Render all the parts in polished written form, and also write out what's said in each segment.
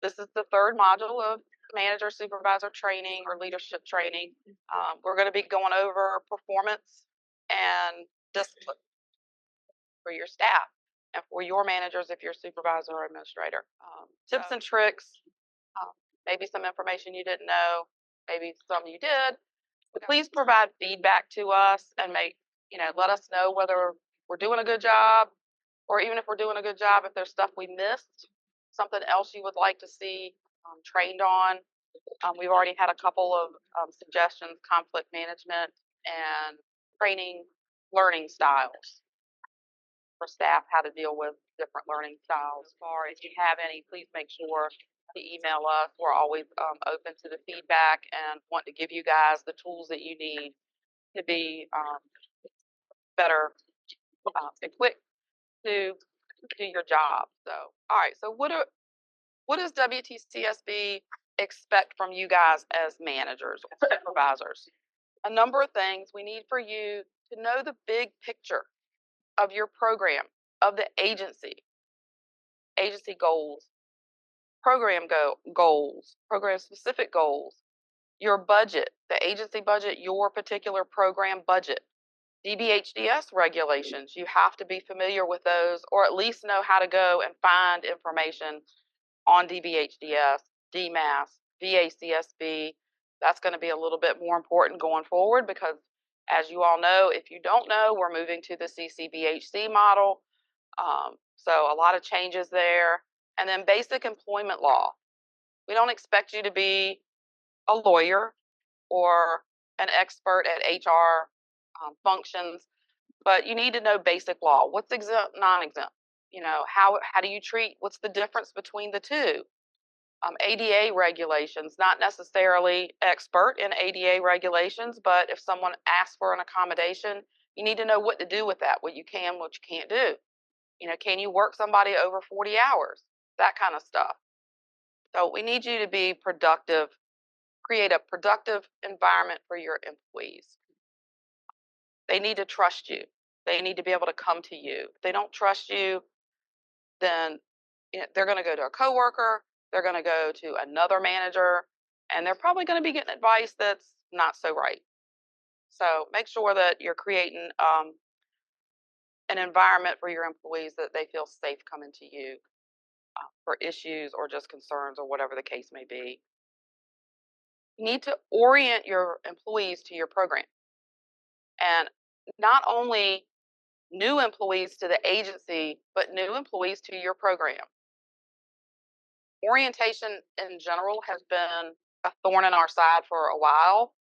This is the third module of manager supervisor training or leadership training. We're going to be going over performance and discipline for your staff and for your managers if you're supervisor or administrator. Tips and tricks, maybe some information you didn't know, maybe some you did. But please provide feedback to us and let us know whether we're doing a good job, or even if we're doing a good job, if there's stuff we missed, something else you would like to see trained on. We've already had a couple of suggestions: conflict management and training learning styles for staff, how to deal with different learning styles. If you have any, please make sure to email us. We're always open to the feedback and want to give you guys the tools that you need to be better equipped to do your job. So, all right. So, what does WTCSB expect from you guys as managers or supervisors? A number of things. We need for you to know the big picture of your program, of the agency goals, program goals, program specific goals, your budget, the agency budget, your particular program budget, DBHDS regulations. You have to be familiar with those, or at least know how to go and find information on DBHDS, DMAS, VACSB. That's going to be a little bit more important going forward because, as you all know, if you don't know, we're moving to the CCBHC model. So a lot of changes there. And then basic employment law. We don't expect you to be a lawyer or an expert at HR functions, but you need to know basic law. What's exempt, non-exempt? How do you treat, what's the difference between the two? ADA regulations, not necessarily expert in ADA regulations, but if someone asks for an accommodation, you need to know what to do with that, what you can, what you can't do. Can you work somebody over 40 hours? That kind of stuff. So we need you to be productive, create a productive environment for your employees. They need to trust you. They need to be able to come to you. If they don't trust you, then they're going to go to a coworker, they're going to go to another manager, and they're probably going to be getting advice that's not so right. So make sure that you're creating an environment for your employees that they feel safe coming to you for issues or just concerns or whatever the case may be. You need to orient your employees to your program. And not only new employees to the agency, but new employees to your program. Orientation in general has been a thorn in our side for a while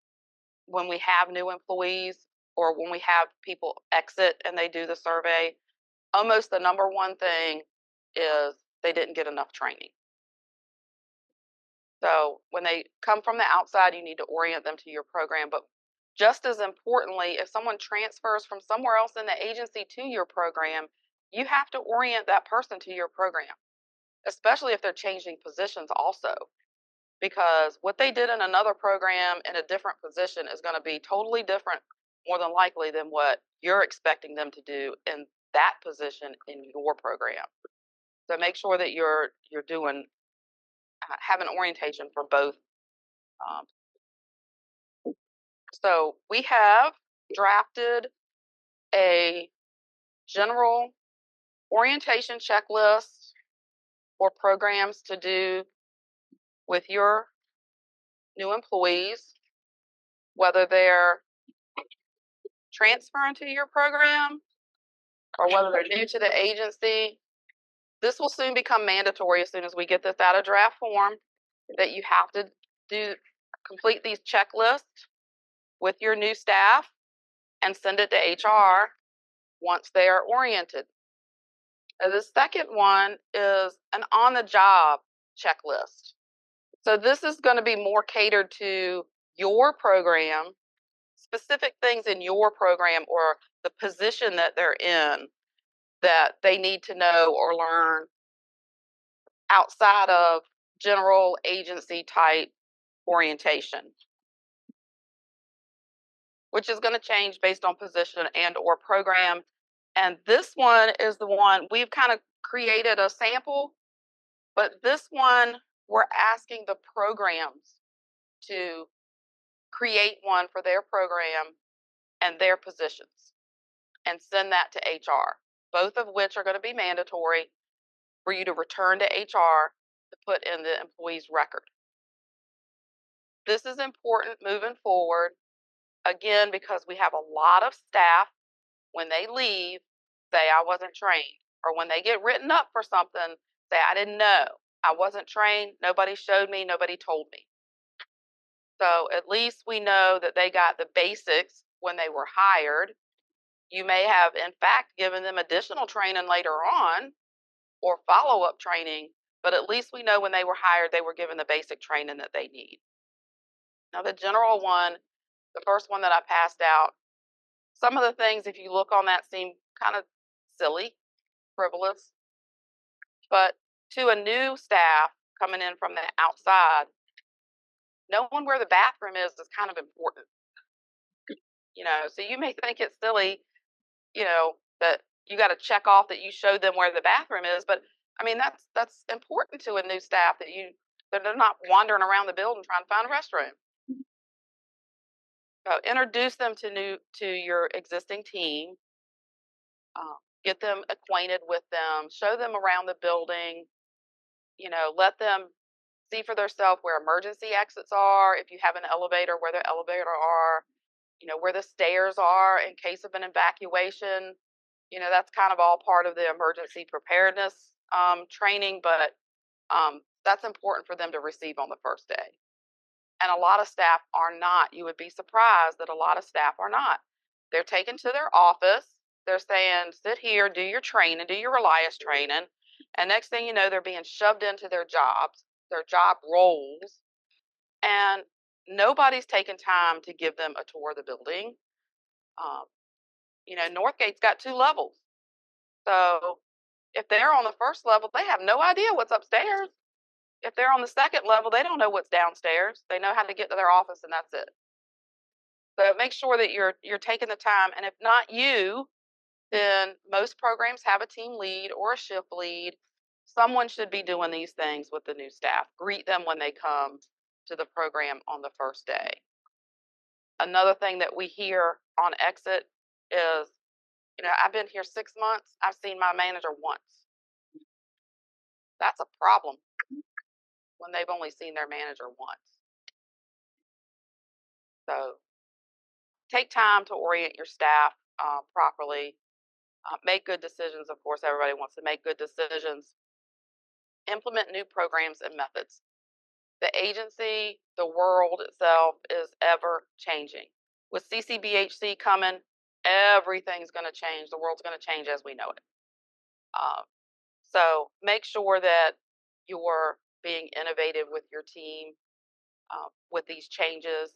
when we have new employees or when we have people exit and they do the survey. Almost the number one thing is they didn't get enough training. So when they come from the outside, you need to orient them to your program. But just as importantly, if someone transfers from somewhere else in the agency to your program, you have to orient that person to your program, especially if they're changing positions also. Because what they did in another program in a different position is going to be totally different, more than likely, than what you're expecting them to do in that position in your program. So make sure that you're doing have an orientation for both. So we have drafted a general orientation checklist for programs to do with your new employees, whether they're transferring to your program or whether they're new to the agency. This will soon become mandatory as soon as we get this out of draft form, that you have to complete these checklists with your new staff and send it to HR once they are oriented. The second one is an on-the-job checklist. So this is going to be more catered to your program, specific things in your program or the position that they're in that they need to know or learn outside of general agency type orientation, which is going to change based on position and or program. And this one is the one we've kind of created a sample, but this one we're asking the programs to create one for their program and their positions and send that to HR, both of which are going to be mandatory for you to return to HR to put in the employee's record. This is important moving forward, again, because we have a lot of staff, when they leave, say, I wasn't trained, or when they get written up for something, say, I didn't know, I wasn't trained, nobody showed me, nobody told me. So at least we know that they got the basics when they were hired. You may have, in fact, given them additional training later on or follow-up training, but at least we know when they were hired, they were given the basic training that they need. Now, the general one, the first one that I passed out, some of the things, if you look on that, seem kind of silly, frivolous, but to a new staff coming in from the outside, knowing where the bathroom is kind of important. So you may think it's silly, that you got to check off that you showed them where the bathroom is, but I mean that's important to a new staff, that they're not wandering around the building trying to find a restroom. So introduce them to your existing team, get them acquainted with them, show them around the building, let them see for themselves where emergency exits are, if you have an elevator, where the elevator are, where the stairs are in case of an evacuation. That's kind of all part of the emergency preparedness training, but that's important for them to receive on the first day. And a lot of staff are not. You would be surprised that a lot of staff are not. They're taken to their office. They're saying, sit here, do your training, do your Relias training. And next thing you know, they're being shoved into their jobs, their job roles. And nobody's taken time to give them a tour of the building. Northgate's got 2 levels. So if they're on the first level, they have no idea what's upstairs. If they're on the second level, they don't know what's downstairs. They know how to get to their office, and that's it. So make sure that you're taking the time, and if not you, then most programs have a team lead or a shift lead. Someone should be doing these things with the new staff. Greet them when they come to the program on the first day. Another thing that we hear on exit is, I've been here 6 months. I've seen my manager once. That's a problem when they've only seen their manager once. So take time to orient your staff properly. Make good decisions. Of course, everybody wants to make good decisions. Implement new programs and methods. The agency, the world itself is ever changing. With CCBHC coming, everything's going to change. The world's going to change as we know it. So make sure that you're being innovative with your team with these changes.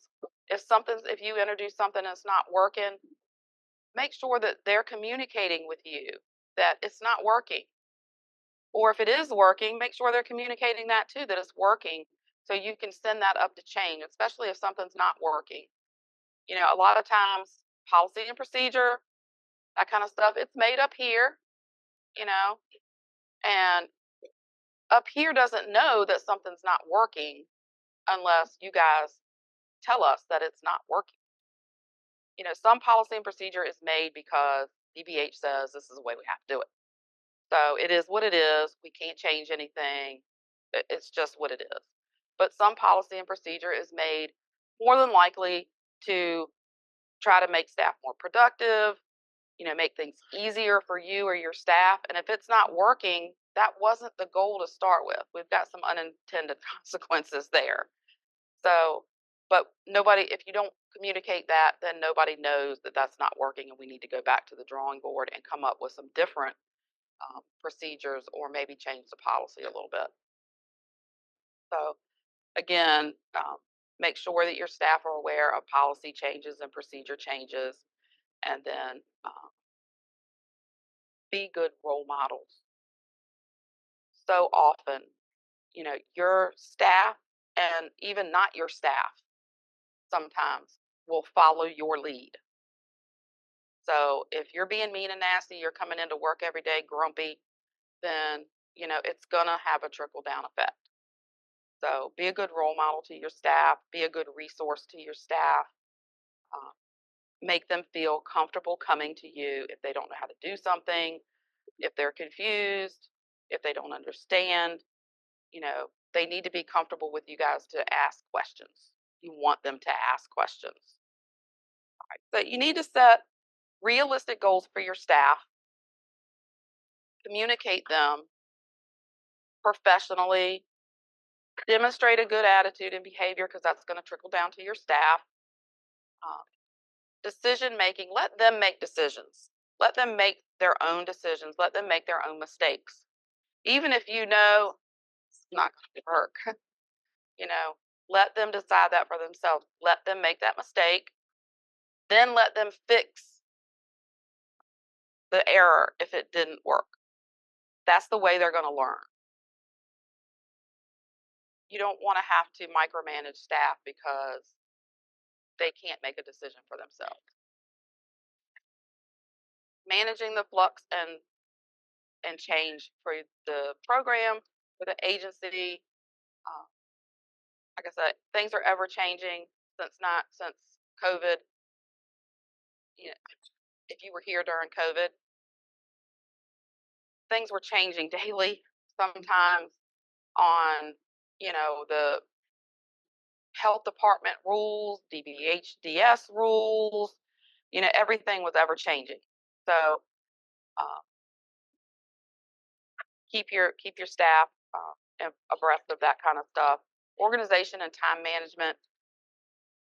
If you introduce something that's not working, make sure that they're communicating with you that it's not working. Or if it is working, make sure they're communicating that too, that it's working, so you can send that up to change, especially if something's not working. A lot of times, policy and procedure, that kind of stuff, it's made up here, and up here doesn't know that something's not working unless you guys tell us that it's not working. Some policy and procedure is made because DBH says this is the way we have to do it. So it is what it is. We can't change anything. It's just what it is. But some policy and procedure is made more than likely to try to make staff more productive, make things easier for you or your staff. And if it's not working, that wasn't the goal to start with. We've got some unintended consequences there. So, but if you don't communicate that, then nobody knows that that's not working, and we need to go back to the drawing board and come up with some different procedures, or maybe change the policy a little bit. So again, make sure that your staff are aware of policy changes and procedure changes, and then be good role models. So often, your staff, and even not your staff, sometimes will follow your lead. So if you're being mean and nasty, you're coming into work every day grumpy, then it's gonna have a trickle down effect. So be a good role model to your staff, be a good resource to your staff. Um, make them feel comfortable coming to you if they don't know how to do something, if they're confused, if they don't understand. They need to be comfortable with you guys to ask questions. You want them to ask questions. So you need to set realistic goals for your staff, communicate them professionally, demonstrate a good attitude and behavior because that's going to trickle down to your staff. Um, decision making, let them make decisions. Let them make their own decisions. Let them make their own mistakes. Even if you know it's not going to work, you know, let them decide that for themselves. Let them make that mistake. Then let them fix the error if it didn't work. That's the way they're going to learn. You don't want to have to micromanage staff because they can't make a decision for themselves. Managing the flux and change for the program, for the agency. Uh, like I said, things are ever changing since COVID. You know, if you were here during COVID, things were changing daily. Sometimes on the health department rules, DBHDS rules. Everything was ever changing. So uh, keep your staff abreast of that kind of stuff. Organization and time management.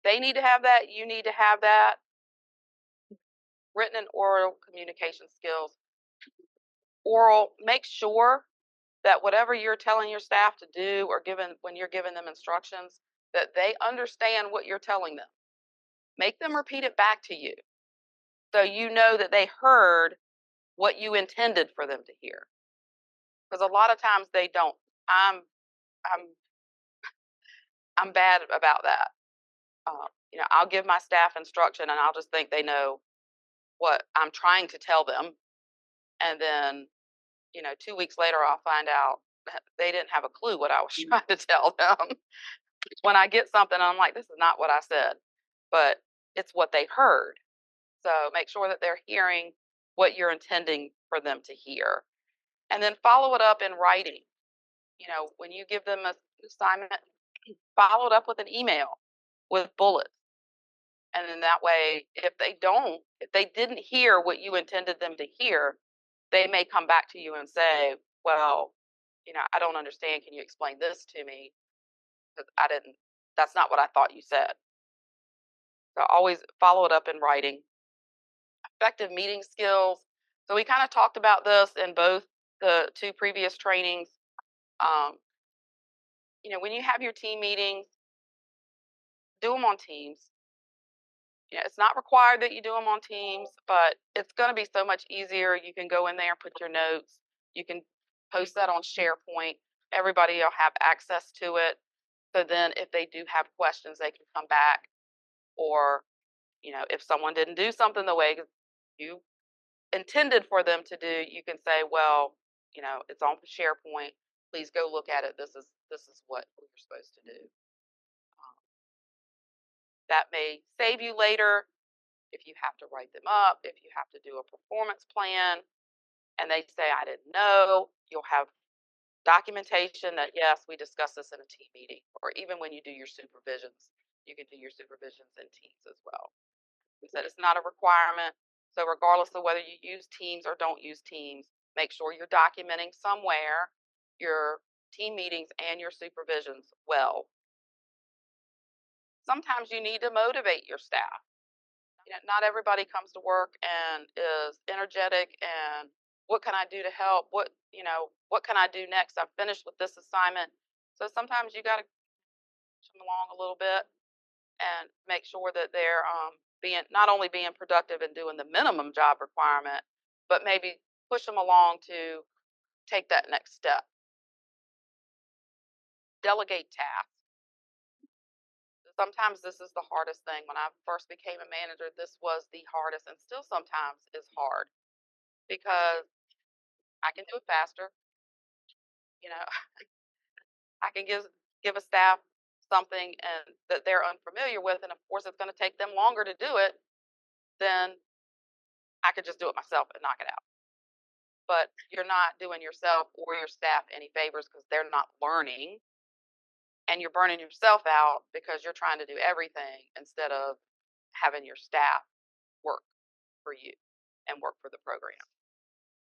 They need to have that. You need to have that. Written and oral communication skills. Oral, make sure that whatever you're telling your staff to do or when you're giving them instructions, that they understand what you're telling them. Make them repeat it back to you so you know that they heard what you intended for them to hear. Because a lot of times they don't. I'm I'm I'm bad about that. I'll give my staff instruction and I'll just think they know what I'm trying to tell them, and then 2 weeks later I'll find out that they didn't have a clue what I was trying to tell them. When I get something, I'm like, this is not what I said, but it's what they heard. So make sure that they're hearing what you're intending for them to hear, and then follow it up in writing. When you give them an assignment, follow it up with an email with bullets. And then that way, if they didn't hear what you intended them to hear, they may come back to you and say, well, I don't understand. Can you explain this to me? Because that's not what I thought you said. So always follow it up in writing. Effective meeting skills. So we kind of talked about this in both the two previous trainings. Um, when you have your team meetings, do them on Teams. It's not required that you do them on Teams, but it's going to be so much easier. You can go in there, put your notes. You can post that on SharePoint. Everybody will have access to it. So then if they do have questions, they can come back. Or, if someone didn't do something the way you intended for them to do, you can say, well, it's on SharePoint. Please go look at it. This is what you're supposed to do. That may save you later if you have to write them up, if you have to do a performance plan, and they say, I didn't know, you'll have documentation that, yes, we discussed this in a team meeting. Or even when you do your supervisions, you can do your supervisions in Teams as well. We said it's not a requirement. So regardless of whether you use Teams or don't use Teams, make sure you're documenting somewhere your team meetings and your supervisions well. Sometimes you need to motivate your staff. Not everybody comes to work and is energetic and what can I do to help? What can I do next? I'm finished with this assignment. So sometimes you got to push them along a little bit and make sure that they're not only being productive and doing the minimum job requirement, but maybe push them along to take that next step. Delegate tasks. Sometimes this is the hardest thing. When I first became a manager, this was the hardest and still sometimes is hard because I can do it faster. You know, I can give a staff something and that they're unfamiliar with, and of course it's going to take them longer to do it, then I could just do it myself and knock it out. But you're not doing yourself or your staff any favors because they're not learning, and you're burning yourself out because you're trying to do everything instead of having your staff work for you and work for the program.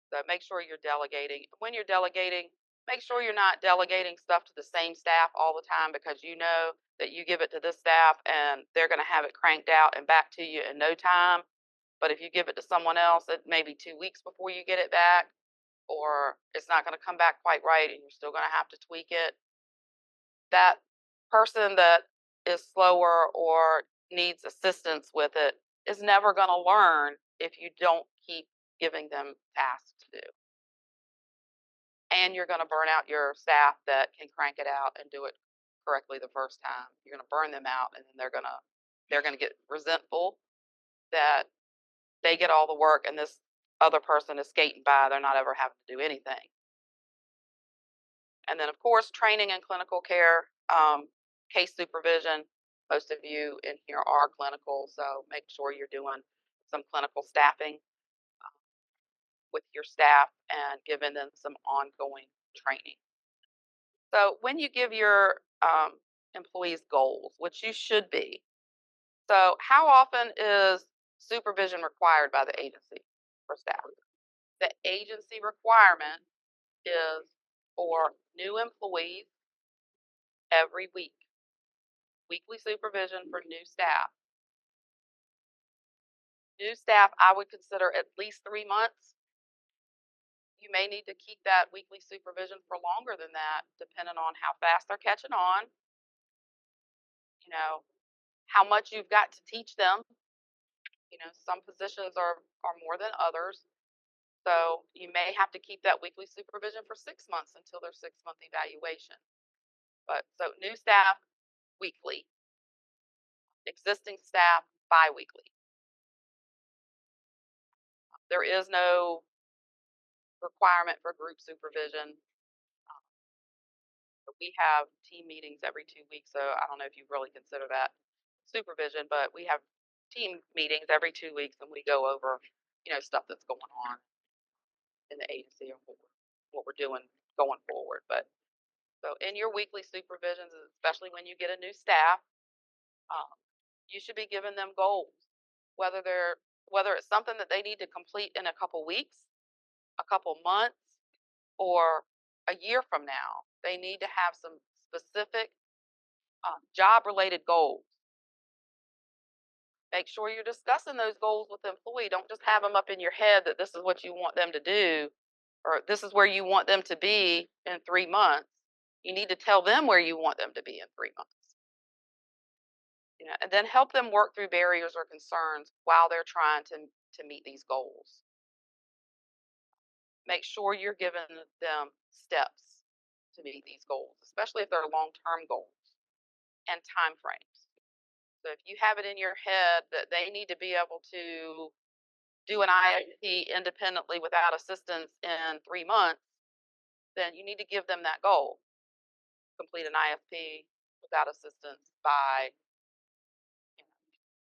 So make sure you're delegating. When you're delegating, make sure you're not delegating stuff to the same staff all the time, because you know that you give it to this staff and they're going to have it cranked out and back to you in no time. But if you give it to someone else, it may be 2 weeks before you get it back, or it's not going to come back quite right and you're still going to have to tweak it. That person that is slower or needs assistance with it is never going to learn if you don't keep giving them tasks to do. And you're going to burn out your staff that can crank it out and do it correctly the first time. You're going to burn them out, and then they're going to get resentful that they get all the work and this other person is skating by. They're not ever having to do anything. And then, of course, training and clinical care, case supervision. Most of you in here are clinical, so make sure you're doing some clinical staffing with your staff and giving them some ongoing training. So when you give your employees goals, which you should be, so how often is supervision required by the agency for staff? The agency requirement is for new employees every week. Weekly supervision for new staff. New staff, I would consider at least 3 months. You may need to keep that weekly supervision for longer than that, depending on how fast they're catching on, you know, how much you've got to teach them. You know, some positions are more than others. So you may have to keep that weekly supervision for 6 months until their 6-month evaluation. But so new staff, weekly. Existing staff, bi-weekly. There is no requirement for group supervision. We have team meetings every 2 weeks, so I don't know if you really consider that supervision, but we have team meetings every 2 weeks, and we go over, stuff that's going on in the agency or what we're doing going forward. But so in your weekly supervisions, especially when you get a new staff, you should be giving them goals, whether it's something that they need to complete in a couple weeks, a couple months, or a year from now. They need to have some specific job-related goals. Make sure you're discussing those goals with the employee. Don't just have them up in your head that this is what you want them to do, or this is where you want them to be in 3 months. You need to tell them where you want them to be in 3 months. And then help them work through barriers or concerns while they're trying to meet these goals. Make sure you're giving them steps to meet these goals, especially if they're long-term goals, and time frames. So if you have it in your head that they need to be able to do an IIP independently without assistance in 3 months, then you need to give them that goal. Complete an IFP without assistance by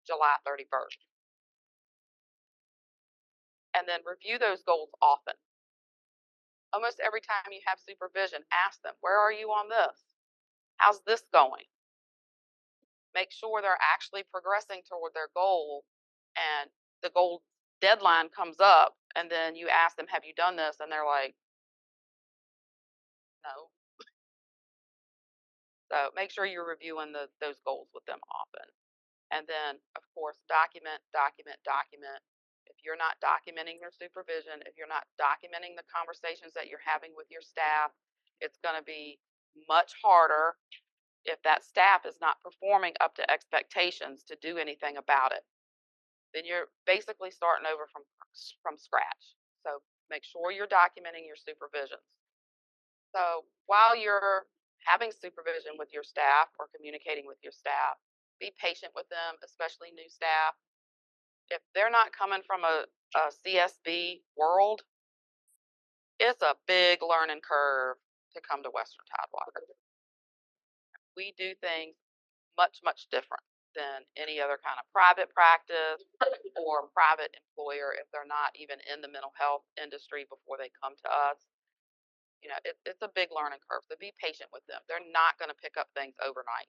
July 31st. And then review those goals often. Almost every time you have supervision, ask them, where are you on this? How's this going? Make sure they're actually progressing toward their goal, and the goal deadline comes up, and then you ask them, have you done this? And they're like, no. So make sure you're reviewing those goals with them often. And then, of course, document. If you're not documenting your supervision, if you're not documenting the conversations that you're having with your staff, it's going to be much harder if that staff is not performing up to expectations to do anything about it. Then you're basically starting over from scratch. So make sure you're documenting your supervisions. So while you're having supervision with your staff or communicating with your staff, be patient with them, especially new staff. If they're not coming from a CSB world, it's a big learning curve to come to Western Tidewater. We do things much, much different than any other kind of private practice or private employer if they're not even in the mental health industry before they come to us. It's a big learning curve, so be patient with them. They're not going to pick up things overnight.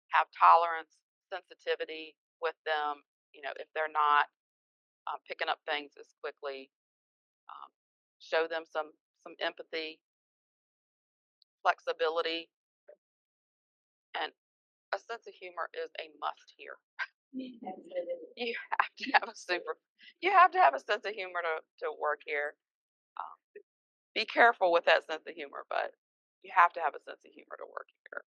Have tolerance, sensitivity with them. If they're not picking up things as quickly, show them some empathy, flexibility, and a sense of humor is a must here. You have to have a sense of humor to work here. Be careful with that sense of humor, but you have to have a sense of humor to work here.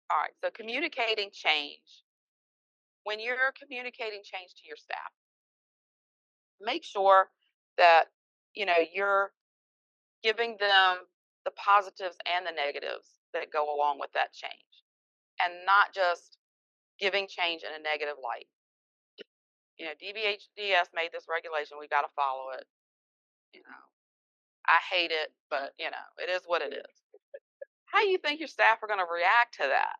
All right, so communicating change. When you're communicating change to your staff, make sure that you're giving them the positives and the negatives that go along with that change, and not just giving change in a negative light. DBHDS made this regulation. We got to follow it. I hate it, but it is what it is. How do you think your staff are going to react to that?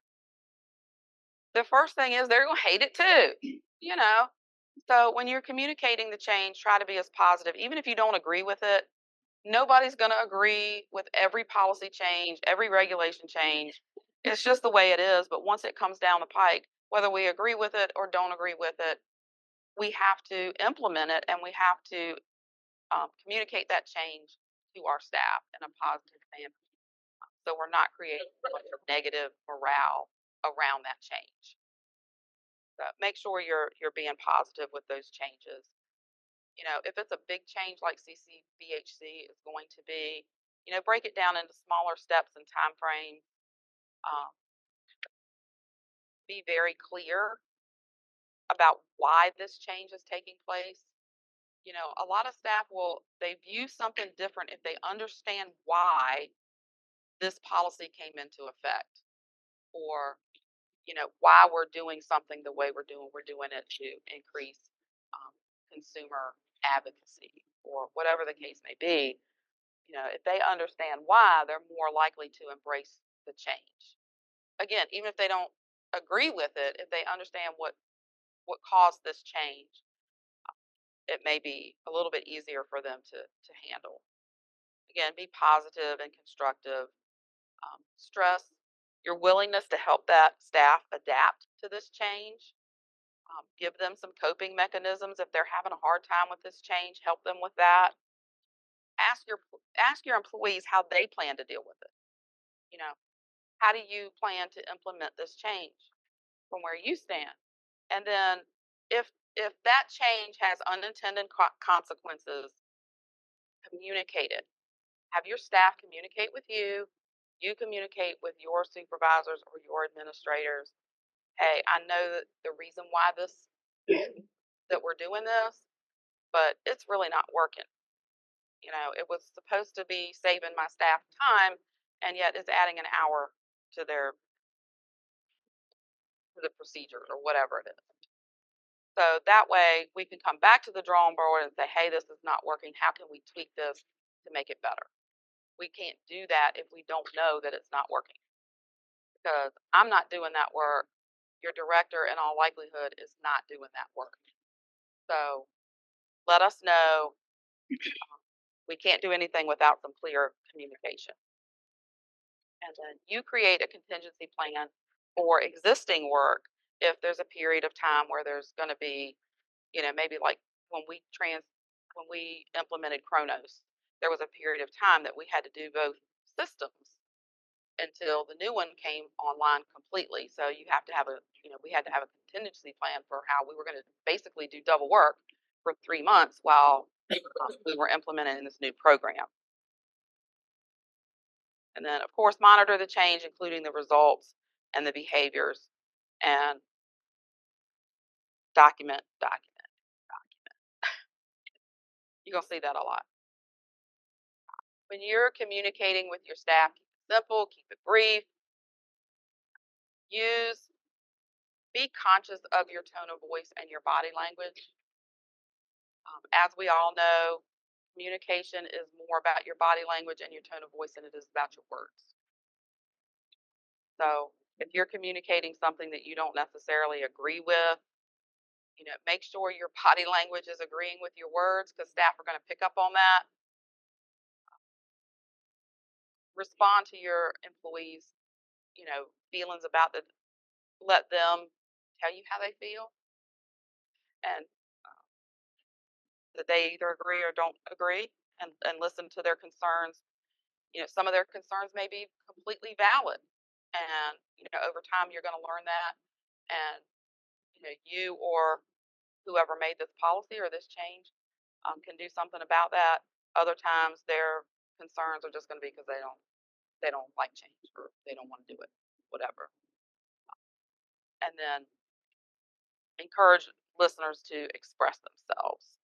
The first thing is they're going to hate it too. So when you're communicating the change, try to be as positive, even if you don't agree with it. Nobody's going to agree with every policy change, every regulation change. It's just the way it is. But once it comes down the pike, whether we agree with it or don't agree with it, we have to implement it, and we have to communicate that change to our staff in a positive manner. So we're not creating a bunch of negative morale around that change. So make sure you're being positive with those changes. If it's a big change like CCBHC is going to be, break it down into smaller steps and time frame. Be very clear about why this change is taking place. A lot of staff they view something different if they understand why this policy came into effect, or why we're doing something the way we're doing it to increase consumer advocacy, or whatever the case may be. If they understand why, they're more likely to embrace the change. Again, even if they don't agree with it, if they understand what caused this change, it may be a little bit easier for them to handle. Again, be positive and constructive. Stress your willingness to help that staff adapt to this change. Give them some coping mechanisms. If they're having a hard time with this change, help them with that. Ask your employees how they plan to deal with it. How do you plan to implement this change from where you stand? And then if that change has unintended consequences, communicate it. Have your staff communicate with you. You communicate with your supervisors or your administrators. Hey, I know that the reason why that we're doing this, but it's really not working. It was supposed to be saving my staff time, and yet it's adding an hour to the procedure or whatever it is. So that way we can come back to the drawing board and say, hey, this is not working. How can we tweak this to make it better? We can't do that if we don't know that it's not working, because I'm not doing that work. Your director, in all likelihood, is not doing that work. So let us know. We can't do anything without some clear communication. And then you create a contingency plan for existing work if there's a period of time where there's going to be, maybe like when we implemented Kronos, there was a period of time that we had to do both systems until the new one came online completely. So we had to have a contingency plan for how we were going to basically do double work for 3 months while we were implementing this new program. And then, of course, monitor the change, including the results and the behaviors, and document. You're going to see that a lot. When you're communicating with your staff, keep it simple, keep it brief. Be conscious of your tone of voice and your body language. As we all know, Communication is more about your body language and your tone of voice than it is about your words. So if you're communicating something that you don't necessarily agree with, make sure your body language is agreeing with your words, because staff are going to pick up on that. Respond to your employees, feelings about the, let them tell you how they feel, and that they either agree or don't agree, and listen to their concerns. Some of their concerns may be completely valid, and over time you're going to learn that, and you or whoever made this policy or this change can do something about that. Other times their concerns are just going to be because they don't like change, or they don't want to do it, whatever. And then encourage listeners to express themselves.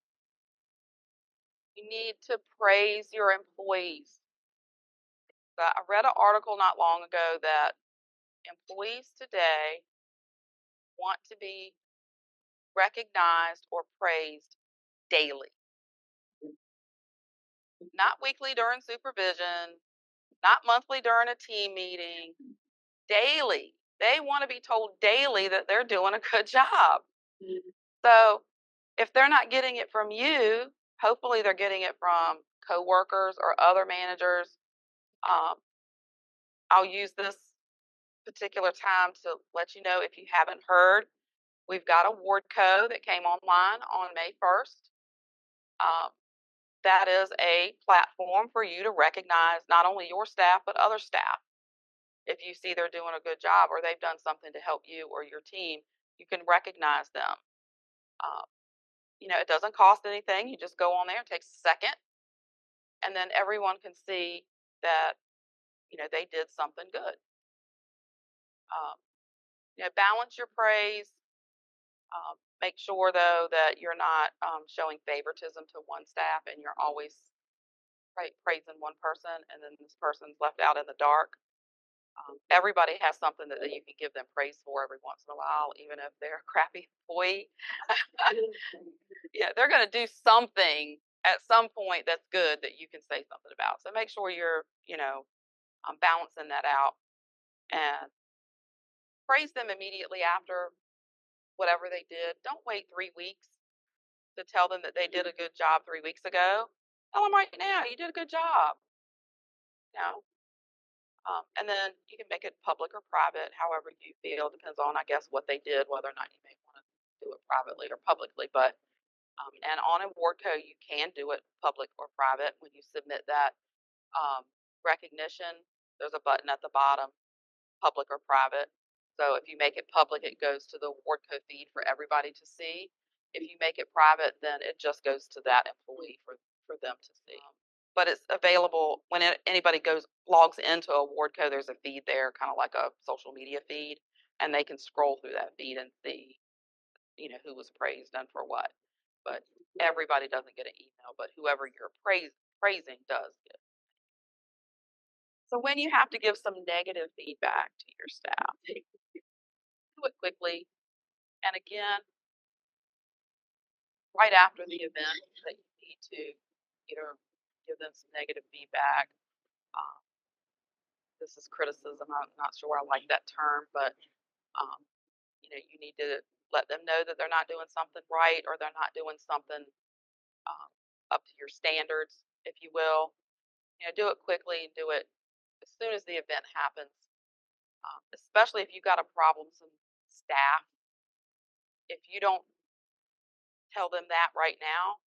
You need to praise your employees. I read an article not long ago that employees today want to be recognized or praised daily, not weekly during supervision, not monthly during a team meeting, daily. They want to be told daily that they're doing a good job. So if they're not getting it from you, hopefully they're getting it from coworkers or other managers. I'll use this particular time to let you know, if you haven't heard, we've got a Wardco that came online on May 1st. That is a platform for you to recognize not only your staff, but other staff. If you see they're doing a good job, or they've done something to help you or your team, you can recognize them. It doesn't cost anything. You just go on there, it takes a second, and then everyone can see that, they did something good. Balance your praise. Make sure, though, that you're not showing favoritism to one staff and you're always praising one person and then this person's left out in the dark. Everybody has something that you can give them praise for every once in a while, even if they're a crappy employee. Yeah, they're going to do something at some point that's good that you can say something about. So make sure you're, balancing that out, and praise them immediately after whatever they did. Don't wait 3 weeks to tell them that they did a good job 3 weeks ago. Tell them right now, you did a good job. You know, and then you can make it public or private, however you feel. Depends on, I guess, what they did, whether or not you may want to do it privately or publicly. But and on a Wardco, you can do it public or private when you submit that recognition. There's a button at the bottom, public or private. So if you make it public, it goes to the Wardco feed for everybody to see. If you make it private, then it just goes to that employee for them to see. But it's available when anybody logs into a Wardco. There's a feed there, kind of like a social media feed, and they can scroll through that feed and see, who was praised and for what. But everybody doesn't get an email, but whoever you're praising does get. So when you have to give some negative feedback to your staff, do it quickly. And again, right after the event that you need to either give them some negative feedback. This is criticism. I'm not sure I like that term, but you need to let them know that they're not doing something right, or they're not doing something up to your standards, if you will. Do it quickly and do it as soon as the event happens. Especially if you've got a problemsome staff. If you don't tell them that right now,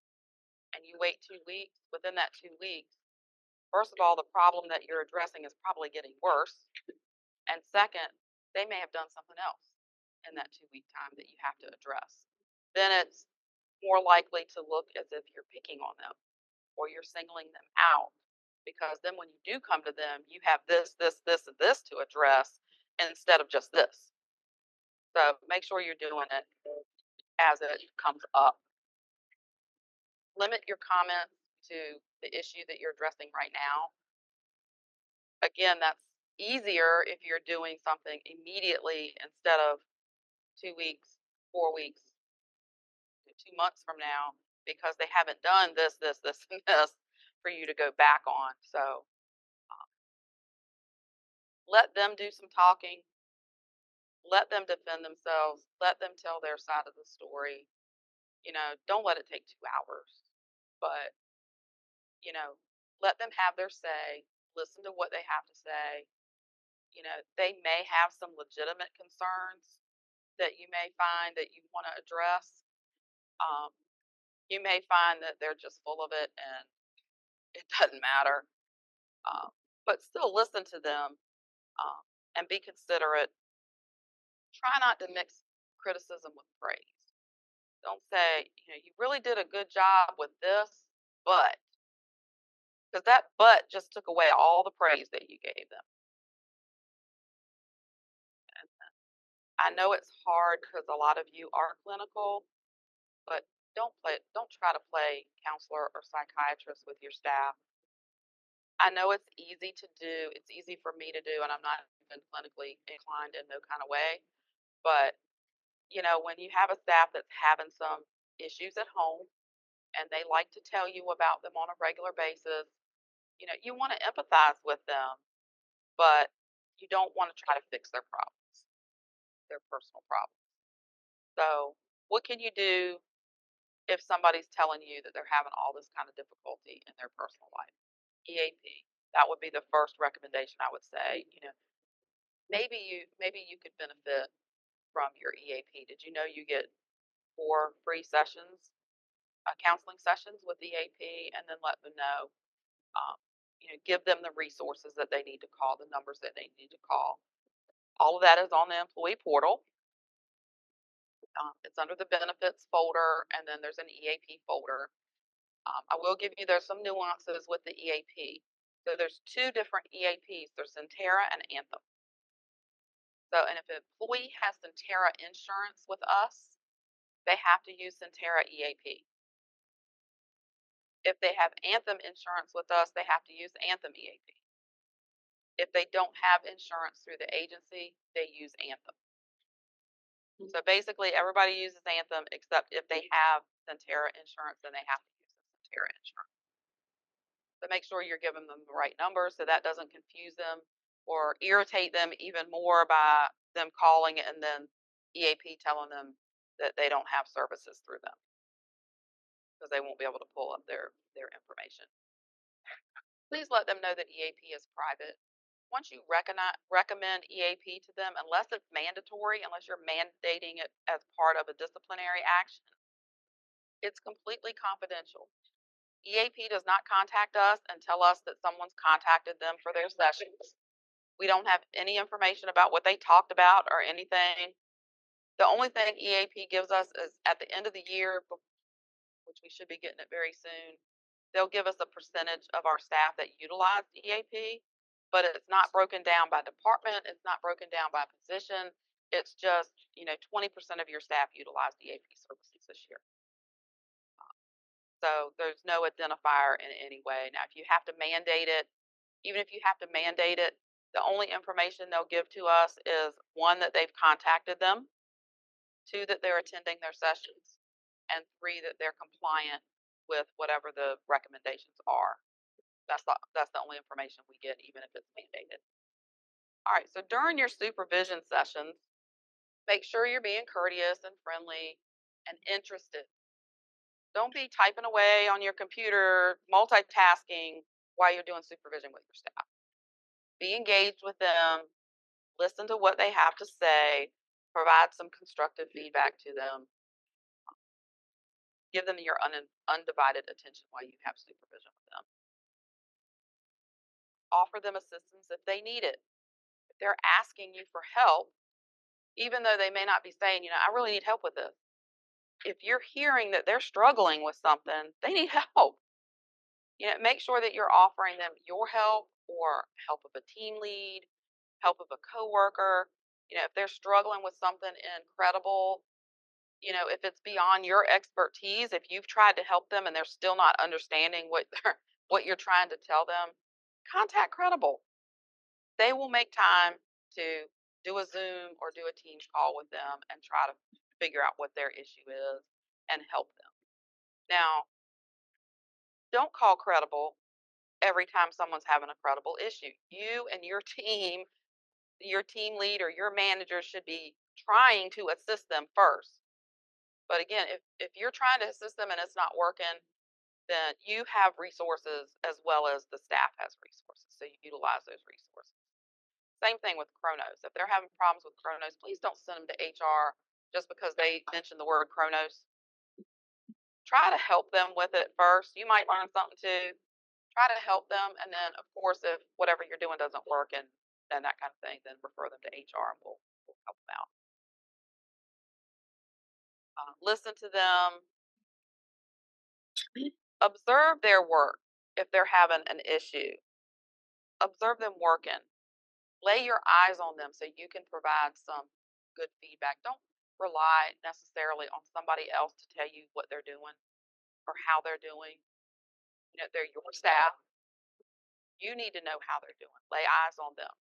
and you wait 2 weeks, within that 2 weeks, first of all, the problem that you're addressing is probably getting worse. And second, they may have done something else in that 2-week time that you have to address. Then it's more likely to look as if you're picking on them or you're singling them out, because then when you do come to them, you have this, this, this, and this to address instead of just this. So make sure you're doing it as it comes up. Limit your comments to the issue that you're addressing right now. Again, that's easier if you're doing something immediately instead of 2 weeks, 4 weeks, 2 months from now. because they haven't done this, this, this, and this for you to go back on. So let them do some talking. Let them defend themselves. Let them tell their side of the story. Don't let it take 2 hours, but, you know, let them have their say. Listen to what they have to say. They may have some legitimate concerns that you may find that you want to address. Um, you may find that they're just full of it and it doesn't matter. Um, but still listen to them, um, and be considerate. Try not to mix criticism with praise. Don't say, you really did a good job with this, but, because that but just took away all the praise that you gave them. And I know it's hard because a lot of you are clinical, but don't try to play counselor or psychiatrist with your staff. I know it's easy to do. It's easy for me to do, and I'm not even clinically inclined in no kind of way. But, when you have a staff that's having some issues at home and they like to tell you about them on a regular basis, you want to empathize with them, but you don't want to try to fix their problems, their personal problems. So, what can you do if somebody's telling you that they're having all this kind of difficulty in their personal life? EAP. That would be the first recommendation I would say. Maybe you could benefit from your EAP. Did you know you get 4 free sessions, counseling sessions with EAP, and then let them know. Um, give them the resources that they need to call, the numbers that they need to call. All of that is on the employee portal. It's under the benefits folder, and then there's an EAP folder. I will give you, there's some nuances with the EAP. So there's 2 different EAPs. There's Centera and Anthem. So, and if an employee has Centera insurance with us, they have to use Centera EAP. If they have Anthem insurance with us, they have to use Anthem EAP. If they don't have insurance through the agency, they use Anthem. So basically, everybody uses Anthem except if they have Centera insurance, then they have to use the Centera insurance. So make sure you're giving them the right number so that doesn't confuse them or irritate them even more by them calling and then EAP telling them that they don't have services through them because they won't be able to pull up their information. Please let them know that EAP is private. Once you recommend EAP to them, unless it's mandatory, unless you're mandating it as part of a disciplinary action, it's completely confidential. EAP does not contact us and tell us that someone's contacted them for their sessions. We don't have any information about what they talked about or anything. The only thing EAP gives us is at the end of the year, which we should be getting it very soon, they'll give us a percentage of our staff that utilize EAP, but it's not broken down by department. It's not broken down by position. It's just, 20% of your staff utilized EAP services this year. So there's no identifier in any way. Now, if you have to mandate it, even if you have to mandate it, the only information they'll give to us is 1, that they've contacted them, 2, that they're attending their sessions, and 3, that they're compliant with whatever the recommendations are. That's the only information we get, even if it's mandated. All right, so during your supervision sessions, make sure you're being courteous and friendly and interested. Don't be typing away on your computer, multitasking while you're doing supervision with your staff. Be engaged with them, listen to what they have to say, provide some constructive feedback to them. Give them your undivided attention while you have supervision with them. Offer them assistance if they need it. If they're asking you for help, even though they may not be saying, I really need help with this. If you're hearing that they're struggling with something, they need help. Make sure that you're offering them your help or help of a team lead, help of a coworker. If they're struggling with something incredible, if it's beyond your expertise, if you've tried to help them and they're still not understanding what you're trying to tell them, contact Credible. They will make time to do a Zoom or do a Teams call with them and try to figure out what their issue is and help them. Now, don't call credible every time someone's having a credible issue. You and your team leader, your manager should be trying to assist them first. But again, if you're trying to assist them and it's not working, then you have resources as well as the staff has resources. So you utilize those resources. Same thing with Kronos. If they're having problems with Kronos, please don't send them to HR just because they mentioned the word Kronos. Try to help them with it first. You might learn something too. Try to help them, and then of course, if whatever you're doing doesn't work and that kind of thing, then refer them to HR and we'll help them out. Listen to them. Observe their work if they're having an issue. Observe them working. Lay your eyes on them so you can provide some good feedback. Don't rely necessarily on somebody else to tell you what they're doing or how they're doing. You know, they're your staff. You need to know how they're doing. Lay eyes on them.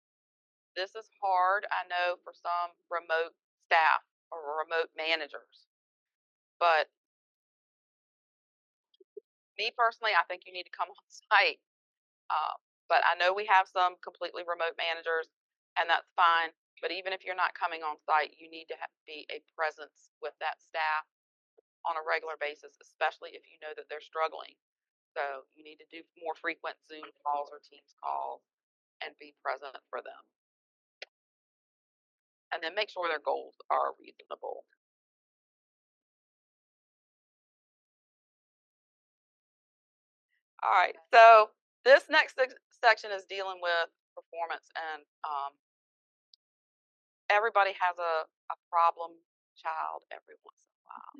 This is hard, I know, for some remote staff or remote managers. But me personally, I think you need to come on site. But I know we have some completely remote managers, and that's fine. But even if you're not coming on site, you need to be a presence with that staff on a regular basis, especially if you know that they're struggling. So you need to do more frequent Zoom calls or Teams calls and be present for them. And then make sure their goals are reasonable. All right, so this next section is dealing with performance, and everybody has a problem child every once in a while.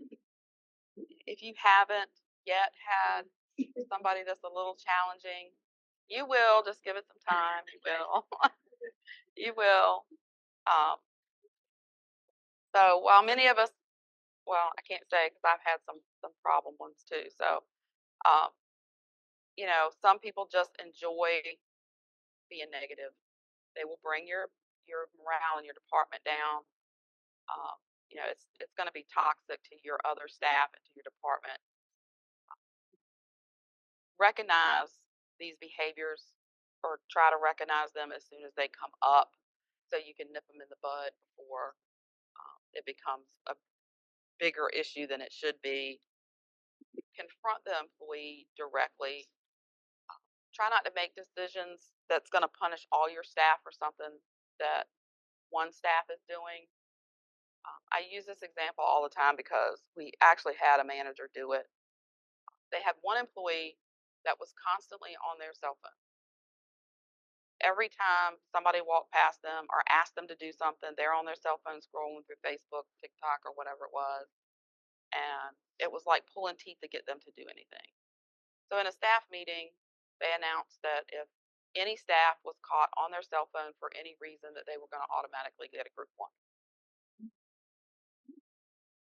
If you haven't yet had somebody that's a little challenging, you will. Just give it some time. You will. You will. Um, so while many of us, well, I can't say because I've had some problem ones too. So, um, some people just enjoy being negative. They will bring your morale in your department down. It's going to be toxic to your other staff and to your department. Recognize these behaviors, or try to recognize them as soon as they come up, so you can nip them in the bud before it becomes a bigger issue than it should be. Confront the employee directly. Try not to make decisions that's going to punish all your staff for something that one staff is doing. I use this example all the time because we actually had a manager do it. They had one employee that was constantly on their cell phone. Every time somebody walked past them or asked them to do something, they're on their cell phone scrolling through Facebook, TikTok, or whatever it was. And it was like pulling teeth to get them to do anything. So in a staff meeting, they announced that if any staff was caught on their cell phone for any reason, that they were going to automatically get a group one.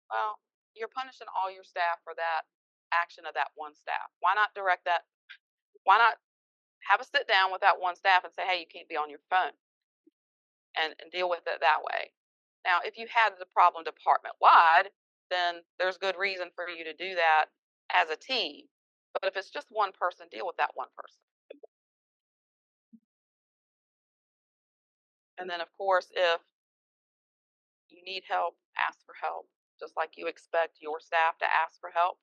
Well, you're punishing all your staff for that action of that one staff. Why not direct that? Why not have a sit down with that one staff and say, hey, you can't be on your phone, and deal with it that way? Now, if you had the problem department wide, then there's good reason for you to do that as a team. But if it's just one person, deal with that one person. And then, of course, if you need help, ask for help, just like you expect your staff to ask for help.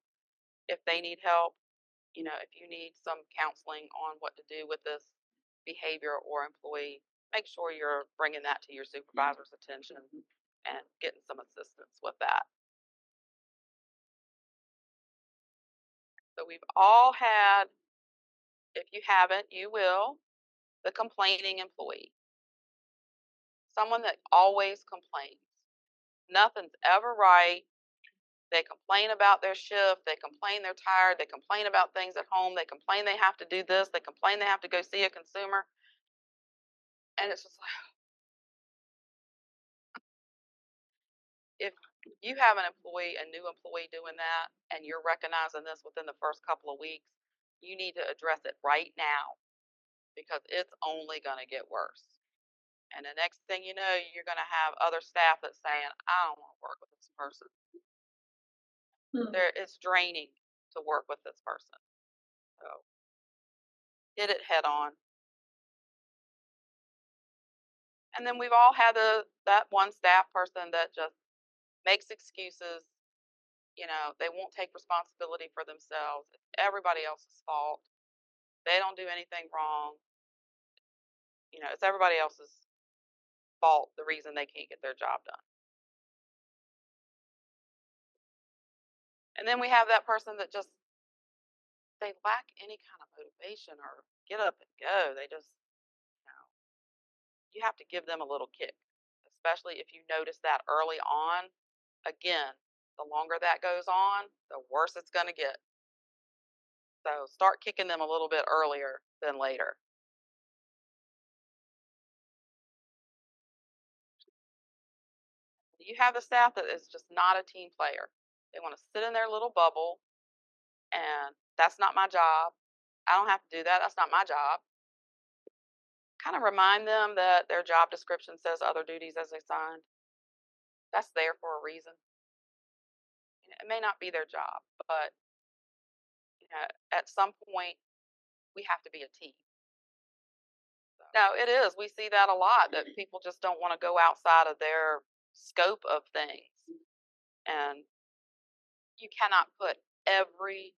If they need help, if you need some counseling on what to do with this behavior or employee, make sure you're bringing that to your supervisor's attention and getting some assistance with that. So we've all had, if you haven't, you will, the complaining employee. Someone that always complains. Nothing's ever right. They complain about their shift. They complain they're tired. They complain about things at home. They complain they have to do this. They complain they have to go see a consumer. And it's just like, if you have a new employee doing that, and you're recognizing this within the first couple of weeks, you need to address it right now, because it's only going to get worse. And the next thing you know, you're going to have other staff that's saying, I don't want to work with this person. It's draining. to work with this person. So hit it head on. And then we've all had that one staff person that just makes excuses. They won't take responsibility for themselves. It's everybody else's fault. They don't do anything wrong. It's everybody else's fault, the reason they can't get their job done. And then we have that person that just, they lack any kind of motivation or get up and go. They just, you know, you have to give them a little kick, especially if you notice that early on. Again, the longer that goes on, the worse it's going to get. So start kicking them a little bit earlier than later. You have the staff that is just not a team player. They want to sit in their little bubble, and that's not my job. I don't have to do that. That's not my job. Kind of remind them that their job description says other duties as assigned. That's there for a reason. It may not be their job, but at some point we have to be a team. No, it is. We see that a lot, that people just don't want to go outside of their scope of things. And you cannot put every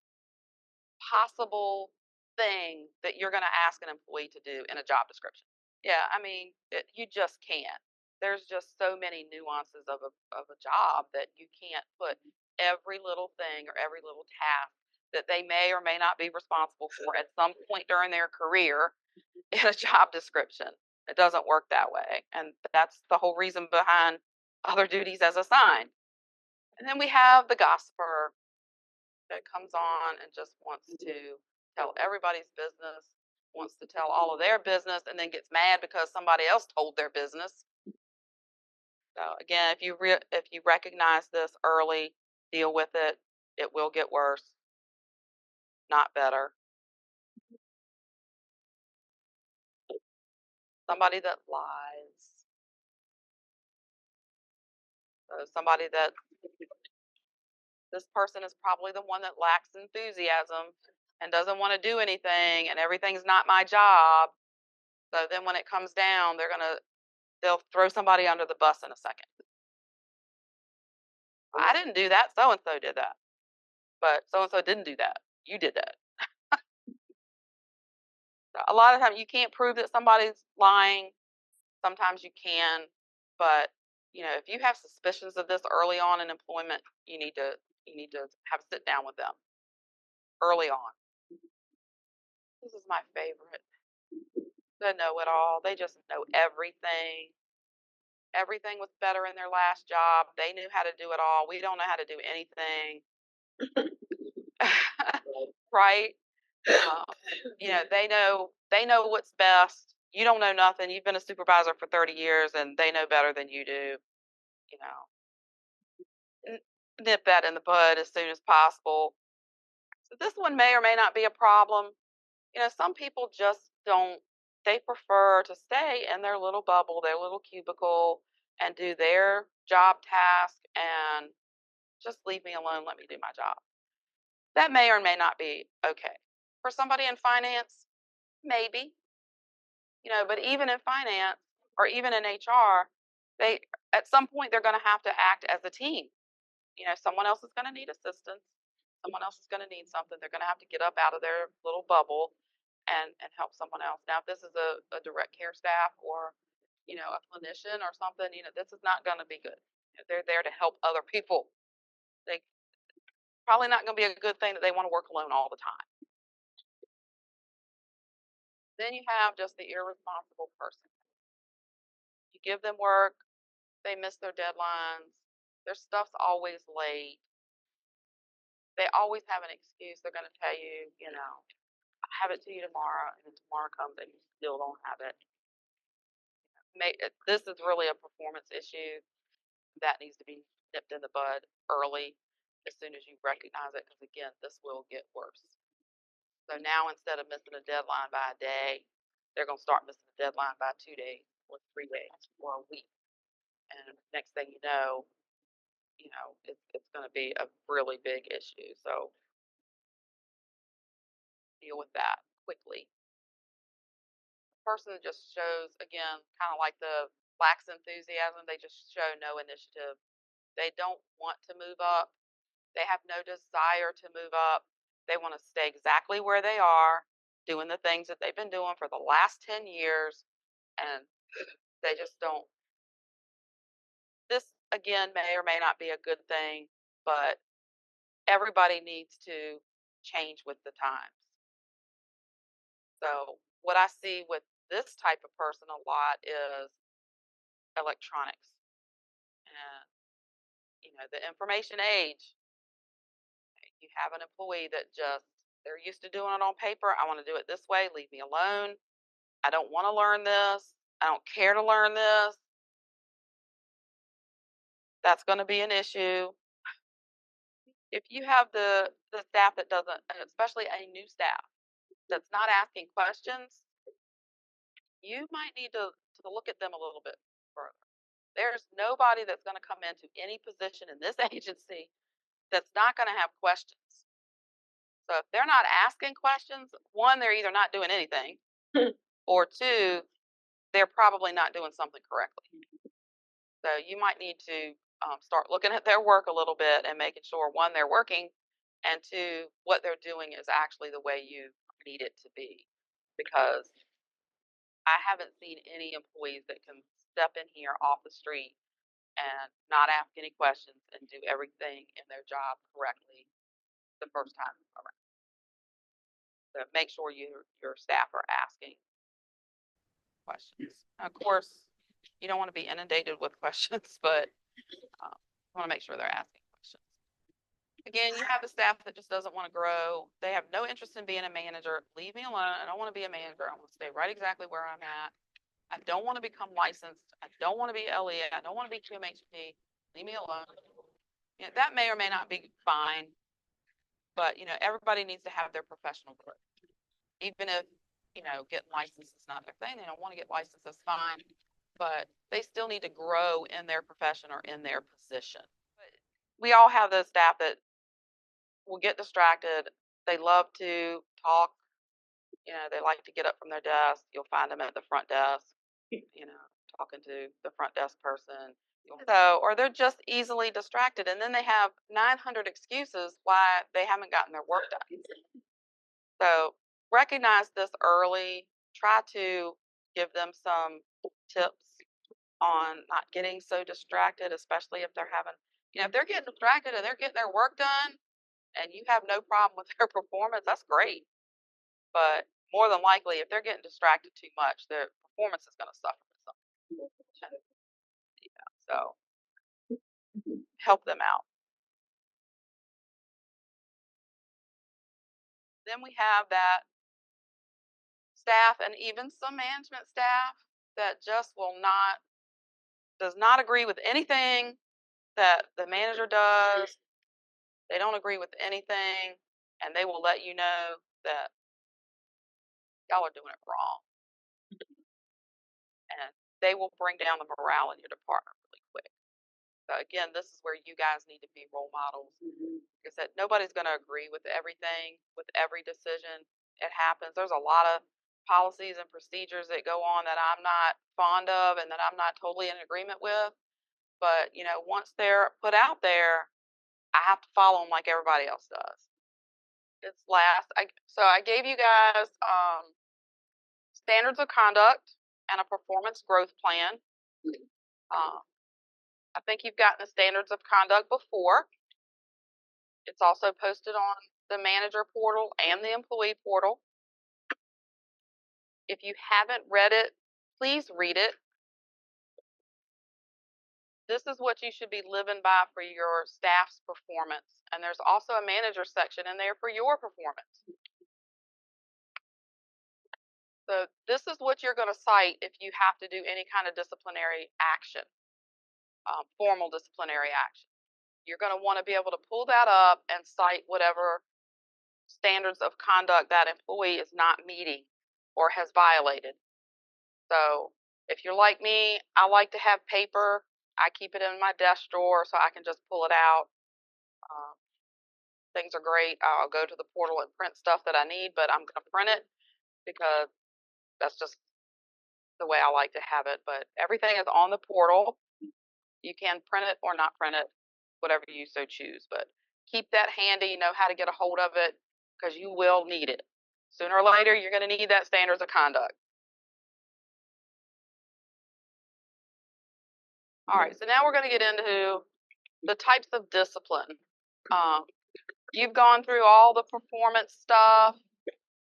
possible thing that you're going to ask an employee to do in a job description. Yeah, I mean, you just can't. There's just so many nuances of a job that you can't put every little thing or every little task that they may or may not be responsible for at some point during their career in a job description. It doesn't work that way. And that's the whole reason behind other duties as assigned. And then we have the gossiper that comes on and just wants to tell everybody's business, wants to tell all of their business, and then gets mad because somebody else told their business. So again, if you recognize this early, deal with it. It will get worse, not better. Somebody that lies. So somebody that, this person is probably the one that lacks enthusiasm and doesn't want to do anything, and everything's not my job. So then when it comes down, they'll throw somebody under the bus in a second. I didn't do that. So and so did that. But so and so didn't do that. You did that. A lot of times you can't prove that somebody's lying. Sometimes you can, but if you have suspicions of this early on in employment, you need to have a sit down with them early on. This is my favorite. The know-it-all. They just know everything. Everything was better in their last job. They knew how to do it all. We don't know how to do anything. Right? They know what's best. You don't know nothing. You've been a supervisor for 30 years, and they know better than you do. Nip that in the bud as soon as possible. So this one may or may not be a problem. Some people just don't. They prefer to stay in their little bubble, their little cubicle, and do their job task and just leave me alone. Let me do my job. That may or may not be okay. For somebody in finance, maybe. But even in finance or even in HR, they at some point they're going to have to act as a team. Someone else is going to need assistance. Someone else is going to need something. They're going to have to get up out of their little bubble and help someone else. Now, if this is a direct care staff or, a clinician or something, this is not going to be good. They're there to help other people. They probably not going to be a good thing that they want to work alone all the time. Then you have just the irresponsible person. You give them work, they miss their deadlines, their stuff's always late. They always have an excuse. They're going to tell you, I'll have it to you tomorrow, and then tomorrow comes and you still don't have it. This is really a performance issue that needs to be nipped in the bud early, as soon as you recognize it, because again, this will get worse. So now instead of missing a deadline by a day, they're going to start missing a deadline by 2 days or 3 days or a week. And next thing you know, it's going to be a really big issue. So deal with that quickly. The person just shows, again, kind of like the lacks enthusiasm. They just show no initiative. They don't want to move up. They have no desire to move up. They want to stay exactly where they are, doing the things that they've been doing for the last 10 years, and they just don't. This, again, may or may not be a good thing, but everybody needs to change with the times. So what I see with this type of person a lot is electronics and, the information age. You have an employee that just, they're used to doing it on paper. I want to do it this way. Leave me alone. I don't want to learn this. I don't care to learn this. That's going to be an issue. If you have the staff that doesn't, especially a new staff that's not asking questions, you might need to look at them a little bit further. There's nobody that's going to come into any position in this agency that's not going to have questions. So if they're not asking questions, one, they're either not doing anything, or two, they're probably not doing something correctly. So you might need to start looking at their work a little bit and making sure, one, they're working, and two, what they're doing is actually the way you need it to be. Because I haven't seen any employees that can step in here off the street and not ask any questions and do everything in their job correctly the first time around. So make sure your staff are asking questions. Of course, you don't want to be inundated with questions, but you want to make sure they're asking questions. Again, you have a staff that just doesn't want to grow. They have no interest in being a manager. Leave me alone. I don't want to be a manager. I want to stay right exactly where I'm at. I don't want to become licensed. I don't want to be LEA. I don't want to be QMHP. Leave me alone. That may or may not be fine, but everybody needs to have their professional growth. Even if getting licensed is not their thing, they don't want to get licensed, that's fine, but they still need to grow in their profession or in their position. But we all have those staff that will get distracted. They love to talk. They like to get up from their desk. You'll find them at the front desk, talking to the front desk person. Or they're just easily distracted, and then they have 900 excuses why they haven't gotten their work done. So recognize this early. Try to give them some tips on not getting so distracted, especially if they're having, if they're getting distracted and they're getting their work done and you have no problem with their performance, that's great. But more than likely, if they're getting distracted too much, their performance is going to suffer with something. So help them out. Then we have that staff and even some management staff that just does not agree with anything that the manager does. They don't agree with anything, and they will let you know that y'all are doing it wrong. And they will bring down the morale in your department really quick. So again, this is where you guys need to be role models. Like I said, nobody's going to agree with everything, with every decision. It happens. There's a lot of policies and procedures that go on that I'm not fond of and that I'm not totally in agreement with. But, once they're put out there, I have to follow them like everybody else does. So I gave you guys standards of conduct and a performance growth plan. I think you've gotten the standards of conduct before. It's also posted on the manager portal and the employee portal. If you haven't read it, please read it. This is what you should be living by for your staff's performance. And there's also a manager section in there for your performance. So this is what you're going to cite if you have to do any kind of disciplinary action, formal disciplinary action. You're going to want to be able to pull that up and cite whatever standards of conduct that employee is not meeting or has violated. So if you're like me, I like to have paper. I keep it in my desk drawer so I can just pull it out. things are great. I'll go to the portal and print stuff that I need, but I'm going to print it because that's just the way I like to have it. But everything is on the portal. You can print it or not print it, whatever you so choose. But keep that handy. Know how to get a hold of it because you will need it. Sooner or later, you're going to need that standards of conduct. All right, so now we're going to get into the types of discipline. You've gone through all the performance stuff.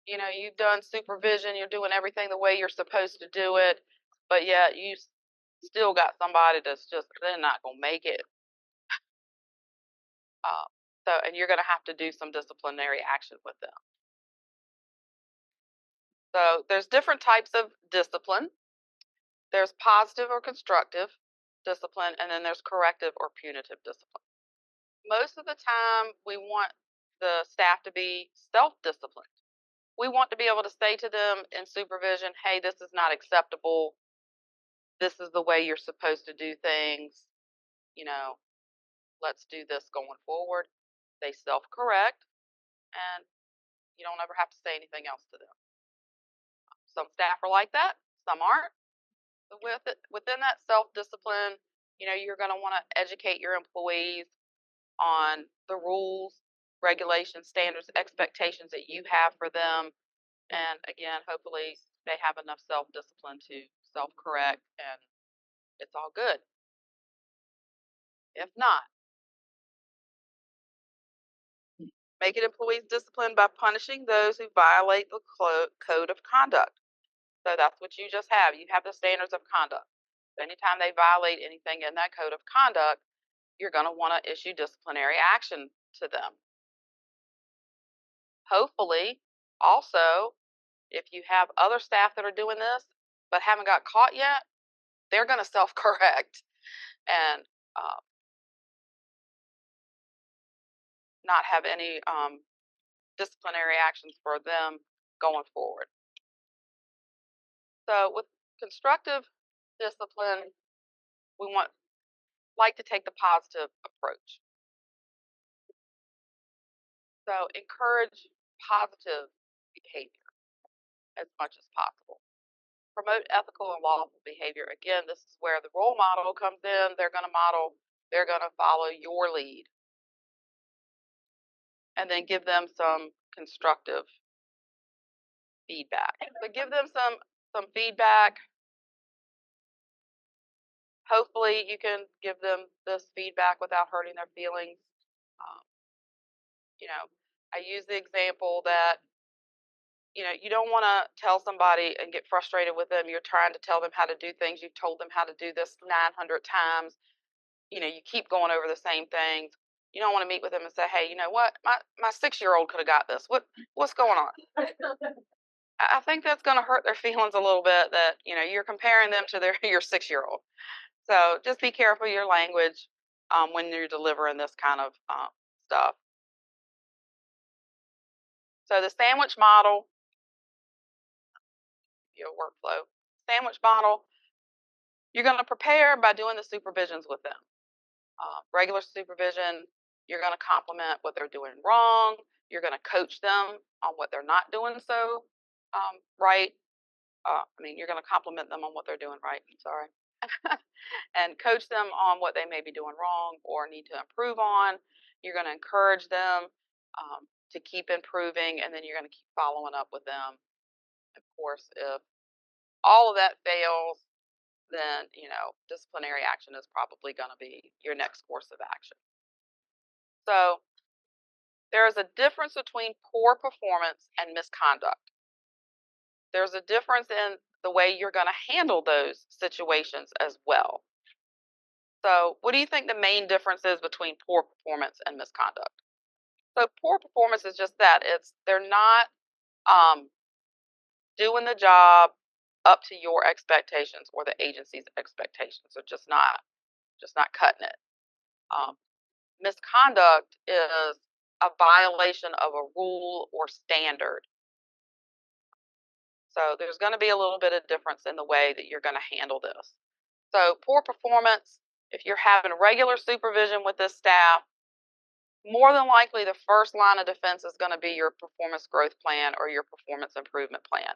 You know, you've done supervision. You're doing everything the way you're supposed to do it, but yet you still got somebody that's just, they're not going to make it. And you're going to have to do some disciplinary action with them. So there's different types of discipline. There's positive or constructive discipline, and then there's corrective or punitive discipline. Most of the time, we want the staff to be self-disciplined. We want to be able to say to them in supervision, hey, this is not acceptable. This is the way you're supposed to do things. You know, let's do this going forward. They self-correct, and you don't ever have to say anything else to them. Some staff are like that, some aren't. Within that self-discipline, you know, you're going to want to educate your employees on the rules, regulations, standards, expectations that you have for them. And again, hopefully they have enough self-discipline to self-correct and it's all good. If not, making employees disciplined by punishing those who violate the code of conduct. So that's what you just have. You have the standards of conduct. So anytime they violate anything in that code of conduct, you're going to want to issue disciplinary action to them. Hopefully, also, if you have other staff that are doing this but haven't got caught yet, they're going to self-correct and not have any disciplinary actions for them going forward. So with constructive discipline, we like to take the positive approach. So encourage positive behavior as much as possible. Promote ethical and lawful behavior. Again, this is where the role model comes in. They're going to model, they're going to follow your lead. And then give them some constructive feedback. But give them some feedback. Hopefully you can give them this feedback without hurting their feelings. You know, I use the example that, you know, you don't want to tell somebody and get frustrated with them. You're trying to tell them how to do things. You've told them how to do this 900 times. You know, you keep going over the same things. You don't want to meet with them and say, hey, you know what? My 6-year-old could have got this. What's going on? I think that's going to hurt their feelings a little bit that, you know, you're comparing them to your 6-year-old. So just be careful of your language when you're delivering this kind of stuff. So the sandwich model, your workflow, sandwich model, you're going to prepare by doing the supervisions with them. Regular supervision, you're going to compliment what they're doing wrong. You're going to coach them on what they're not doing so right. You're going to compliment them on what they're doing right. I'm sorry. And coach them on what they may be doing wrong or need to improve on. You're going to encourage them to keep improving, and then you're going to keep following up with them. Of course, if all of that fails, then, you know, disciplinary action is probably going to be your next course of action. So there is a difference between poor performance and misconduct. There's a difference in the way you're going to handle those situations as well. So what do you think the main difference is between poor performance and misconduct? So poor performance is just that. They're not doing the job up to your expectations or the agency's expectations. So just not cutting it. Misconduct is a violation of a rule or standard. So there's going to be a little bit of difference in the way that you're going to handle this. So poor performance, if you're having regular supervision with this staff, more than likely the first line of defense is going to be your performance growth plan or your performance improvement plan.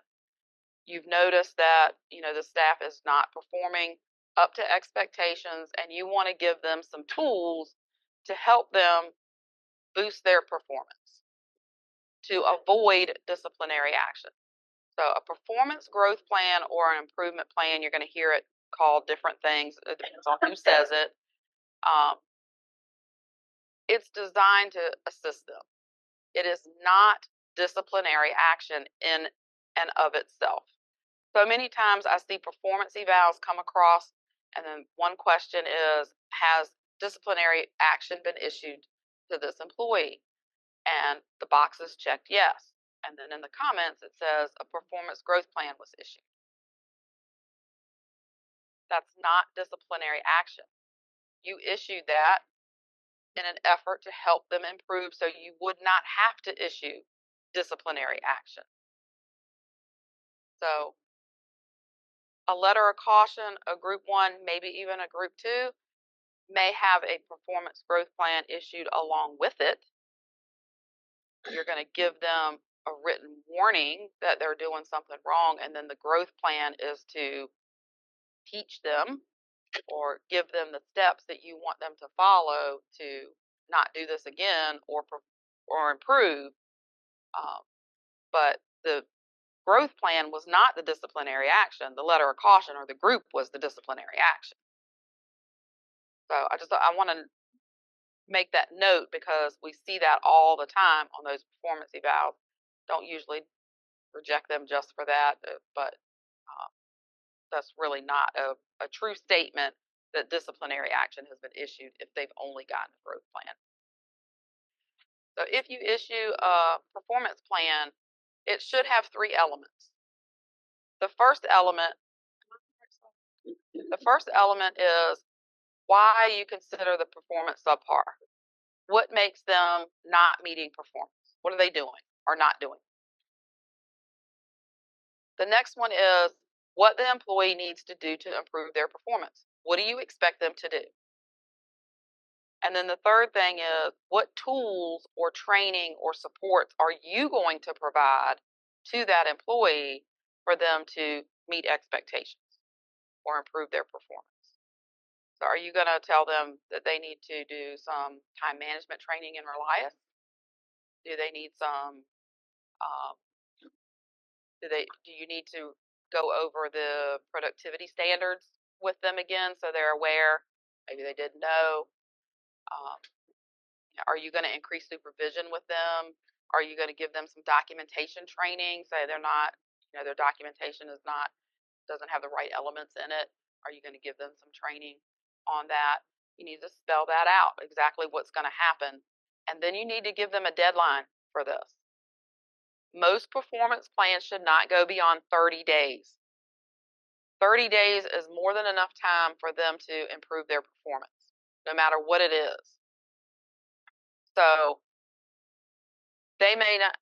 You've noticed that, the staff is not performing up to expectations, and you want to give them some tools to help them boost their performance to avoid disciplinary action. So a performance growth plan or an improvement plan, you're going to hear it called different things. It depends on who says it. It's designed to assist them. It is not disciplinary action in and of itself. So many times I see performance evals come across, and then one question is, has disciplinary action been issued to this employee? And the box is checked yes. And then in the comments it says a performance growth plan was issued. That's not disciplinary action. You issued that in an effort to help them improve, so you would not have to issue disciplinary action. So a letter of caution, a group 1, maybe even a group 2, may have a performance growth plan issued along with it. You're going to give them a written warning that they're doing something wrong, and then the growth plan is to teach them or give them the steps that you want them to follow to not do this again or improve. But the growth plan was not the disciplinary action. The letter of caution or the group was the disciplinary action. So I want to make that note because we see that all the time on those performance evals. Don't usually reject them just for that, but that's really not a true statement that disciplinary action has been issued if they've only gotten a growth plan. So if you issue a performance plan, it should have 3 elements. The first element is why you consider the performance subpar. What makes them not meeting performance? What are they doing or not doing? The next one is what the employee needs to do to improve their performance. What do you expect them to do? And then the third thing is what tools or training or supports are you going to provide to that employee for them to meet expectations or improve their performance? So are you going to tell them that they need to do some time management training in Relias? Do they need some, do you need to go over the productivity standards with them again so they're aware? Maybe they didn't know. Are you going to increase supervision with them? Are you going to give them some documentation training? Say they're not, their documentation doesn't have the right elements in it. Are you going to give them some training on that? You need to spell that out, exactly what's going to happen. And then you need to give them a deadline for this. Most performance plans should not go beyond 30 days. 30 days is more than enough time for them to improve their performance, no matter what it is. So they may not,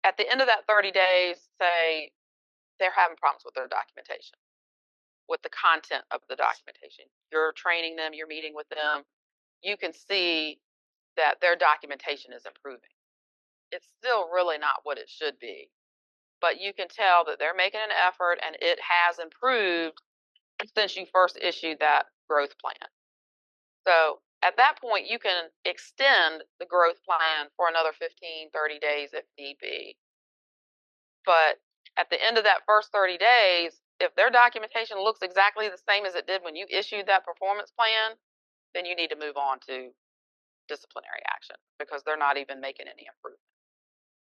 at the end of that 30 days, say they're having problems with their documentation, with the content of the documentation. You're training them, you're meeting with them. You can see that their documentation is improving. It's still really not what it should be, but you can tell that they're making an effort and it has improved since you first issued that growth plan. So at that point, you can extend the growth plan for another 15, 30 days if need be. But at the end of that first 30 days, if their documentation looks exactly the same as it did when you issued that performance plan, then you need to move on to disciplinary action because they're not even making any improvement.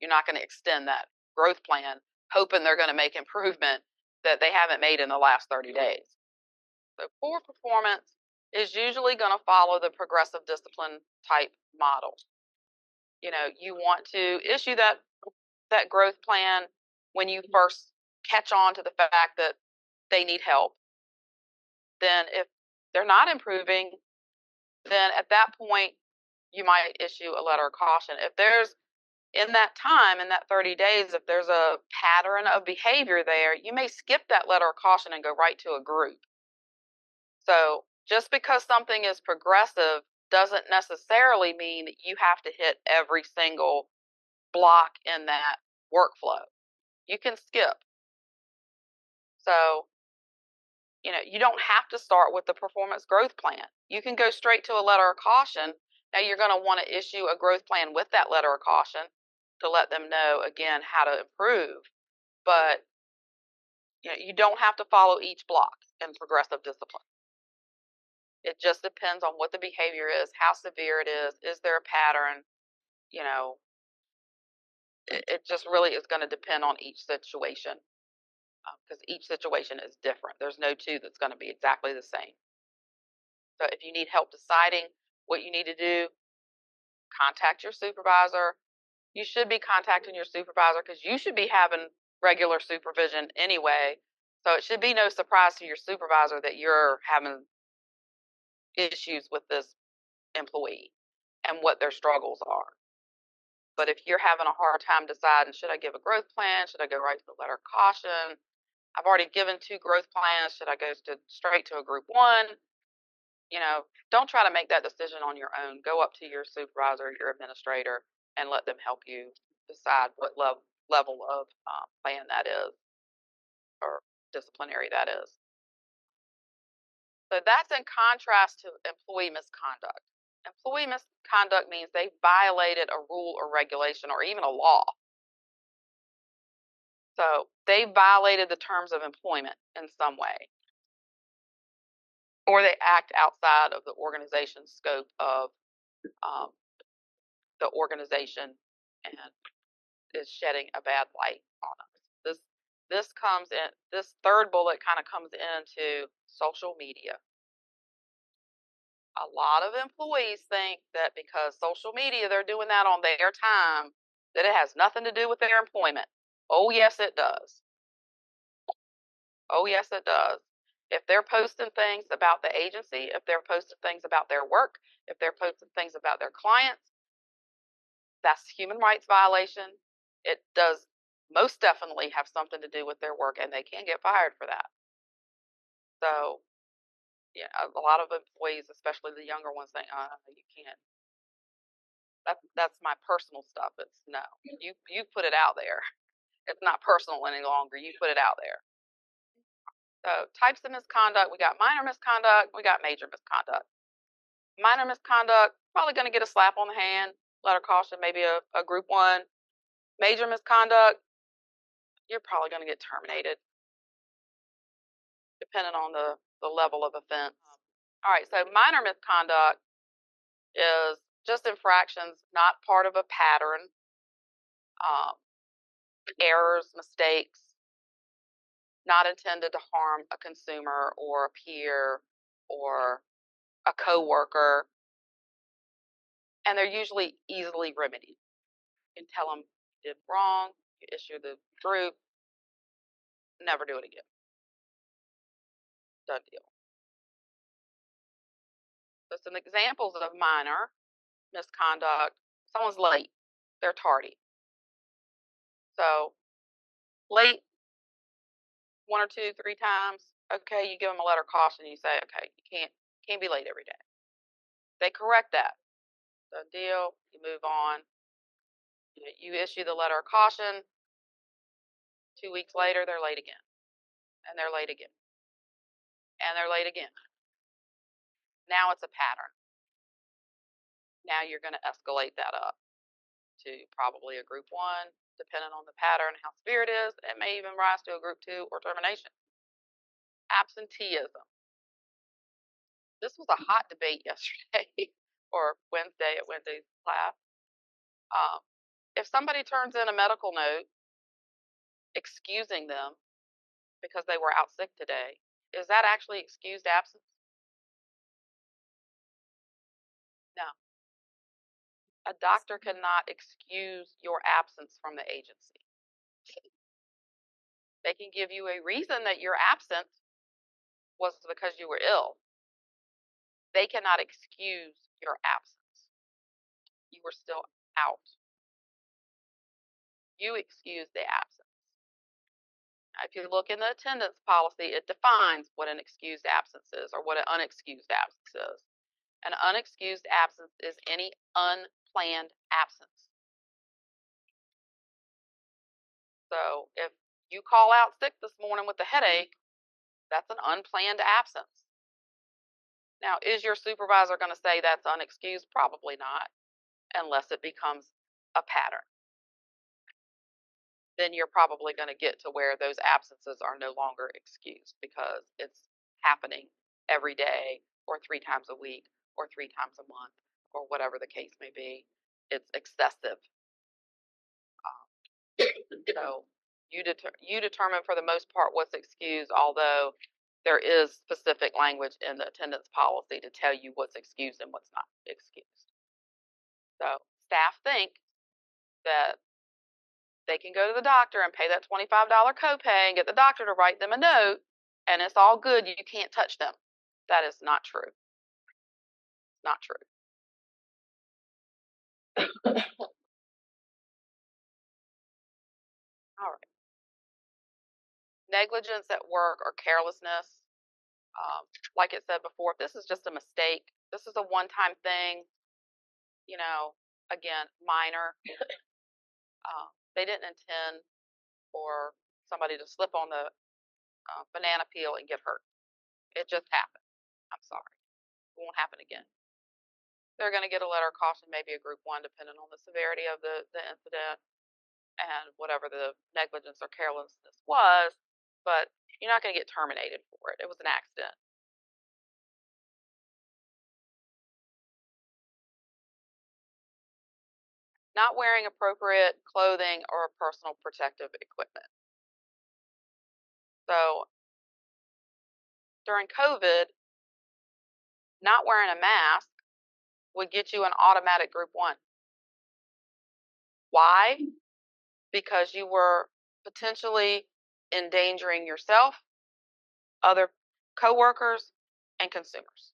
You're not going to extend that growth plan hoping they're going to make improvement that they haven't made in the last 30 days. So poor performance is usually going to follow the progressive discipline type model. You want to issue that growth plan when you first catch on to the fact that they need help. Then if they're not improving, then at that point you might issue a letter of caution. If there's in that time, in that 30 days, if there's a pattern of behavior there, you may skip that letter of caution and go right to a group. So just because something is progressive doesn't necessarily mean that you have to hit every single block in that workflow. You can skip. So, you don't have to start with the performance growth plan. You can go straight to a letter of caution. Now, you're going to want to issue a growth plan with that letter of caution to let them know, again, how to improve. But, you don't have to follow each block in progressive discipline. It just depends on what the behavior is, how severe it is there a pattern, it just really is going to depend on each situation, because each situation is different. There's no two that's going to be exactly the same. So if you need help deciding what you need to do, contact your supervisor. You should be contacting your supervisor because you should be having regular supervision anyway. So it should be no surprise to your supervisor that you're having issues with this employee and what their struggles are. But if you're having a hard time deciding, should I give a growth plan? Should I go right to the letter of caution? I've already given 2 growth plans. Should I go straight to a group 1? Don't try to make that decision on your own. Go up to your supervisor, your administrator, and let them help you decide what level of plan that is, or disciplinary that is. So that's in contrast to employee misconduct. Employee misconduct means they violated a rule or regulation or even a law. So they violated the terms of employment in some way, or they act outside of the organization's scope of the organization and is shedding a bad light on us. This third bullet kind of comes into social media. A lot of employees think that because social media, they're doing that on their time, that it has nothing to do with their employment. Oh, yes, it does. Oh, yes, it does. If they're posting things about the agency, if they're posting things about their work, if they're posting things about their clients, that's human rights violation. It does most definitely have something to do with their work, and they can get fired for that. So, yeah, a lot of employees, especially the younger ones, think, you can't. That's my personal stuff. It's no, you put it out there. It's not personal any longer. You put it out there. So types of misconduct, we got minor misconduct, we got major misconduct. Minor misconduct, probably going to get a slap on the hand, letter of caution, maybe a group 1. Major misconduct, you're probably going to get terminated, depending on the level of offense. All right, so minor misconduct is just infractions, not part of a pattern, errors, mistakes, not intended to harm a consumer or a peer or a coworker, and they're usually easily remedied. You can tell them you did wrong, you issue the group, never do it again. Done deal. So some examples of minor misconduct: someone's late, they're tardy. So late 1 or 2, 3 times, okay, you give them a letter of caution. You say, okay, you can't be late every day. They correct that. Done deal. You move on. You issue the letter of caution. 2 weeks later, they're late again, and they're late again, and they're late again. Now it's a pattern. Now you're going to escalate that up to probably a group 1, depending on the pattern, how severe it is. It may even rise to a group 2 or termination. Absenteeism. This was a hot debate yesterday or Wednesday at Wednesday's class. If somebody turns in a medical note excusing them because they were out sick today, is that actually excused absence? No. A doctor cannot excuse your absence from the agency. They can give you a reason that your absence was because you were ill. They cannot excuse your absence. You were still out. You excuse the absence. If you look in the attendance policy, it defines what an excused absence is or what an unexcused absence is. An unexcused absence is any unplanned absence. So if you call out sick this morning with a headache, that's an unplanned absence. Now, is your supervisor going to say that's unexcused? Probably not, unless it becomes a pattern. Then you're probably going to get to where those absences are no longer excused because it's happening every day or 3 times a week or 3 times a month or whatever the case may be. It's excessive. So you determine for the most part what's excused, although there is specific language in the attendance policy to tell you what's excused and what's not excused. So staff think that they can go to the doctor and pay that $25 copay and get the doctor to write them a note, and it's all good. You can't touch them. That is not true. Not true. All right. Negligence at work or carelessness. Like it said before, if this is just a mistake, this is a one-time thing, again, minor. They didn't intend for somebody to slip on the banana peel and get hurt. It just happened. I'm sorry. It won't happen again. They're going to get a letter of caution, maybe a group 1, depending on the severity of the incident and whatever the negligence or carelessness was, but you're not going to get terminated for it. It was an accident. Not wearing appropriate clothing or personal protective equipment. So during COVID, not wearing a mask would get you an automatic group 1. Why? Because you were potentially endangering yourself, other coworkers, and consumers.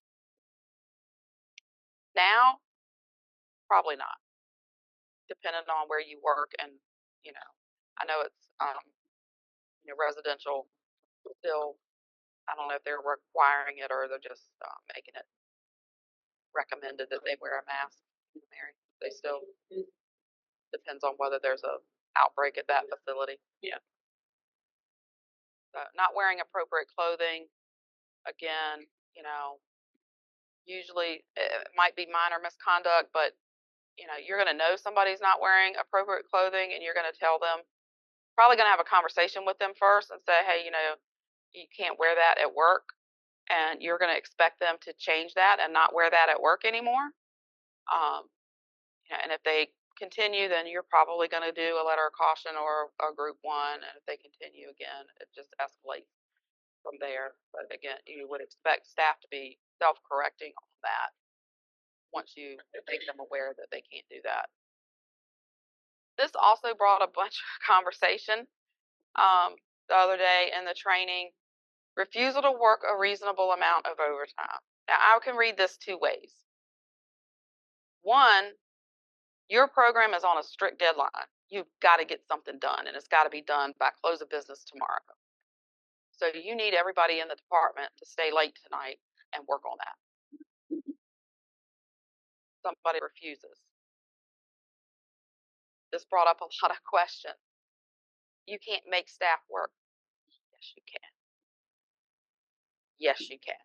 Now, probably not, depending on where you work. And I know it's residential still. I don't know if they're requiring it or they're just making it recommended that they wear a mask. Mary, they still depends on whether there's a outbreak at that facility. Yeah. So not wearing appropriate clothing, again, usually it might be minor misconduct, but you're going to know somebody's not wearing appropriate clothing, and you're going to tell them. Probably going to have a conversation with them first and say, hey, you can't wear that at work, and you're going to expect them to change that and not wear that at work anymore. And if they continue, then you're probably going to do a letter of caution or a group 1, and if they continue again, it just escalates from there. But again, you would expect staff to be self-correcting on that once you make them aware that they can't do that. This also brought a bunch of conversation the other day in the training. Refusal to work a reasonable amount of overtime. Now, I can read this 2 ways. One, your program is on a strict deadline. You've got to get something done, and it's got to be done by close of business tomorrow. So you need everybody in the department to stay late tonight and work on that. Somebody refuses. This brought up a lot of questions. You can't make staff work. Yes, you can. Yes, you can.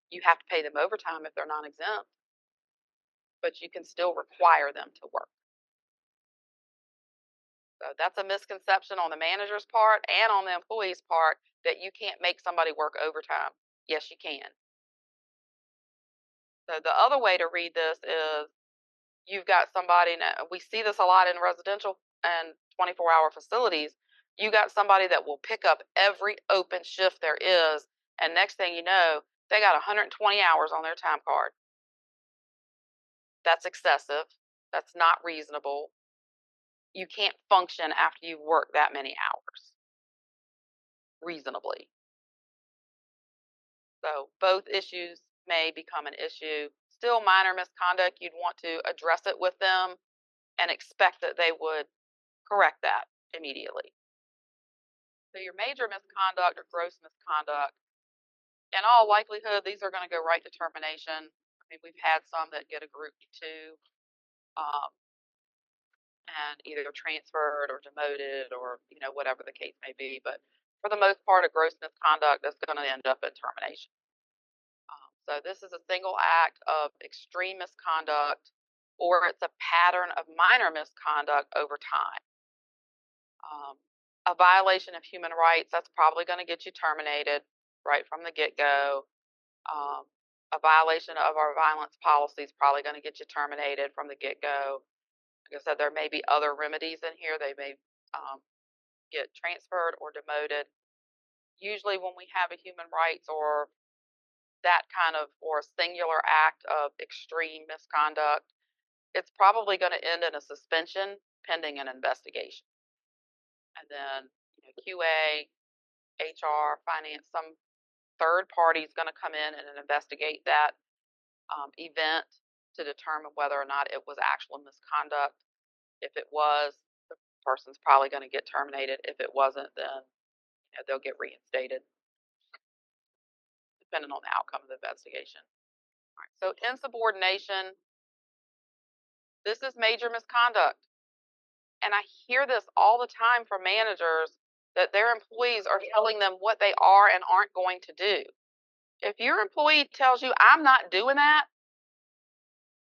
You have to pay them overtime if they're non-exempt, but you can still require them to work. So that's a misconception on the manager's part and on the employee's part that you can't make somebody work overtime. Yes, you can. So the other way to read this is you've got somebody, and we see this a lot in residential and 24-hour facilities. You got somebody that will pick up every open shift there is, and next thing you know, they got 120 hours on their time card. That's excessive. That's not reasonable. You can't function after you've worked that many hours reasonably. So both issues may become an issue. Still minor misconduct, you'd want to address it with them and expect that they would correct that immediately. So your major misconduct or gross misconduct, In all likelihood, these are going to go right to termination. I mean, we've had some that get a group two, um, and either transferred or demoted or, whatever the case may be. But for the most part, a gross misconduct is going to end up in termination. So this is a single act of extreme misconduct, or it's a pattern of minor misconduct over time. A violation of human rights, that's probably going to get you terminated right from the get-go. A violation of our violence policy is probably going to get you terminated from the get-go. Like I said, there may be other remedies in here. They may get transferred or demoted. Usually when we have a human rights or that kind of, or a singular act of extreme misconduct, it's probably going to end in a suspension pending an investigation. And then QA, HR, finance, some third party is going to come in and investigate that event to determine whether or not it was actual misconduct. If it was, the person's probably going to get terminated. If it wasn't, then they'll get reinstated, depending on the outcome of the investigation. All right, so insubordination, this is major misconduct. And I hear this all the time from managers that their employees are telling them what they are and aren't going to do. If your employee tells you, I'm not doing that,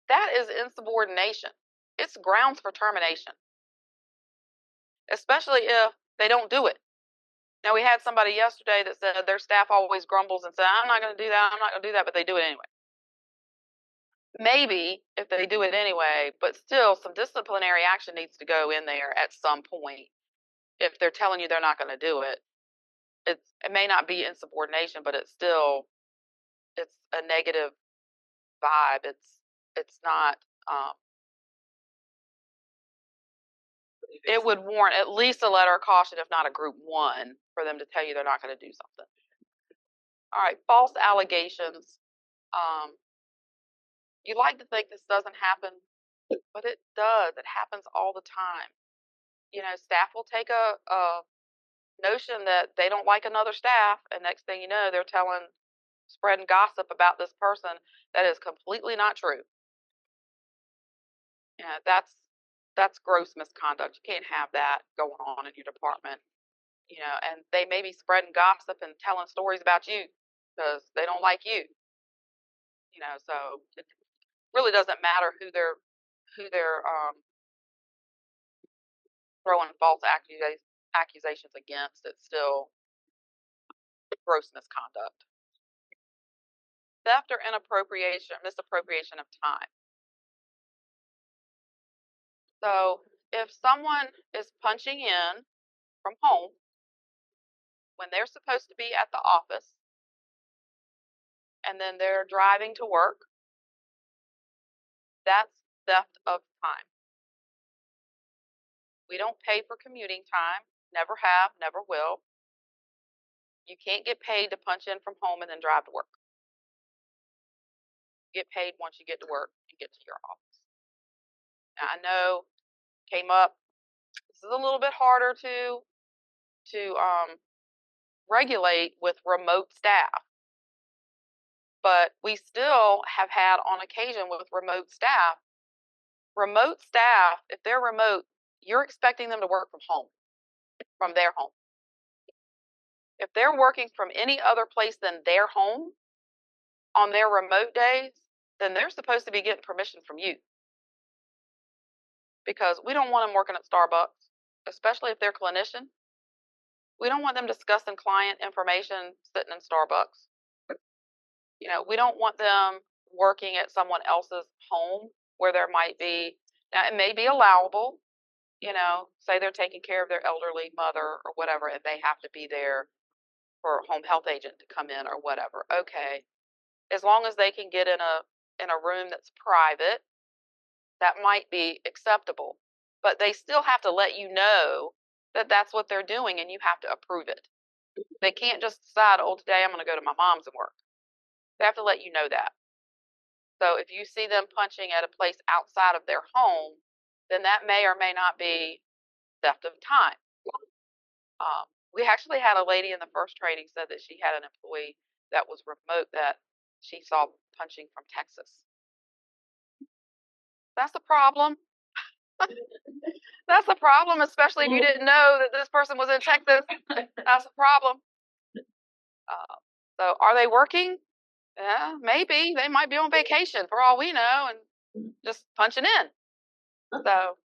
that is insubordination. It's grounds for termination, especially if they don't do it. Now, we had somebody yesterday that said their staff always grumbles and says, I'm not going to do that, I'm not going to do that, but they do it anyway. Maybe if they do it anyway, but still some disciplinary action needs to go in there at some point. If they're telling you they're not going to do it, it may not be insubordination, but it's a negative vibe. It's not. It would warrant at least a letter of caution, if not a group one, for them to tell you they're not going to do something. All right, false allegations. You like to think this doesn't happen, but it does. It happens all the time. Staff will take a notion that they don't like another staff, and next thing you know, they're spreading gossip about this person that is completely not true. That's gross misconduct. You can't have that going on in your department. And they may be spreading gossip and telling stories about you because they don't like you. So it really doesn't matter who they're throwing false accusations against. It's still gross misconduct. Theft or misappropriation of time. So if someone is punching in from home when they're supposed to be at the office, and then they're driving to work, that's theft of time. We don't pay for commuting time, never have, never will. You can't get paid to punch in from home and then drive to work. You get paid once you get to work and get to your office. Now, I know came up, this is a little bit harder to regulate with remote staff. But we still have had on occasion with remote staff, if they're remote, you're expecting them to work from home, from their home. If they're working from any other place than their home on their remote days, then they're supposed to be getting permission from you. Because we don't want them working at Starbucks, especially if they're clinician. We don't want them discussing client information sitting in Starbucks. We don't want them working at someone else's home where there might be, now it may be allowable, say they're taking care of their elderly mother or whatever, and they have to be there for a home health agent to come in or whatever. Okay. As long as they can get in a room that's private, that might be acceptable. But they still have to let you know that that's what they're doing, and you have to approve it. They can't just decide, oh, today I'm going to go to my mom's and work. They have to let you know that. So if you see them punching at a place outside of their home, then that may or may not be theft of time. We actually had a lady in the first training said that she had an employee that was remote that she saw punching from Texas. That's a problem. That's a problem, especially if you didn't know that this person was in Texas. That's a problem. So are they working? Yeah, maybe. They might be on vacation for all we know and just punching in. So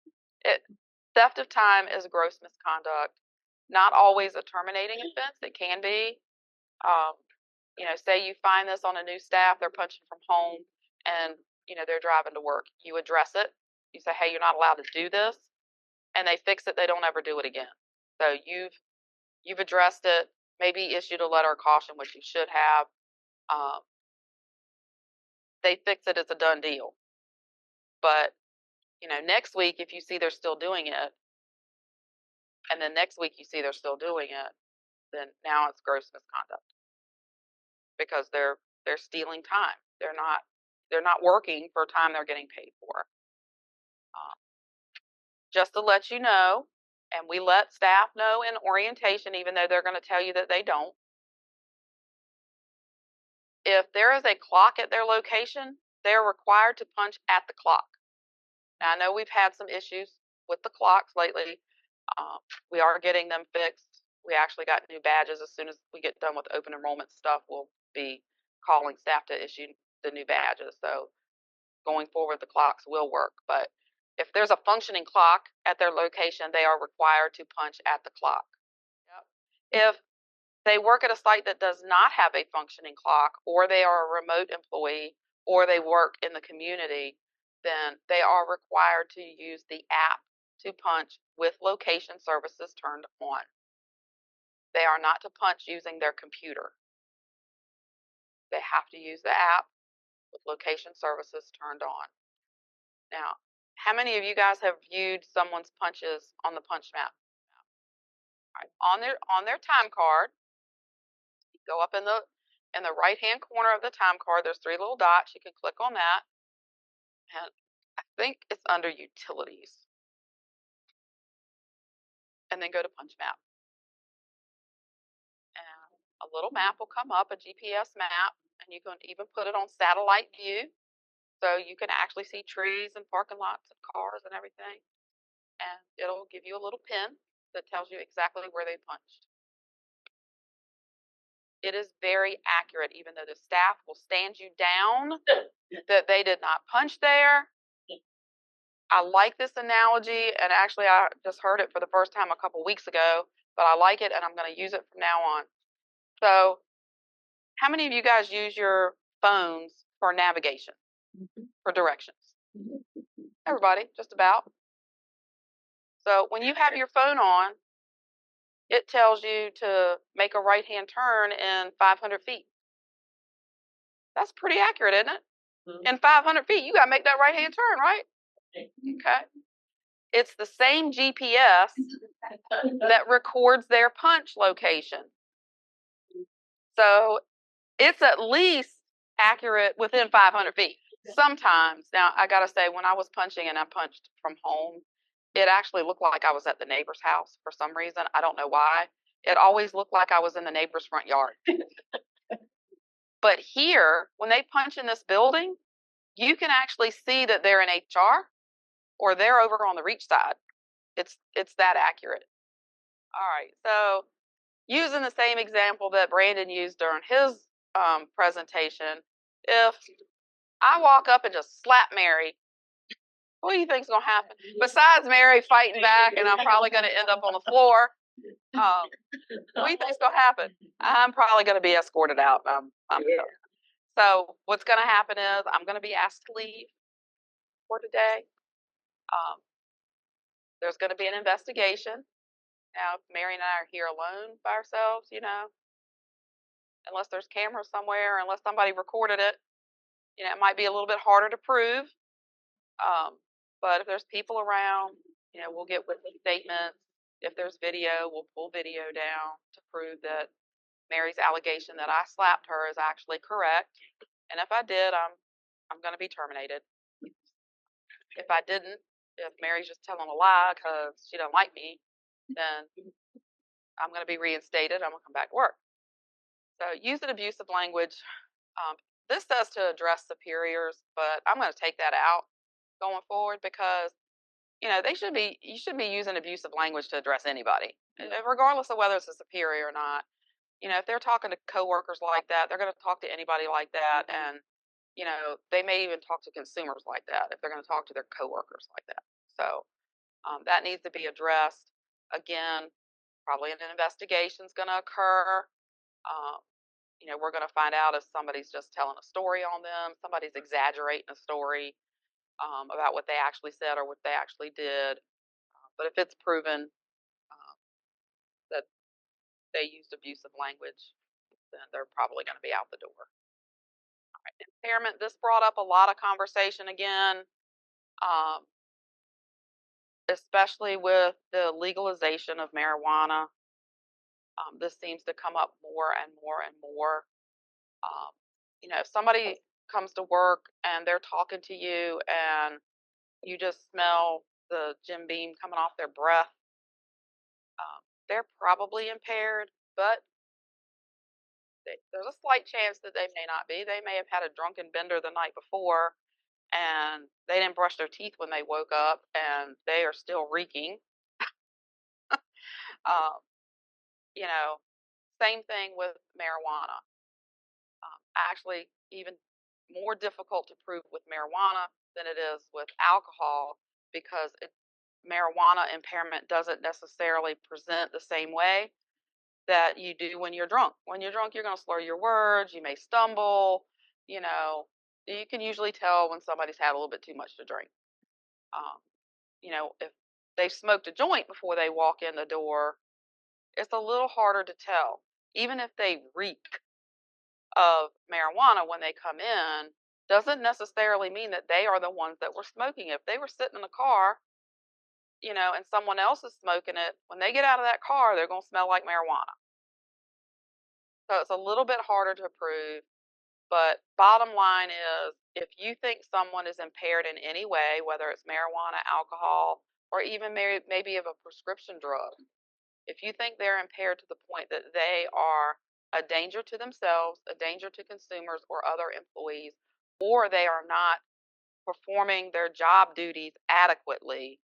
theft of time is gross misconduct. Not always a terminating offense. It can be. Say you find this on a new staff, they're punching from home and, they're driving to work. You address it. You say, hey, you're not allowed to do this. And they fix it. They don't ever do it again. So you've addressed it, maybe issued a letter of caution, which you should have. They fix it, it's a done deal. But, next week, if you see they're still doing it, and then next week you see they're still doing it, then now it's gross misconduct because they're stealing time. They're not working for time they're getting paid for. Just to let you know, and we let staff know in orientation, even though they're going to tell you that they don't. If there is a clock at their location, they're required to punch at the clock. Now, I know we've had some issues with the clocks lately. We are getting them fixed. We actually got new badges. As soon as we get done with open enrollment stuff, we'll be calling staff to issue the new badges. So going forward, the clocks will work. But if there's a functioning clock at their location, they are required to punch at the clock. Yep. If they work at a site that does not have a functioning clock, or they are a remote employee, or they work in the community, then they are required to use the app to punch with location services turned on. They are not to punch using their computer. They have to use the app with location services turned on. Now, how many of you guys have viewed someone's punches on the punch map? All right. On their time card, go up in the right-hand corner of the time card, there's 3 little dots. You can click on that. And I think it's under utilities. And then go to punch map. And a little map will come up, a GPS map, and you can even put it on satellite view. So you can actually see trees and parking lots and cars and everything. And it'll give you a little pin that tells you exactly where they punched. It is very accurate, even though the staff will stand you down that they did not punch there. I like this analogy, and actually I just heard it for the first time a couple weeks ago, but I like it and I'm going to use it from now on. So how many of you guys use your phones for navigation, for directions? Everybody, just about. So when you have your phone on, it tells you to make a right-hand turn in 500 feet. That's pretty accurate, isn't it? In 500 feet, you got to make that right-hand turn, right? Okay. It's the same GPS that records their punch location. So it's at least accurate within 500 feet. Sometimes. Now, I got to say, when I was punching and I punched from home, it actually looked like I was at the neighbor's house for some reason. I don't know why. It always looked like I was in the neighbor's front yard. But here, when they punch in this building, you can actually see that they're in HR or they're over on the reach side. It's that accurate. All right, so using the same example that Brandon used during his presentation, if I walk up and just slap Mary, what do you think's going to happen? Besides Mary fighting back, and I'm probably going to end up on the floor, what do you think's going to happen? I'm probably going to be escorted out. So what's going to happen is I'm going to be asked to leave for today. There's going to be an investigation. Now, if Mary and I are here alone by ourselves, unless there's cameras somewhere, unless somebody recorded it, it might be a little bit harder to prove. But if there's people around, we'll get witness statements. If there's video, we'll pull video down to prove that Mary's allegation that I slapped her is actually correct. And if I did, I'm going to be terminated. If I didn't, if Mary's just telling a lie because she doesn't like me, then I'm going to be reinstated. I'm going to come back to work. So using abusive language, um, this says to address superiors, but I'm going to take that out going forward because you should be using abusive language to address anybody, regardless of whether it's a superior or not. If they're talking to coworkers like that, they're going to talk to anybody like that, and they may even talk to consumers like that if they're going to talk to their coworkers like that. So that needs to be addressed. Again, probably an investigation is going to occur. Um, we're going to find out if somebody's just telling a story on them, somebody's exaggerating a story about what they actually said or what they actually did. But if it's proven that they used abusive language, then they're probably going to be out the door. All right. Impairment. This brought up a lot of conversation again, um, especially with the legalization of marijuana. This seems to come up more and more and more. Um, if somebody comes to work and they're talking to you and you just smell the Jim Beam coming off their breath, they're probably impaired, but there's a slight chance that they may not be. They may have had a drunken bender the night before and they didn't brush their teeth when they woke up and they are still reeking. Um, you know, Same thing with marijuana. Actually, even more difficult to prove with marijuana than it is with alcohol because marijuana impairment doesn't necessarily present the same way that you do when you're drunk. When you're drunk, you're going to slur your words, you may stumble, you know, you can usually tell when somebody's had a little bit too much to drink. Um, if they've smoked a joint before they walk in the door, it's a little harder to tell. Even if they reek of marijuana when they come in, doesn't necessarily mean that they are the ones that were smoking. If they were sitting in a car, and someone else is smoking it, when they get out of that car, they're going to smell like marijuana. So it's a little bit harder to prove. But bottom line is, if you think someone is impaired in any way, whether it's marijuana, alcohol, or even maybe of a prescription drug, if you think they're impaired to the point that they are a danger to themselves, a danger to consumers or other employees, or they are not performing their job duties adequately,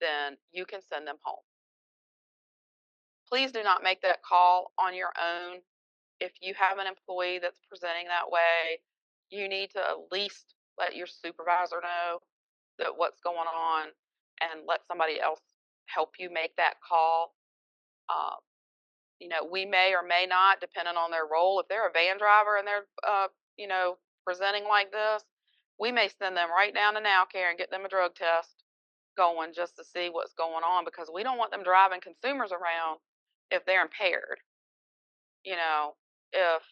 then you can send them home. Please do not make that call on your own. If you have an employee that's presenting that way, you need to at least let your supervisor know that what's going on and let somebody else help you make that call. Um, we may or may not, depending on their role, if they're a van driver and they're, presenting like this, we may send them right down to NowCare and get them a drug test going just to see what's going on because we don't want them driving consumers around if they're impaired. If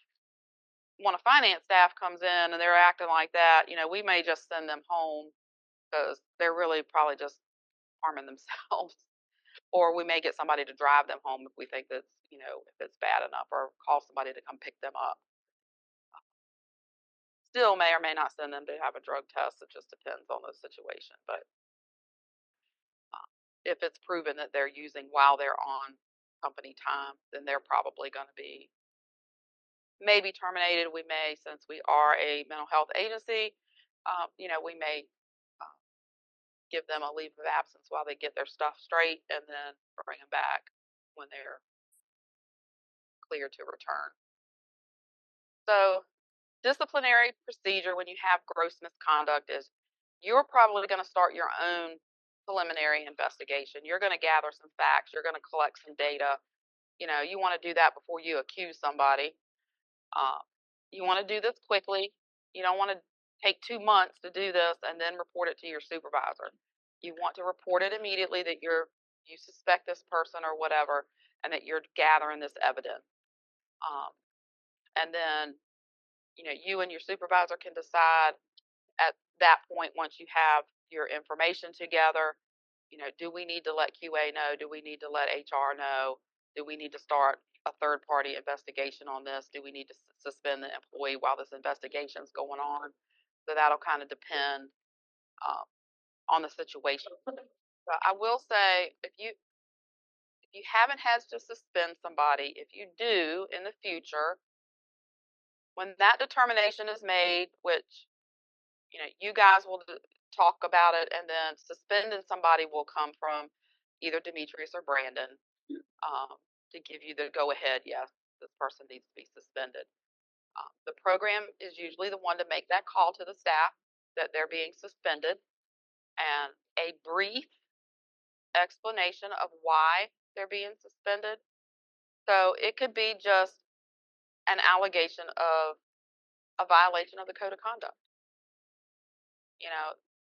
one of finance staff comes in and they're acting like that, we may just send them home because they're really probably just harming themselves. Or we may get somebody to drive them home if we think that's, if it's bad enough, or call somebody to come pick them up. Still may or may not send them to have a drug test. It just depends on the situation. But if it's proven that they're using while they're on company time, then they're probably going to be maybe terminated. We may, since we are a mental health agency, we may give them a leave of absence while they get their stuff straight and then bring them back when they're clear to return. So disciplinary procedure when you have gross misconduct is you're probably going to start your own preliminary investigation. You're going to gather some facts. You're going to collect some data. You want to do that before you accuse somebody. You want to do this quickly. You don't want to take 2 months to do this and then report it to your supervisor. You want to report it immediately that you suspect this person or whatever, and that you're gathering this evidence. And then, you and your supervisor can decide at that point, once you have your information together, do we need to let QA know? Do we need to let HR know? Do we need to start a third party investigation on this? Do we need to suspend the employee while this investigation is going on? So that'll kind of depend on the situation. But I will say, if you haven't had to suspend somebody, if you do in the future, When that determination is made, which you guys will talk about it, and then suspending somebody will come from either Demetrius or Brandon to give you the go ahead. Yes, this person needs to be suspended. The program is usually the one to make that call to the staff that they're being suspended, and a brief explanation of why they're being suspended. So it could be just an allegation of a violation of the code of conduct.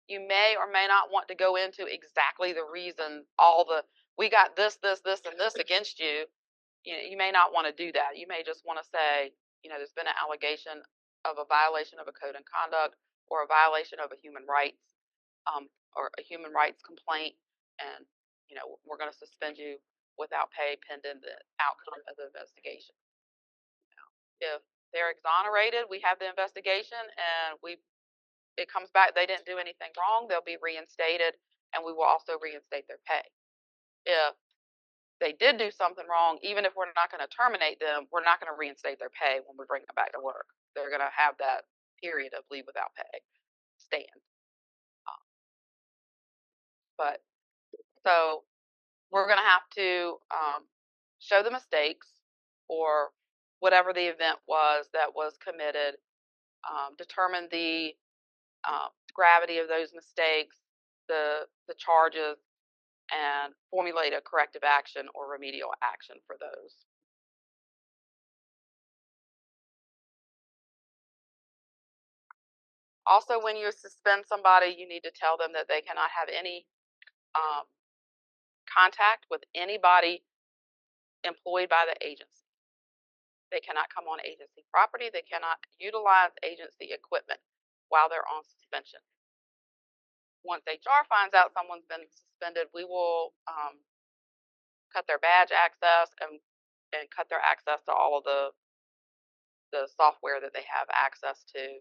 You may or may not want to go into exactly the reason, we got this, this, this, and this against you. You may not want to do that. You may just want to say, there's been an allegation of a violation of a code of conduct or a violation of a human rights or a human rights complaint, and we're going to suspend you without pay pending the outcome of the investigation. If they're exonerated, we have the investigation, and it comes back they didn't do anything wrong, they'll be reinstated, and we will also reinstate their pay. If they did do something wrong, even if we're not going to terminate them, we're not going to reinstate their pay when we bring them back to work. They're going to have that period of leave without pay stand. But so we're going to have to show the mistakes or whatever the event was that was committed, determine the gravity of those mistakes, the charges, and formulate a corrective action or remedial action for those. Also, when you suspend somebody, you need to tell them that they cannot have any contact with anybody employed by the agency. They cannot come on agency property. They cannot utilize agency equipment while they're on suspension. Once HR finds out someone's been suspended, we will cut their badge access and cut their access to all of the software that they have access to.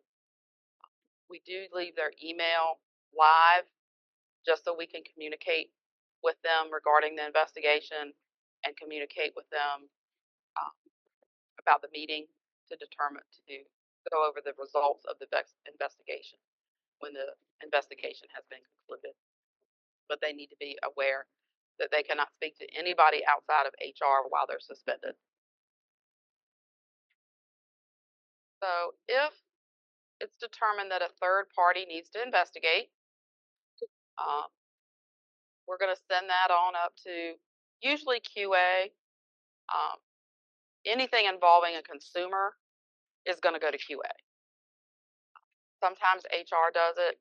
We do leave their email live just so we can communicate with them regarding the investigation and communicate with them about the meeting to go over the results of the investigation when the investigation has been concluded. But they need to be aware that they cannot speak to anybody outside of HR while they're suspended. So if it's determined that a third party needs to investigate, we're going to send that on up to usually QA. Anything involving a consumer is going to go to QA. Sometimes HR does it.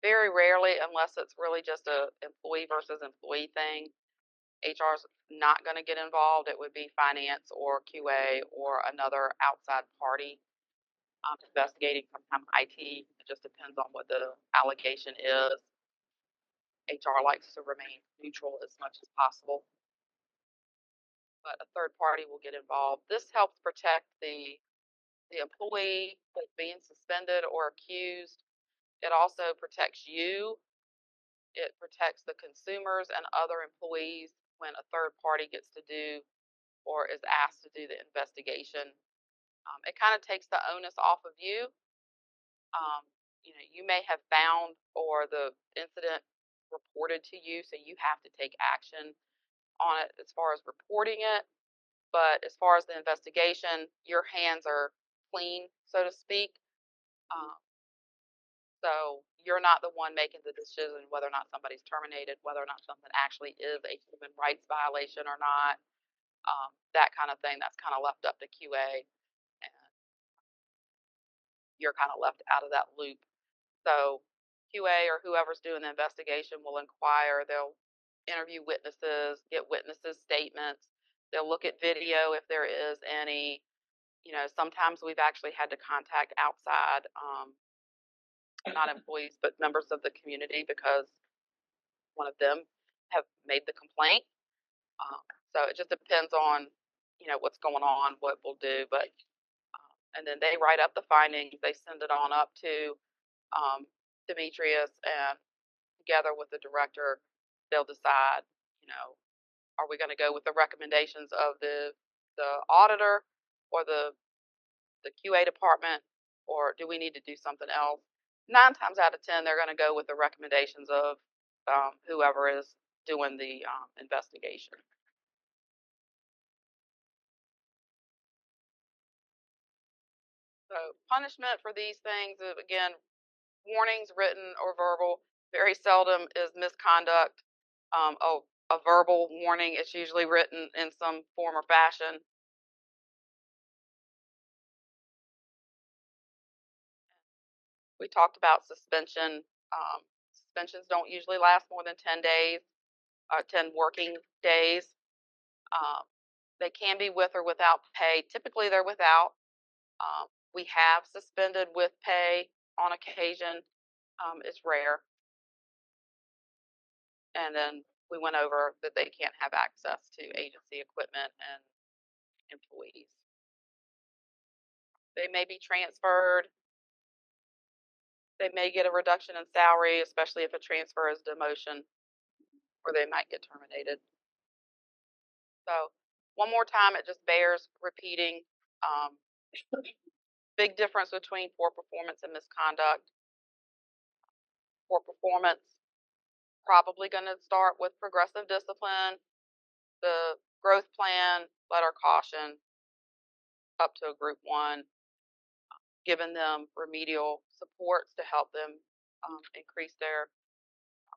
Very rarely, unless it's really just a employee versus employee thing, HR is not going to get involved. It would be finance or QA or another outside party investigating, sometimes IT. It just depends on what the allegation is. HR likes to remain neutral as much as possible, but a third party will get involved. This helps protect the employee that's being suspended or accused. It also protects you. It protects the consumers and other employees when a third party gets to do or is asked to do the investigation. It kind of takes the onus off of you. You may have found or the incident reported to you, so you have to take action on it as far as reporting it. But as far as the investigation, your hands are clean, so to speak. So you're not the one making the decision whether or not somebody's terminated, whether or not something actually is a human rights violation or not. That kind of thing, that's kind of left up to QA, and you're kind of left out of that loop. So QA or whoever's doing the investigation will inquire. They'll interview witnesses, get witnesses' statements. They'll look at video if there is any. Sometimes we've actually had to contact outside, not employees, but members of the community because one of them have made the complaint. So it just depends on, what's going on, what we'll do. But and then they write up the findings. They send it on up to Demetrius, and together with the director, they'll decide, are we going to go with the recommendations of the auditor or the the QA department, or do we need to do something else? 9 times out of 10, they're going to go with the recommendations of whoever is doing the investigation. So punishment for these things, again, warnings, written or verbal. Very seldom is misconduct a verbal warning. It's usually written in some form or fashion. We talked about suspension. Suspensions don't usually last more than 10 days, 10 working days. They can be with or without pay. Typically, they're without. We have suspended with pay on occasion. It's rare. And then we went over that they can't have access to agency equipment and employees. They may be transferred. They may get a reduction in salary, especially if a transfer is demotion, or they might get terminated. So one more time, it just bears repeating. Big difference between poor performance and misconduct. Poor performance, probably going to start with progressive discipline, the growth plan, letter caution, up to a group 1, giving them remedial supports to help them increase their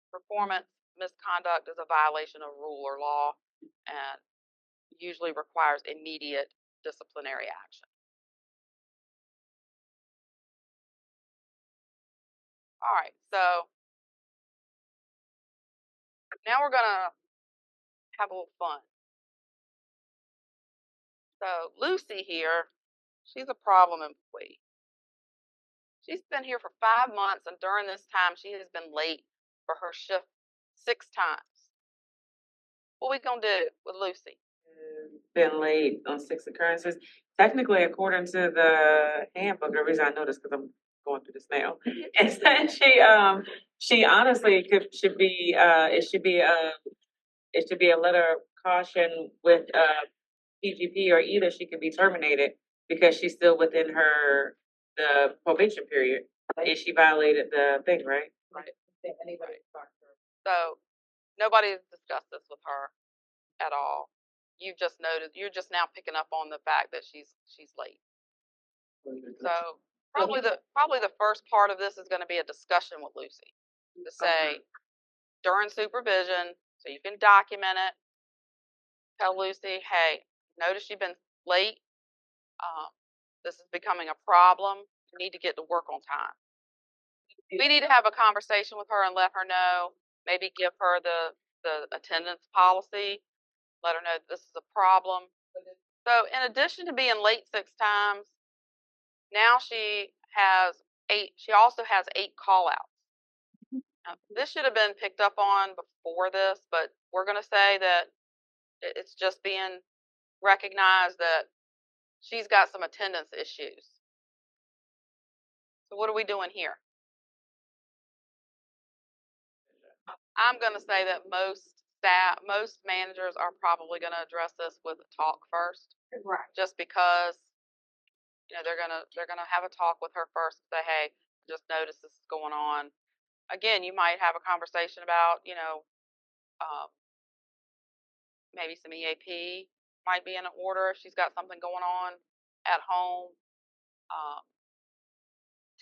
performance. Misconduct is a violation of rule or law and usually requires immediate disciplinary action. All right, so now we're going to have a little fun. So Lucy here, she's a problem employee. She's been here for 5 months, and during this time, she has been late for her shift 6 times. What are we going to do with Lucy? Been late on 6 occurrences. Technically, according to the handbook, the reason I know this because I'm going through this now, is that she honestly should be it should be a letter of caution with PGP, or either she could be terminated because she's still within the probation period. And she violated the thing, right? Right. So nobody's discussed this with her at all. You've just noticed. You're just now picking up on the fact that she's late. So probably the first part of this is going to be a discussion with Lucy to say during supervision, so you can document it. Tell Lucy, hey, notice you've been late. This is becoming a problem. You need to get to work on time. We need to have a conversation with her and let her know. Maybe give her the attendance policy. Let her know that this is a problem. So in addition to being late 6 times, now she also has 8 call outs. Now, this should have been picked up on before this, but we're going to say that it's just being recognized that she's got some attendance issues. So what are we doing here? I'm going to say that most managers are probably going to address this with a talk first, right? Just because they're gonna have a talk with her first. Say, hey, just noticed this is going on. Again, you might have a conversation about maybe some EAP might be in order if she's got something going on at home.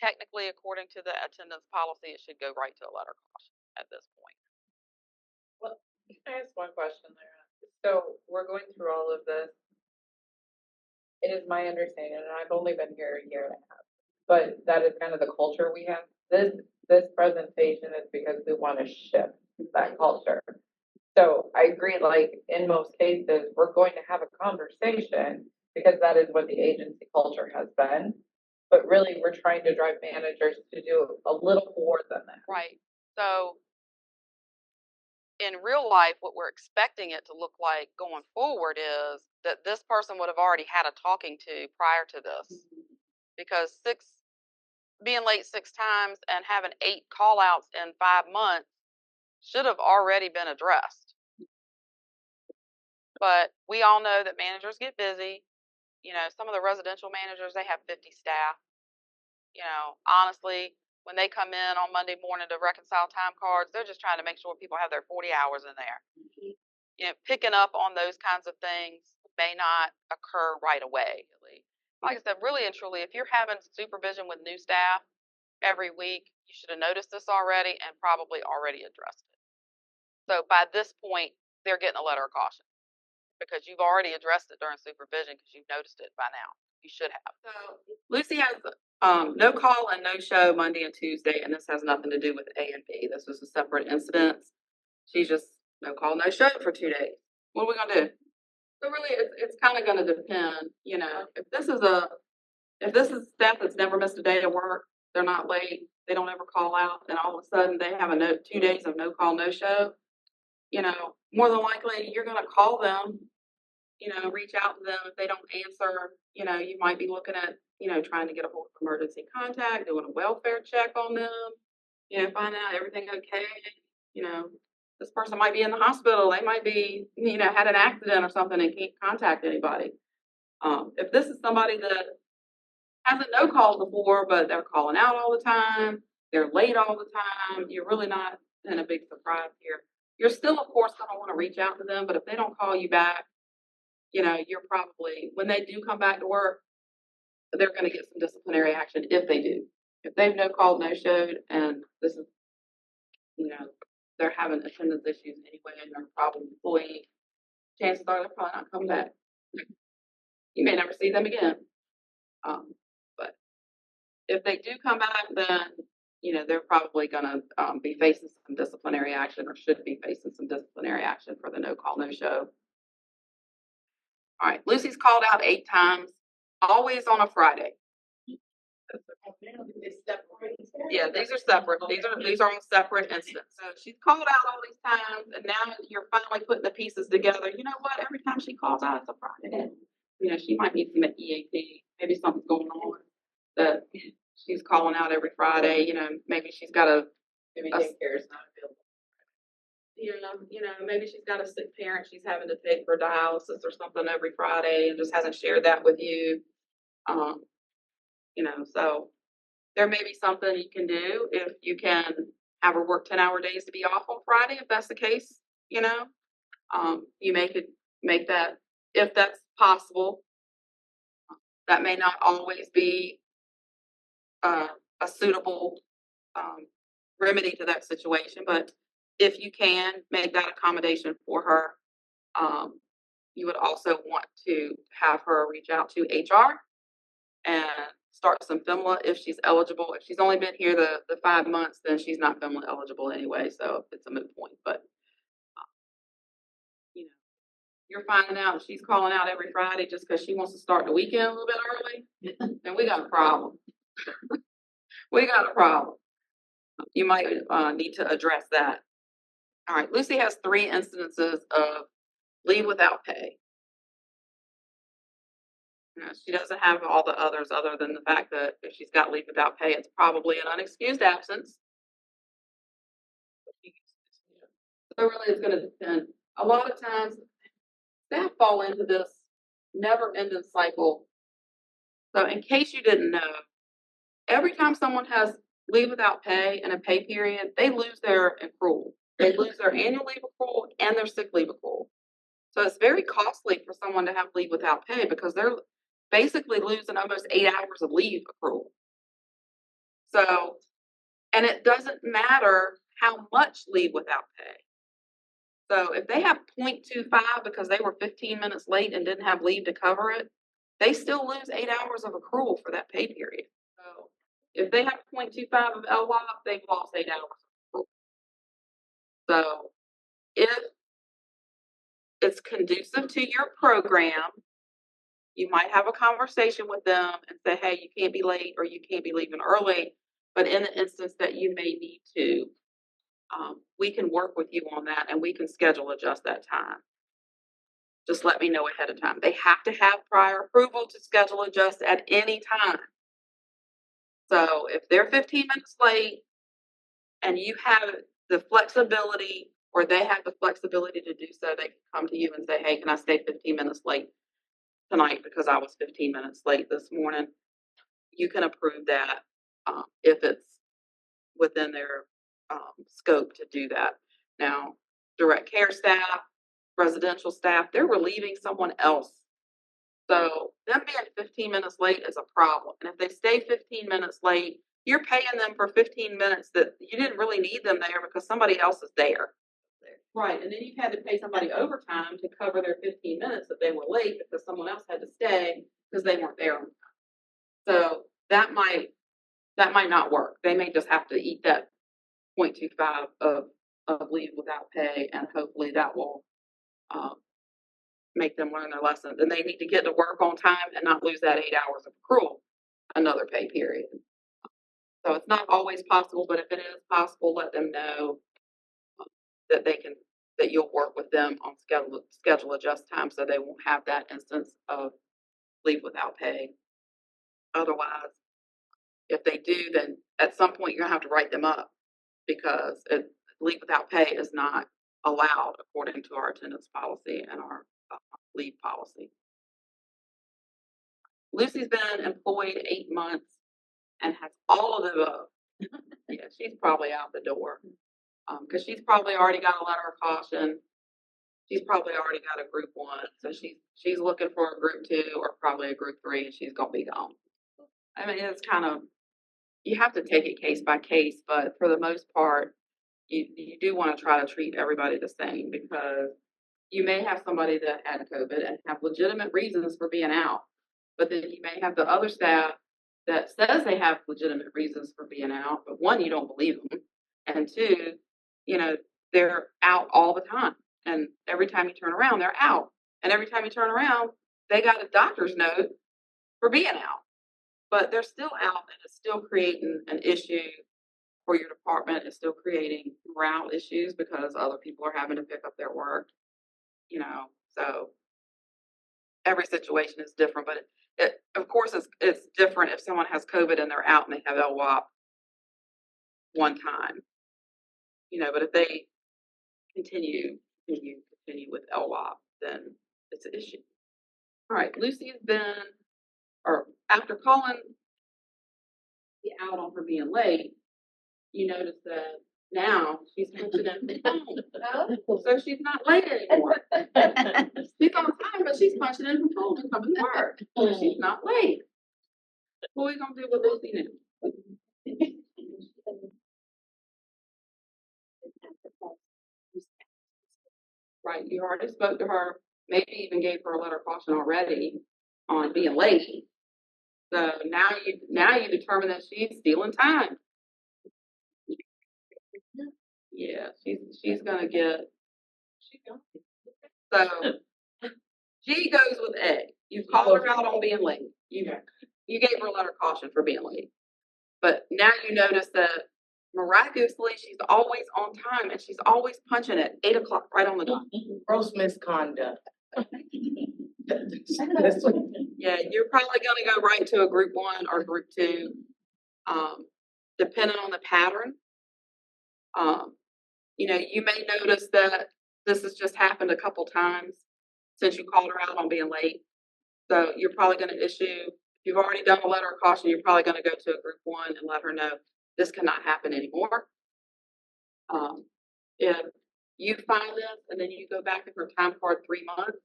Technically, according to the attendance policy, it should go right to a letter caution at this point. Well, can I ask one question there? So we're going through all of this. It is my understanding, and I've only been here a year and a half, but that is kind of the culture we have. This presentation is because we want to shift that culture. So I agree, like in most cases, we're going to have a conversation because that is what the agency culture has been. But really, we're trying to drive managers to do a little more than that. Right. So in real life, what we're expecting it to look like going forward is that this person would have already had a talking to prior to this. Because being late 6 times and having 8 call outs in 5 months should have already been addressed. But we all know that managers get busy. some of the residential managers, they have 50 staff. Honestly, when they come in on Monday morning to reconcile time cards, they're just trying to make sure people have their 40 hours in there. Picking up on those kinds of things may not occur right away. Like I said, really and truly, if you're having supervision with new staff every week, you should have noticed this already and probably already addressed it. So by this point, they're getting a letter of caution because you've already addressed it during supervision because you've noticed it by now. You should have. So Lucy has no call and no show Monday and Tuesday, and this has nothing to do with A and B. This was a separate incident. She's just no call, no show for 2 days. What are we gonna do? So really, it's kind of going to depend. If this is staff that's never missed a day of work, they're not late, they don't ever call out, and all of a sudden they have 2 days of no call, no show. More than likely you're going to call them. Reach out to them if they don't answer. You might be looking at trying to get a hold of emergency contact, doing a welfare check on them. Find out everything okay. This person might be in the hospital. They might be, had an accident or something and can't contact anybody. If this is somebody that hasn't no called before, but they're calling out all the time, they're late all the time, you're really not in a big surprise here. You're still, of course, going to want to reach out to them, but if they don't call you back, you're probably, when they do come back to work, they're going to get some disciplinary action if they do. If they've no called, no showed, and this is, they're having attendance issues anyway and they're a problem employee, chances are they're probably not coming back. You may never see them again. But if they do come back, then, they're probably going to be facing some disciplinary action or should be facing some disciplinary action for the no call, no show. All right, Lucy's called out 8 times, always on a Friday. Yeah, these are separate. These are all separate incidents. So she's called out all these times, and now you're finally putting the pieces together. You know what? Every time she calls out, it's a Friday. She might need some EAP. Maybe something's going on that she's calling out every Friday. Maybe she's got maybe daycare is not available. Maybe she's got a sick parent she's having to take for dialysis or something every Friday and just hasn't shared that with you. So there may be something you can do if you can have her work 10-hour days to be off on Friday, if that's the case. You could make that, if that's possible. That may not always be a suitable remedy to that situation, but if you can make that accommodation for her, you would also want to have her reach out to HR and start some FMLA if she's eligible. If she's only been here the 5 months, then she's not FMLA eligible anyway, so it's a moot point. But you're finding out she's calling out every Friday just because she wants to start the weekend a little bit early, then we got a problem. We got a problem. You might need to address that. All right, Lucy has 3 incidences of leave without pay. She doesn't have all the others other than the fact that if she's got leave without pay, it's probably an unexcused absence. So really it's going to depend. A lot of times staff fall into this never-ending cycle. So in case you didn't know, every time someone has leave without pay in a pay period, they lose their accrual. They lose their annual leave accrual and their sick leave accrual. So it's very costly for someone to have leave without pay because they're basically losing almost 8 hours of leave accrual. So, and it doesn't matter how much leave without pay. So if they have 0.25 because they were 15 minutes late and didn't have leave to cover it, they still lose 8 hours of accrual for that pay period. So if they have 0.25 of LWOP, they've lost 8 hours of accrual. So if it's conducive to your program, you might have a conversation with them and say, hey, you can't be late or you can't be leaving early. But in the instance that you may need to, we can work with you on that and we can schedule adjust that time. Just let me know ahead of time. They have to have prior approval to schedule adjust at any time. So if they're 15 minutes late and you have the flexibility or they have the flexibility to do so, they can come to you and say, hey, can I stay 15 minutes late tonight because I was 15 minutes late this morning. You can approve that if it's within their scope to do that. Now, direct care staff, residential staff, they're relieving someone else. So them being 15 minutes late is a problem. And if they stay 15 minutes late, you're paying them for 15 minutes that you didn't really need them there because somebody else is there. Right. And then you've had to pay somebody overtime to cover their 15 minutes that they were late because someone else had to stay because they weren't there on time. So that might not work. They may just have to eat that 0.25 of leave without pay, and hopefully that will make them learn their lesson. Then they need to get to work on time and not lose that 8 hours of accrual, another pay period. So it's not always possible, but if it is possible, let them know that you'll work with them on schedule adjust time so they won't have that instance of leave without pay. Otherwise, if they do, then at some point you're gonna have to write them up because leave without pay is not allowed according to our attendance policy and our leave policy. Lucy's been employed 8 months and has all of the above. Yeah, she's probably out the door because she's probably already got a letter of caution. She's probably already got a group 1, so she's looking for a group 2 or probably a group 3, and she's gonna be gone. I mean, it's kind of, you have to take it case by case, but for the most part, you do want to try to treat everybody the same because you may have somebody that had COVID and have legitimate reasons for being out, but then you may have the other staff that says they have legitimate reasons for being out, but 1, you don't believe them, and 2, they're out all the time. And every time you turn around, they're out. And every time you turn around, they got a doctor's note for being out. But they're still out, and it's still creating an issue for your department. It's still creating morale issues because other people are having to pick up their work. So every situation is different. But of course, it's different if someone has COVID and they're out and they have LWOP one time. But if they continue with LWOP, then it's an issue. All right, Lucy has been, or after calling the out on her being late, you notice that now she's punching in from home. So she's not late anymore. She's on time, but she's punching in from home and coming to work. So she's not late. What are we gonna do with Lucy now? Right, you already spoke to her, maybe even gave her a letter of caution already on being late. So now you determine that she's stealing time. Yeah, she's gonna get. So G goes with A. You called her out on being late. You gave her a letter of caution for being late. But now you notice that miraculously she's always on time and she's always punching at 8 o'clock right on the dot. Gross misconduct. Yeah, you're probably gonna go right to a group 1 or group 2, depending on the pattern. You may notice that this has just happened a couple times since you called her out on being late. So you're probably going to issue, if you've already done a letter of caution, you're probably going to go to a group 1 and let her know this cannot happen anymore. If you find this and then you go back in her time card 3 months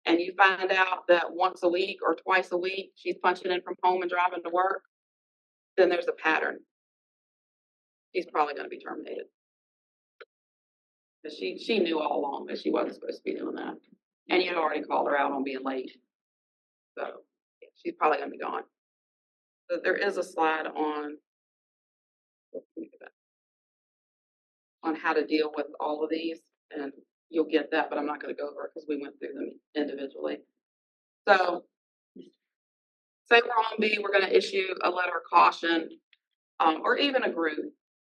and you find out that once a week or twice a week she's punching in from home and driving to work, then there's a pattern. She's probably going to be terminated. Because she knew all along that she wasn't supposed to be doing that. And you had already called her out on being late. So yeah, she's probably going to be gone. So there is a slide on how to deal with all of these, and you'll get that, but I'm not going to go over it because we went through them individually. So say we're on B, we're going to issue a letter of caution or even a group.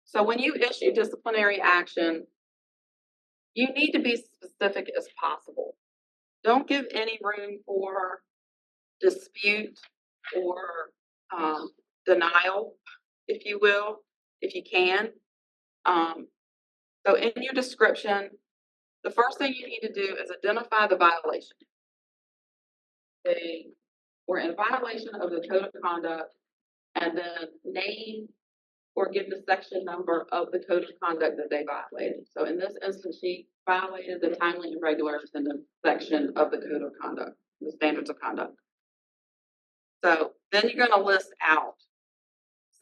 So when you issue disciplinary action, you need to be specific as possible. Don't give any room for dispute or denial, if you will, if you can. So in your description, the first thing you need to do is identify the violation. they were in violation of the code of conduct, and then name or give the section number of the code of conduct that they violated. So in this instance, she violated the timely and regular attendance section of the code of conduct, the standards of conduct. So then you're gonna list out,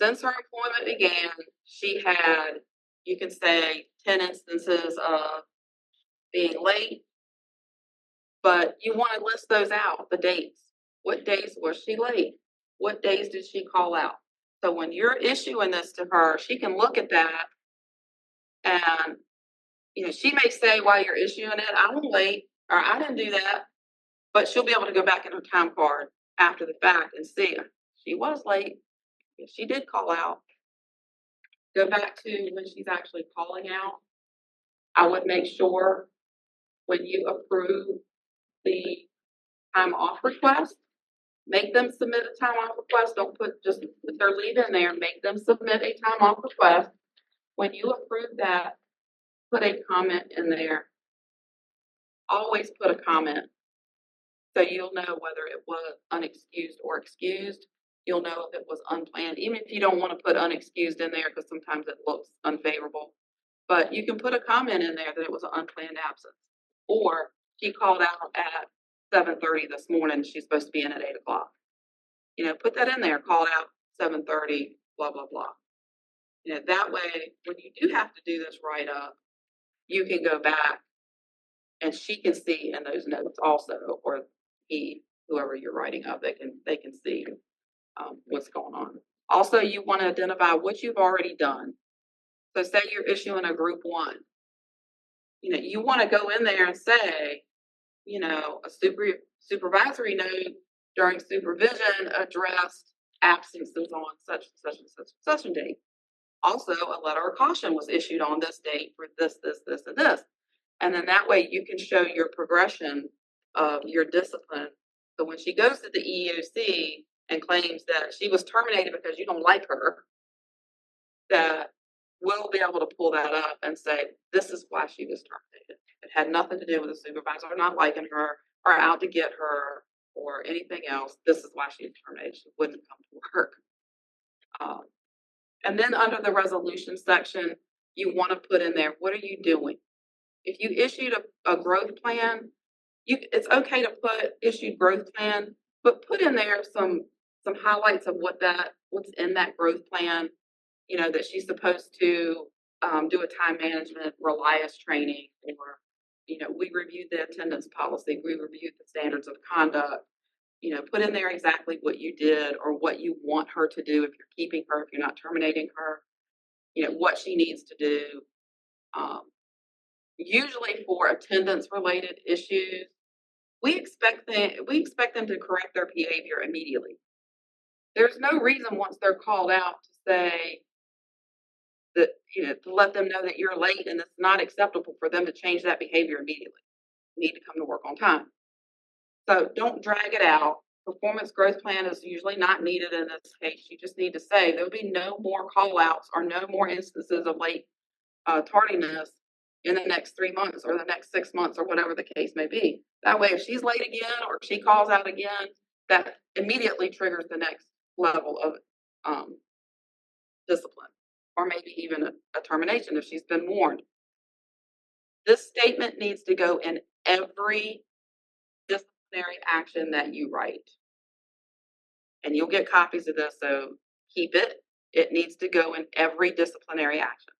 since her employment began, she had, you can say 10 instances of being late, but you wanna list those out, the dates. What days was she late? What days did she call out? So when you're issuing this to her, she can look at that and, you know, she may say while you're issuing it, I was late, or I didn't do that, but she'll be able to go back in her time card after the fact and see she was late. If she did call out, go back to when she's actually calling out. I would make sure when you approve the time off request, make them submit a time off request. Don't put just put their leave in there. Make them submit a time off request. When you approve that, put a comment in there. Always put a comment so you'll know whether it was unexcused or excused. You'll know if it was unplanned, even if you don't want to put unexcused in there because sometimes it looks unfavorable. But you can put a comment in there that it was an unplanned absence. Or she called out at 7:30 this morning. She's supposed to be in at 8 o'clock. You know, put that in there, called out 7:30, blah, blah, blah. You know, that way, when you do have to do this write up, you can go back and she can see in those notes also, or he, whoever you're writing up, they can see what's going on. Also, you want to identify what you've already done. So say you're issuing a group 1. You know, you want to go in there and say, you know, a supervisory note during supervision addressed absences on such and such and such a date. Also, a letter of caution was issued on this date for this, and this. And then that way you can show your progression of your discipline. So when she goes to the EEOC and claims that she was terminated because you don't like her, that we'll be able to pull that up and say, this is why she was terminated. It had nothing to do with the supervisor not liking her or out to get her or anything else. This is why she was terminated. She wouldn't come to work. And then under the resolution section, you want to put in there, what are you doing? If you issued a growth plan, it's okay to put issued growth plan, but put in there some highlights of what's in that growth plan. You know, that she's supposed to do a time management reliance training, or, you know, we reviewed the attendance policy, we reviewed the standards of conduct. You know, put in there exactly what you did or what you want her to do if you're keeping her, if you're not terminating her, you know, what she needs to do. Usually for attendance related issues, we expect them to correct their behavior immediately. There's no reason once they're called out to say that, you know, to let them know that you're late and it's not acceptable for them to change that behavior immediately. You need to come to work on time. So don't drag it out. Performance growth plan is usually not needed in this case. You just need to say there'll be no more call outs or no more instances of late tardiness in the next 3 months or the next 6 months or whatever the case may be. That way, if she's late again or she calls out again, that immediately triggers the next level of discipline, or maybe even a termination if she's been warned. This statement needs to go in every disciplinary action that you write. And you'll get copies of this, so keep it. It needs to go in every disciplinary action.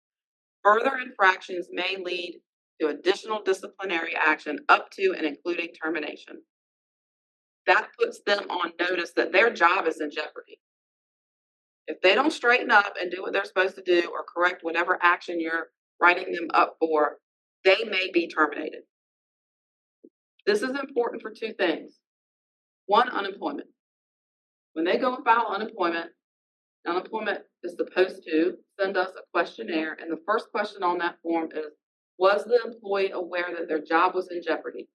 Further infractions may lead to additional disciplinary action up to and including termination. That puts them on notice that their job is in jeopardy. If they don't straighten up and do what they're supposed to do or correct whatever action you're writing them up for, they may be terminated. This is important for 2 things. 1, unemployment. When they go and file unemployment is supposed to send us a questionnaire, and the first question on that form is, was the employee aware that their job was in jeopardy?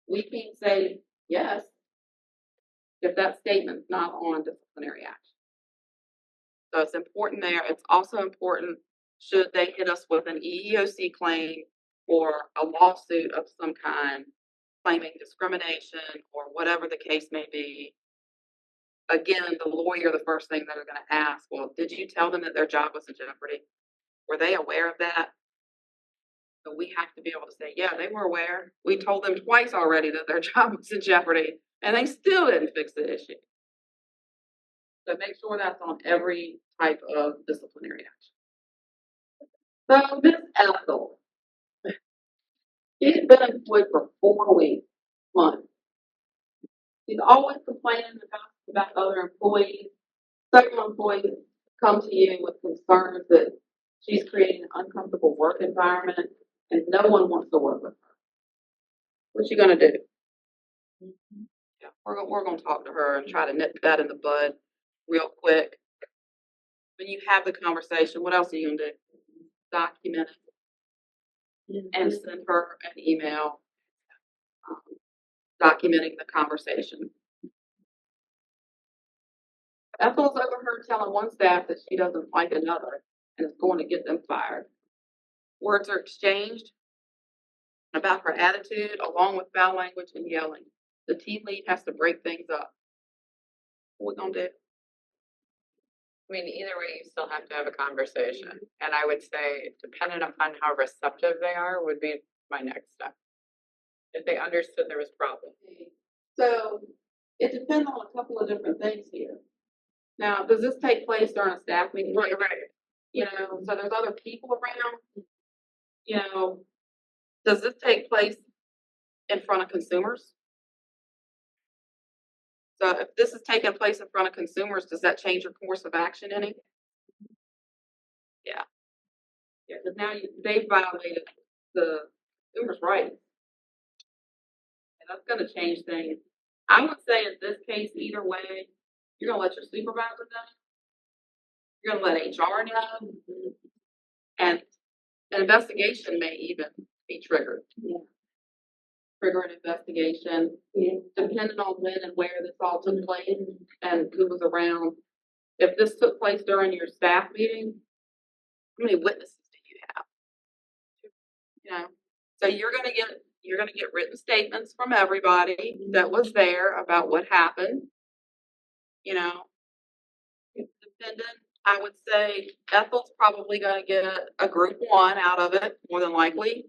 We can't say yes if that statement's not on disciplinary action. So it's important there. It's also important should they hit us with an EEOC claim or a lawsuit of some kind, claiming discrimination or whatever the case may be, again, the lawyer, the first thing they're gonna ask, well, did you tell them that their job was in jeopardy? Were they aware of that? So we have to be able to say, yeah, they were aware. We told them twice already that their job was in jeopardy, and they still didn't fix the issue. So make sure that's on every type of disciplinary action. So Miss Ethel, she's been employed for 4 weeks, months. She's always complaining about other employees. Several employees come to you with concerns that she's creating an uncomfortable work environment and no one wants to work with her. What's she gonna do? Yeah, we're gonna talk to her and try to nip that in the bud real quick. When you have the conversation, what else are you gonna do? Document it and send her an email documenting the conversation. Ethel's overheard telling one staff that she doesn't like another and is going to get them fired. Words are exchanged about her attitude, along with foul language and yelling. The team lead has to break things up. What we gonna do? I mean, either way, you still have to have a conversation. And I would say, depending upon how receptive they are, would be my next step. If they understood there was problem. So it depends on a couple of different things here. Now, does this take place during a staff meeting? Right. You know, so there's other people around. You know, does this take place in front of consumers? So if this is taking place in front of consumers, does that change your course of action any? Yeah. Yeah, because now they've violated the consumer's rights. And that's gonna change things. I would say in this case, either way, you're gonna let your supervisor know. You're gonna let HR know. And an investigation may even be triggered. Yeah. Trigger an investigation, depending on when and where this all took place and who was around. If this took place during your staff meeting, how many witnesses do you have? You know, so you're gonna get written statements from everybody that was there about what happened. You know, dependent, I would say Ethel's probably gonna get a group 1 out of it, more than likely.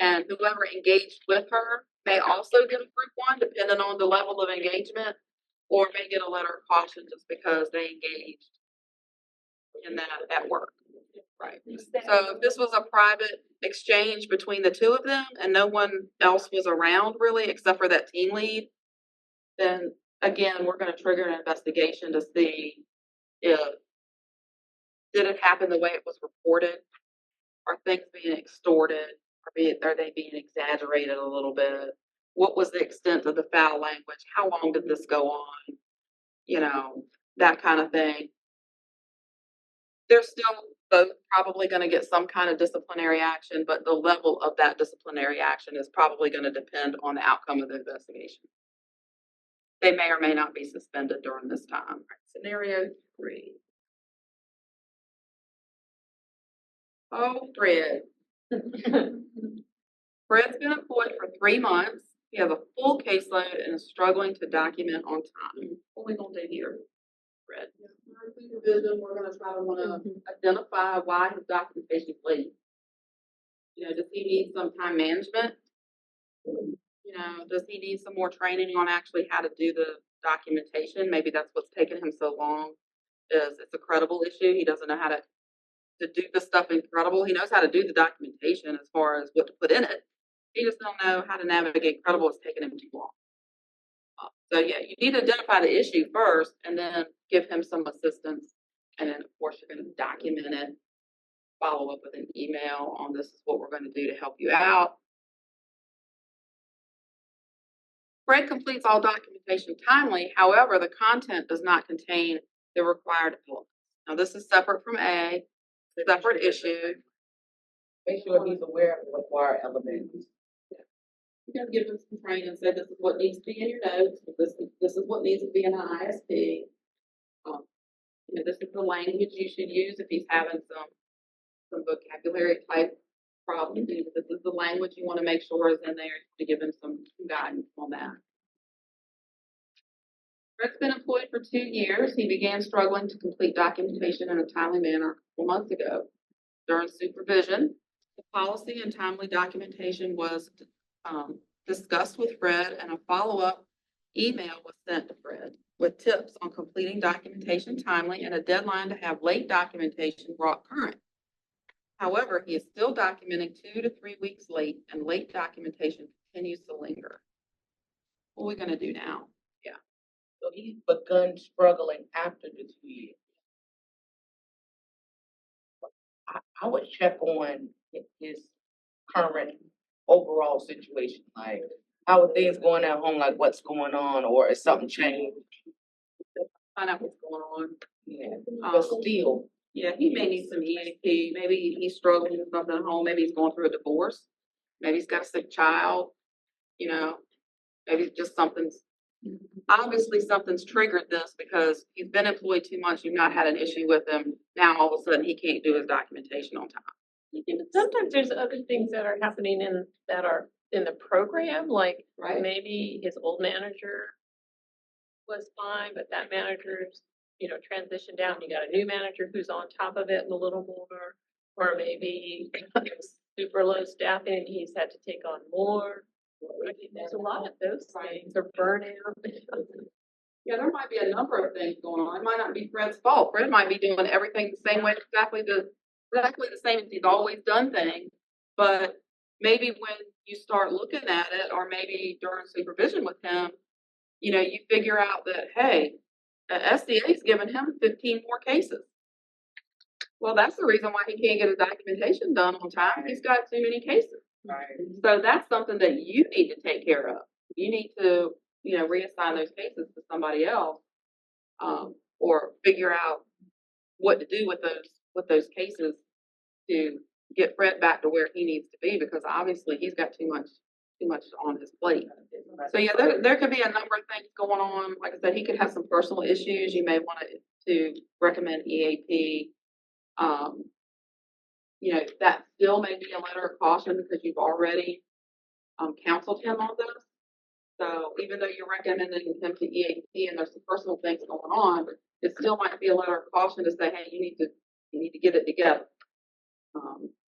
And whoever engaged with her may also get a group 1, depending on the level of engagement, or may get a letter of caution just because they engaged in that at work. Right. So if this was a private exchange between the two of them and no one else was around really except for that team lead, then again, we're going to trigger an investigation to see if did it happen the way it was reported? Are things being extorted? Are they being exaggerated a little bit? What was the extent of the foul language? How long did this go on? You know, that kind of thing. They're still both probably going to get some kind of disciplinary action, but the level of that disciplinary action is probably going to depend on the outcome of the investigation. They may or may not be suspended during this time. Scenario 3. Oh, Fred. Fred's been employed for 3 months. He has a full caseload and is struggling to document on time. What are we going to do here, Fred? Supervision, we're going to try to identify why his documentation is late. You know, does he need some time management? You know, does he need some more training on actually how to do the documentation? Maybe that's what's taken him so long. Is it's a credible issue. He doesn't know how to do the stuff in Credible. He knows how to do the documentation as far as what to put in it. He just don't know how to navigate Credible. It's taken him too long. So yeah, you need to identify the issue first and then give him some assistance. And then of course you're going to document it, follow up with an email on this is what we're going to do to help you out. Fred completes all documentation timely. However, the content does not contain the required elements. Now this is separate from A, separate issue. Make sure he's aware of the required elements. You gotta give him some training and say this is what needs to be in your notes. This is what needs to be in an ISP. You know, this is the language you should use if he's having some vocabulary type problem. This is the language you want to make sure is in there to give him some guidance on that. Fred's been employed for 2 years. He began struggling to complete documentation in a timely manner a couple months ago. During supervision, the policy and timely documentation was discussed with Fred, and a follow-up email was sent to Fred with tips on completing documentation timely and a deadline to have late documentation brought current. However, he is still documenting 2 to 3 weeks late, and late documentation continues to linger. What are we going to do now? So he's begun struggling after the 2 years. I would check on his current overall situation, like how are things going at home, like what's going on, or is something changed? Find out what's going on. Yeah, but still, Yeah, he may need some EAP. Maybe he's struggling with something at home. Maybe he's going through a divorce. Maybe he's got a sick child. You know, maybe just something's triggered this because he's been employed 2 months. You've not had an issue with him. Now all of a sudden he can't do his documentation on time. Sometimes there's other things that are happening that are in the program, like Right. maybe his old manager was fine, but that manager's, transitioned down, you got a new manager who's on top of it and a little more, or maybe super low staffing and he's had to take on more. I mean, there's a lot of those things, or burnout. Yeah, there might be a number of things going on. It might not be Fred's fault. Fred might be doing everything the same way, exactly the same as he's always done things. But maybe when you start looking at it, or maybe during supervision with him, you figure out that, hey, SDA's given him 15 more cases. Well, that's the reason why he can't get his documentation done on time. He's got too many cases. right, So that's something that you need to take care of. You need to, reassign those cases to somebody else, or figure out what to do with those cases to get Fred back to where he needs to be, because obviously he's got too much on his plate. So yeah, there could be a number of things going on. Like I said, he could have some personal issues. You may want to recommend EAP. That still may be a letter of caution because you've already counseled him on this. So even though you're recommending him to EAP and there's some personal things going on, it still might be a letter of caution to say, hey, you need to get it together.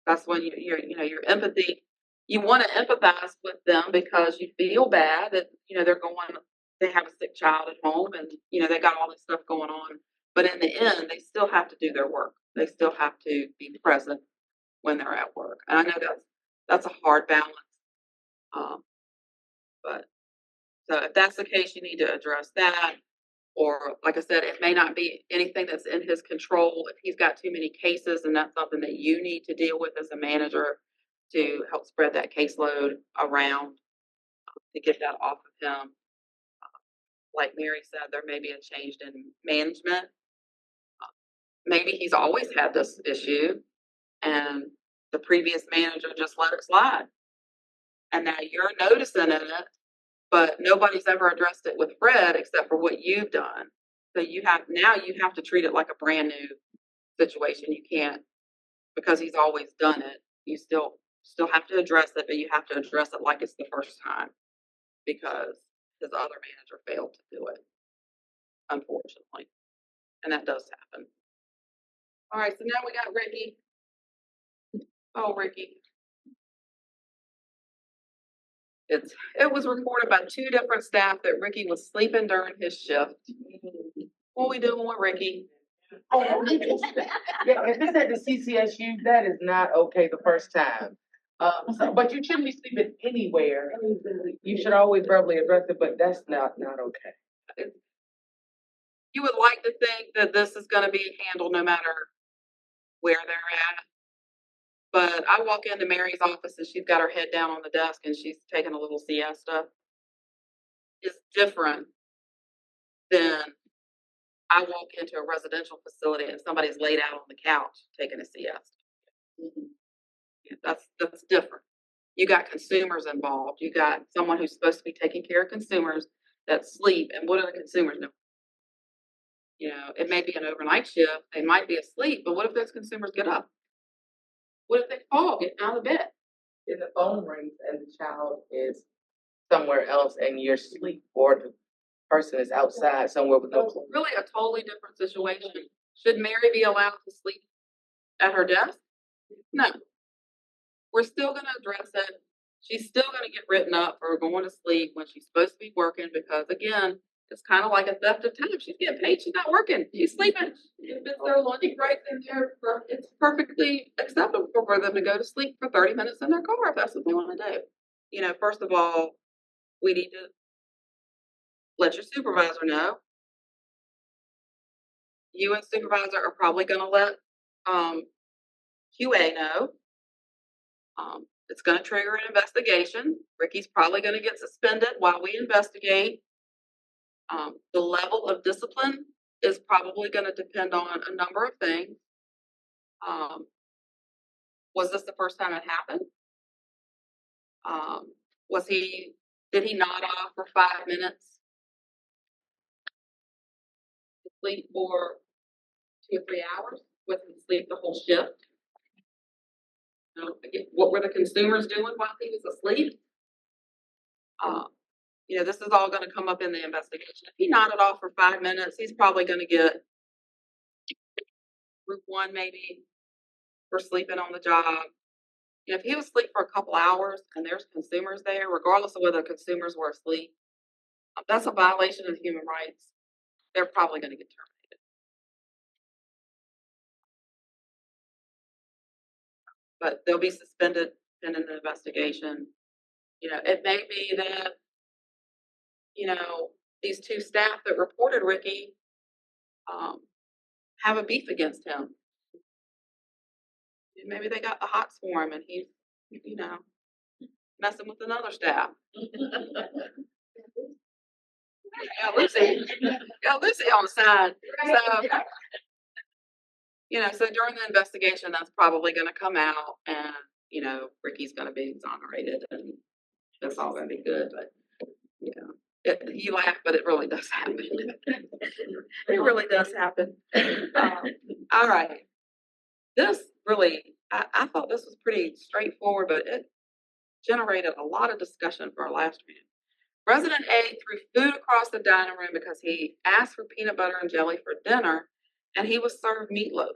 That's when your empathy. You want to empathize with them because you feel bad that they have a sick child at home and they got all this stuff going on. But in the end, they still have to do their work. They still have to be present when they're at work. And I know that's a hard balance. But so if that's the case, you need to address that. Or like I said, it may not be anything that's in his control. If he's got too many cases, and that's something that you need to deal with as a manager to help spread that caseload around to get that off of him. Like Mary said, there may be a change in management. Maybe he's always had this issue and the previous manager just let it slide. And now you're noticing it, but nobody's ever addressed it with Fred except for what you've done. So you have to treat it like a brand new situation. You can't, because he's always done it. You still have to address it, but you have to address it like it's the first time because his other manager failed to do it, unfortunately. And that does happen. All right, so now we got Ricky. Oh, Ricky. It was reported by 2 different staff that Ricky was sleeping during his shift. What are we doing with Ricky? yeah, if it's at the CCSU, that is not okay the first time. But you shouldn't be sleeping anywhere. You should always verbally address it, but that's not okay. You would like to think that this is going to be handled no matter where they're at. But I walk into Mary's office and she's got her head down on the desk and she's taking a little siesta. It's different than I walk into a residential facility and somebody's laid out on the couch taking a siesta. Yeah, that's different. You got consumers involved. You got someone who's supposed to be taking care of consumers that sleep. And what are the consumers doing? It may be an overnight shift. They might be asleep, but what if those consumers get up? What if they fall getting out of bed? If the phone rings and the child is somewhere else and you're asleep, or the person is outside somewhere with no clue. Really a totally different situation. Should Mary be allowed to sleep at her desk? No. We're still gonna address it. She's still gonna get written up for going to sleep when she's supposed to be working, because again, it's kind of like a theft of time. She's getting paid, she's not working, she's sleeping. If it's their lunch break, then it's perfectly acceptable for them to go to sleep for 30 minutes in their car if that's what they want to do. You know, first of all, we need to let your supervisor know. You and supervisor are probably gonna let QA know. It's going to trigger an investigation. Ricky's probably going to get suspended while we investigate. The level of discipline is probably going to depend on a number of things. Was this the first time it happened? Did he nod off for 5 minutes? Sleep for 2 or 3 hours? Was he sleep the whole shift? What were the consumers doing while he was asleep? You know, this is all going to come up in the investigation. If he nodded off for 5 minutes, he's probably going to get group 1 maybe for sleeping on the job. You know, if he was asleep for a couple hours and there's consumers there, regardless of whether consumers were asleep, that's a violation of human rights. They're probably going to get terminated. But they'll be suspended pending the investigation. You know, it may be that, you know, these 2 staff that reported Ricky have a beef against him. Maybe they got the hots for him and he's, you know, messing with another staff. Got Lucy on the side. So, you know, so during the investigation, that's probably going to come out, and you know, Ricky's going to be exonerated, and that's all going to be good. But you know, you laugh, but it really does happen. It really does happen. All right, this really, I thought this was pretty straightforward, but it generated a lot of discussion for our last meeting. Resident A threw food across the dining room because he asked for peanut butter and jelly for dinner, and he was served meatloaf.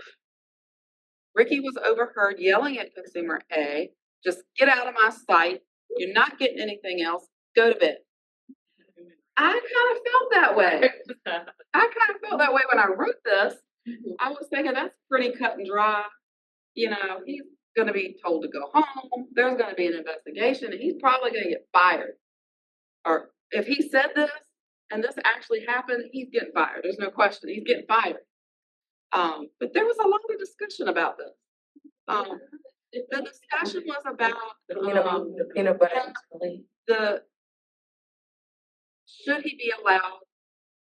Ricky was overheard yelling at consumer A, "Just get out of my sight. You're not getting anything else. Go to bed." I kind of felt that way. When I wrote this. I was thinking that's pretty cut and dry. You know, he's going to be told to go home. There's going to be an investigation, and he's probably going to get fired. Or if he said this and this actually happened, he's getting fired. There's no question. He's getting fired. But there was a lot of discussion about this. The discussion was about The peanut butter and jelly. Should he be allowed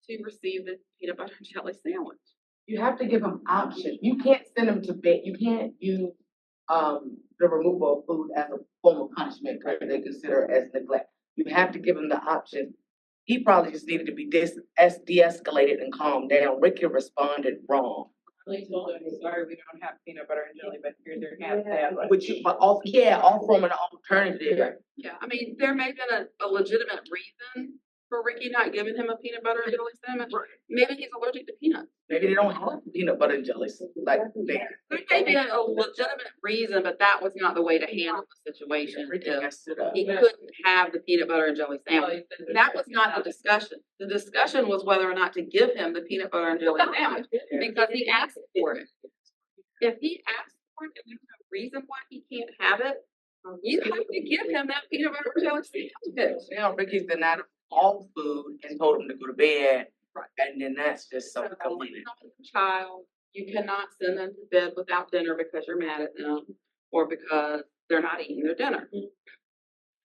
to receive the peanut butter and jelly sandwich? You have to give them options. You can't send them to bed. You can't use the removal of food as a form of punishment because they consider it as neglect. You have to give them the option. He probably just needed to be de-escalated and calmed down. Ricky responded wrong. Please told him, sorry, we don't have peanut butter and jelly, but here's your ham sandwich. All from an alternative. Yeah, I mean, there may have been a legitimate reason for Ricky not giving him a peanut butter and jelly sandwich. Maybe he's allergic to peanuts. Maybe they don't have peanut butter and jelly like there. There may be a legitimate reason, but that was not the way to handle the situation. He couldn't have the peanut butter and jelly sandwich. That was not the discussion. The discussion was whether or not to give him the peanut butter and jelly sandwich because he asked for it. If he asked for it and there's no reason why he can't have it, you have to give him that peanut butter and jelly sandwich. Now Ricky's been out of all food and told him to go to bed. Right. And then that's just something completely. Child, you cannot send them to bed without dinner because you're mad at them or because they're not eating their dinner.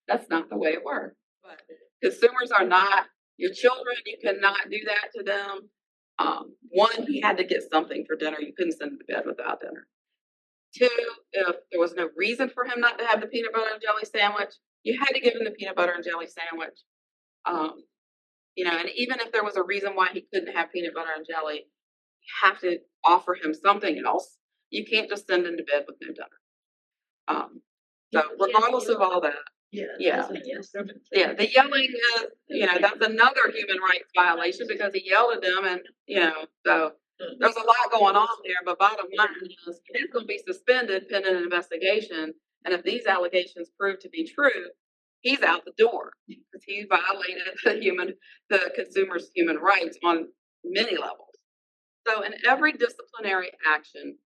That's not the way it works. But consumers are not your children. You cannot do that to them. One, he had to get something for dinner. You couldn't send him to bed without dinner. 2, if there was no reason for him not to have the peanut butter and jelly sandwich, you had to give him the peanut butter and jelly sandwich. You know, and even if there was a reason why he couldn't have peanut butter and jelly, you have to offer him something else. You can't just send him to bed with no dinner. So regardless of all that, Yeah. Yeah. yeah, the yelling is, that's another human rights violation because he yelled at them and, so there's a lot going on there, but bottom line is he's gonna be suspended pending an investigation. And if these allegations prove to be true, he's out the door because he violated the consumer's human rights on many levels. So in every disciplinary action,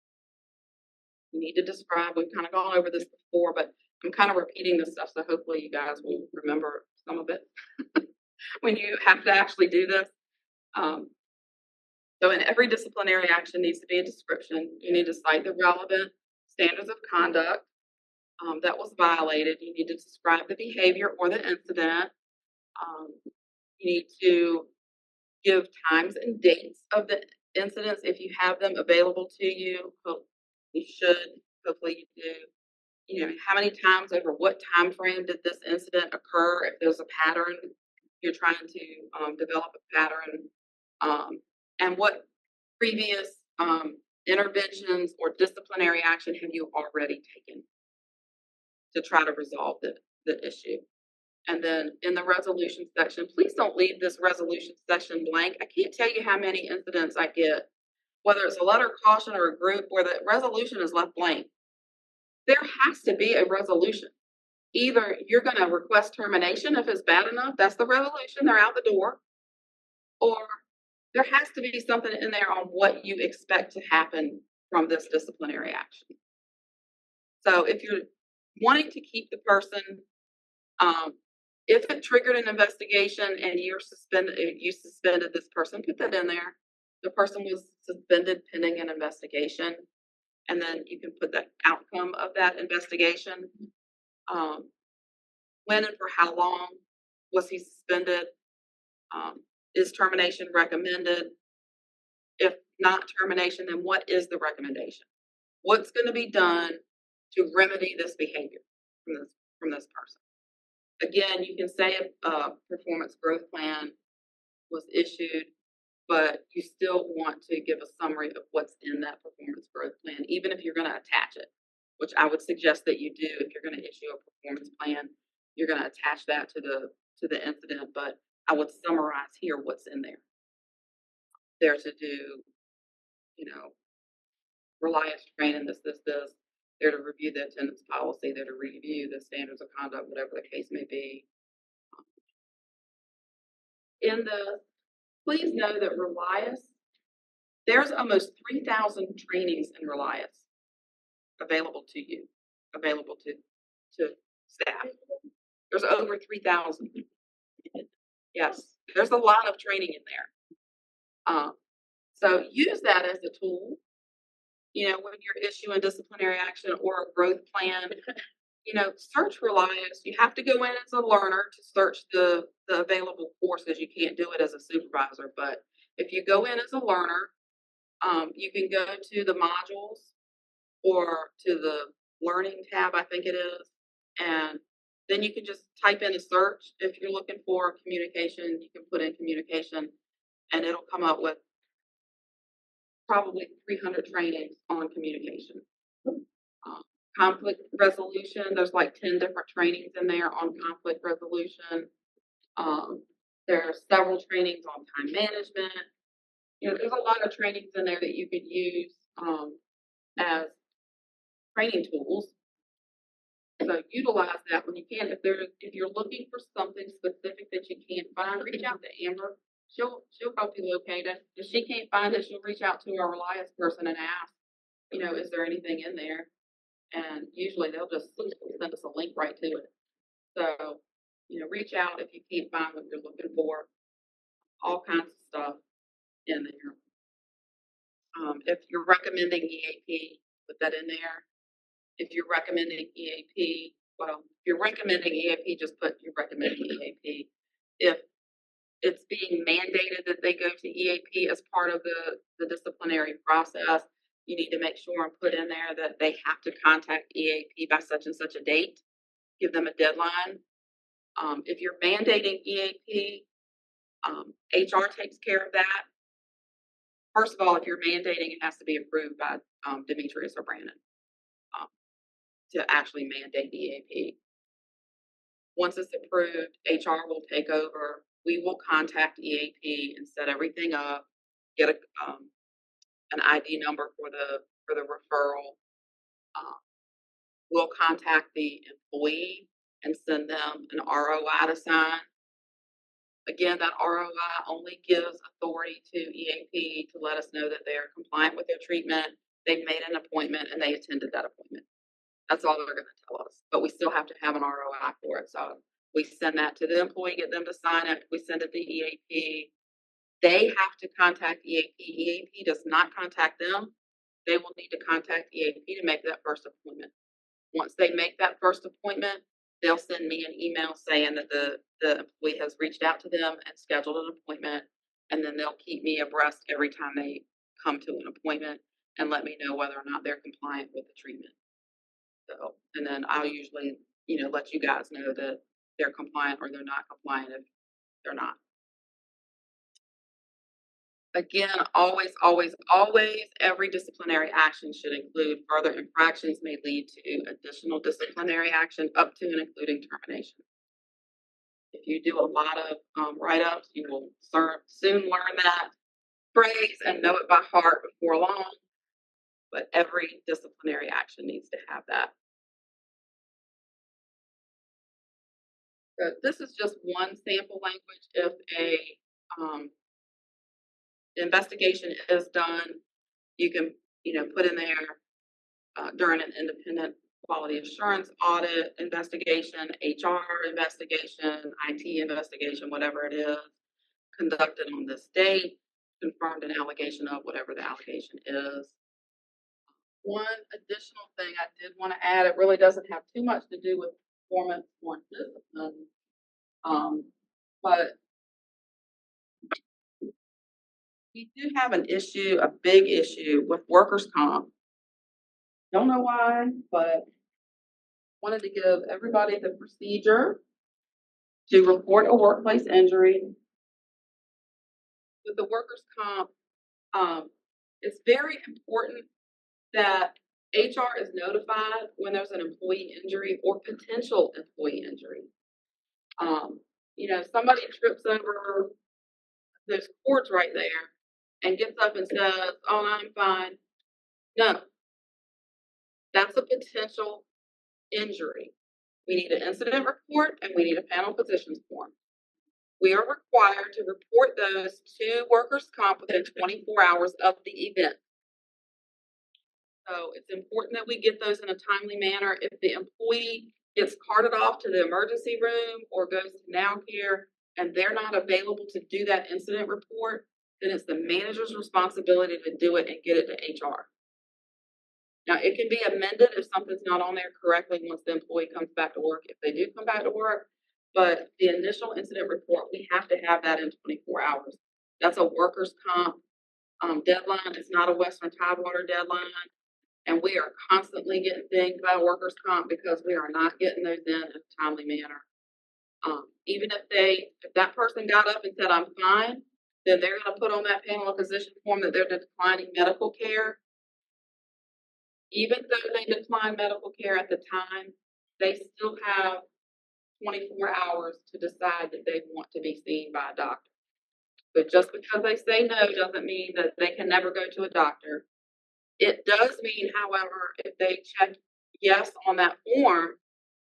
you need to describe, we've kind of gone over this before, but I'm kind of repeating this stuff, so hopefully you guys will remember some of it when you have to actually do this. So in every disciplinary action needs to be a description. You need to cite the relevant standards of conduct that was violated. You need to describe the behavior or the incident. You need to give times and dates of the incidents if you have them available to you. You should, hopefully you do. How many times over what time frame did this incident occur? If there's a pattern, you're trying to develop a pattern, and what previous interventions or disciplinary action have you already taken to try to resolve the issue? And then in the resolution section, please don't leave this resolution section blank. I can't tell you how many incidents I get, whether it's a letter of caution or a group where the resolution is left blank. There has to be a resolution. Either you're going to request termination if it's bad enough, that's the resolution, they're out the door, or there has to be something in there on what you expect to happen from this disciplinary action. So if you're wanting to keep the person, if it triggered an investigation and you suspended this person, put that in there. The person was suspended pending an investigation, and then you can put the outcome of that investigation. When and for how long was he suspended? Is termination recommended? If not termination, then what is the recommendation? What's going to be done to remedy this behavior from this person? Again, you can say a performance growth plan was issued, but you still want to give a summary of what's in that performance growth plan, even if you're going to attach it, which I would suggest that you do. If you're going to issue a performance plan, you're going to attach that to the incident, but I would summarize here what's in there. There to do, reliance training, this. They're to review the attendance policy. They're to review the standards of conduct, whatever the case may be. Please know that Relias, there's almost 3,000 trainings in Relias available to you, available to staff. There's over 3,000. Yes, there's a lot of training in there. So use that as a tool, when you're issuing disciplinary action or a growth plan. Search Relias. You have to go in as a learner to search the available courses. You can't do it as a supervisor, but if you go in as a learner, you can go to the modules or to the learning tab, I think it is, and then you can just type in a search. If you're looking for communication, you can put in communication, and it'll come up with probably 300 trainings on communication. Conflict resolution, there's like 10 different trainings in there on conflict resolution. There are several trainings on time management. There's a lot of trainings in there that you could use as training tools. So utilize that when you can. If you're looking for something specific that you can't find, reach out to Amber. She'll help you locate it. If she can't find it, she'll reach out to our Reliance person and ask, is there anything in there? And usually they'll just send us a link right to it. So, reach out if you can't find what you're looking for. All kinds of stuff in there. If you're recommending EAP, put that in there. If you're recommending EAP, just put you're recommending EAP. If it's being mandated that they go to EAP as part of the disciplinary process, you need to make sure and put in there that they have to contact EAP by such and such a date. Give them a deadline. If you're mandating EAP, HR takes care of that. First of all, if you're mandating, it has to be approved by Demetrius or Brandon. to actually mandate EAP. Once it's approved, HR will take over. We will contact EAP and set everything up, get an ID number for the referral. We'll contact the employee and send them an ROI to sign. Again, that ROI only gives authority to EAP to let us know that they are compliant with their treatment. They've made an appointment and they attended that appointment. That's all they're going to tell us. But we still have to have an ROI for it. So we send that to the employee, get them to sign it. We send it to EAP. They have to contact EAP. EAP does not contact them. They will need to contact EAP to make that first appointment. Once they make that first appointment, they'll send me an email saying that the employee has reached out to them and scheduled an appointment. And then they'll keep me abreast every time they come to an appointment and let me know whether or not they're compliant with the treatment. So, and then I'll usually, let you guys know that they're compliant or they're not compliant if they're not. Again, always, always, always, every disciplinary action should include further infractions may lead to additional disciplinary action up to and including termination. If you do a lot of write-ups, you will soon learn that phrase and know it by heart before long. But every disciplinary action needs to have that. So this is just one sample language. If a investigation is done, you can, put in there during an independent quality assurance audit investigation, HR investigation, IT investigation, whatever it is, conducted on this date, confirmed an allegation of whatever the allegation is. One additional thing I did want to add, it really doesn't have too much to do with performance or discipline, but we do have an issue, a big issue with workers' comp. Don't know why, but wanted to give everybody the procedure to report a workplace injury. With the workers' comp, it's very important that HR is notified when there's an employee injury or potential employee injury. Somebody trips over those cords right there and gets up and says, "Oh, I'm fine." No, that's a potential injury. We need an incident report and we need a panel positions form. We are required to report those to workers' comp within 24 hours of the event. So it's important that we get those in a timely manner. If the employee gets carted off to the emergency room or goes to Now Care and they're not available to do that incident report, then it's the manager's responsibility to do it and get it to HR. Now, it can be amended if something's not on there correctly once the employee comes back to work, if they do come back to work. But the initial incident report, we have to have that in 24 hours. That's a workers' comp deadline. It's not a Western Tidewater deadline. And we are constantly getting dinged by workers' comp because we are not getting those in a timely manner. Even if that person got up and said, "I'm fine," then they're going to put on that panel of physician form that they're declining medical care. Even though they decline medical care at the time, they still have 24 hours to decide that they want to be seen by a doctor. But just because they say no doesn't mean that they can never go to a doctor. It does mean, however, if they check yes on that form,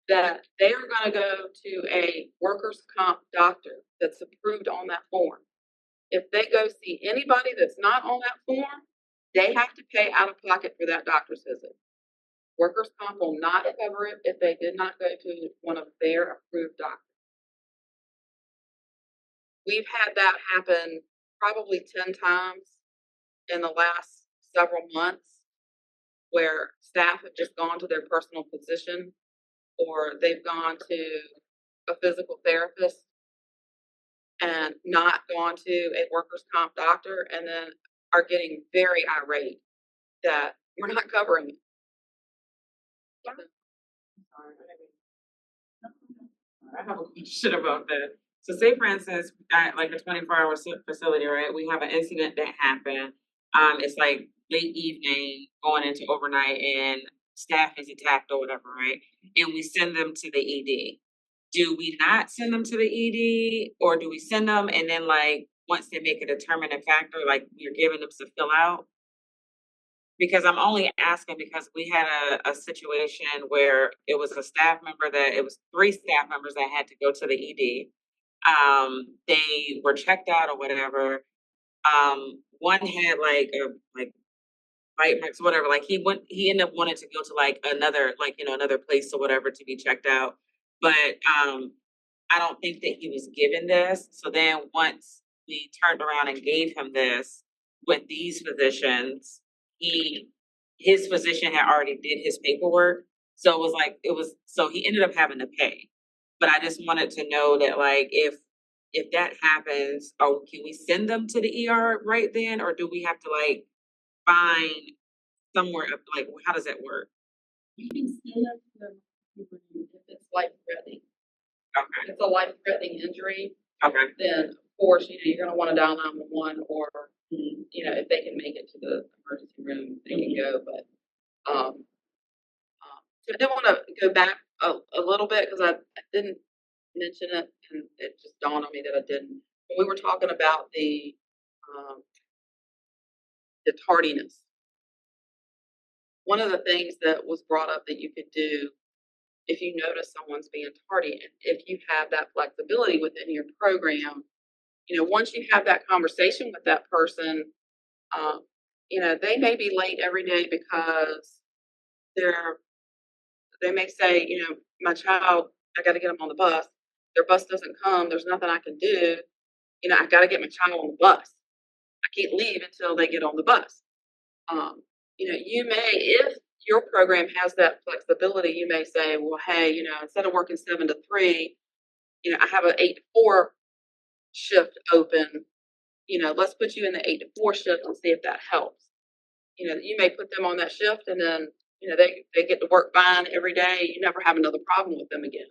that they are going to go to a workers' comp doctor that's approved on that form. If they go see anybody that's not on that form, they have to pay out of pocket for that doctor's visit. Workers' comp will not cover it if they did not go to one of their approved doctors. We've had that happen probably 10 times in the last several months where staff have just gone to their personal physician or they've gone to a physical therapist and not gone to a workers' comp doctor and then are getting very irate that we're not covering it. I have a question about that. So say for instance, at like a 24-hour facility, right? We have an incident that happened. It's like late evening going into overnight and staff is attacked or whatever, right? And we send them to the ED. Do we not send them to the ED, or do we send them and then like once they make a determinant factor, like you're giving them to fill out? Because I'm only asking because we had a situation where it was a staff member that it was 3 staff members that had to go to the ED. They were checked out or whatever. One had like bite marks, whatever. Like he ended up wanting to go to like another, like, another place or whatever to be checked out. But I don't think that he was given this. So then once we turned around and gave him this with these physicians, his physician had already did his paperwork. So so he ended up having to pay. But I just wanted to know that like if that happens, oh, can we send them to the ER right then, or do we have to like find somewhere like how does that work? You can send them to them if it's life threatening. Okay. If it's a life threatening injury, Okay. then of course, you're gonna wanna dial 911 or, if they can make it to the emergency room, they can go, but, so I did wanna go back a little bit, cause I didn't mention it, and it just dawned on me that I didn't. When we were talking about um, the tardiness, one of the things that was brought up that you could do if you notice someone's being tardy, if you have that flexibility within your program, once you have that conversation with that person, um, they may be late every day because they're, they may say, my child, I got to get them on the bus. Their bus doesn't come. There's nothing I can do. I got to get my child on the bus. I can't leave until they get on the bus. You may, if your program has that flexibility, you may say, well, hey, instead of working 7 to 3, I have an 8 to 4 shift open. Let's put you in the 8 to 4 shift and see if that helps. You may put them on that shift and then, they get to work fine every day. You never have another problem with them again.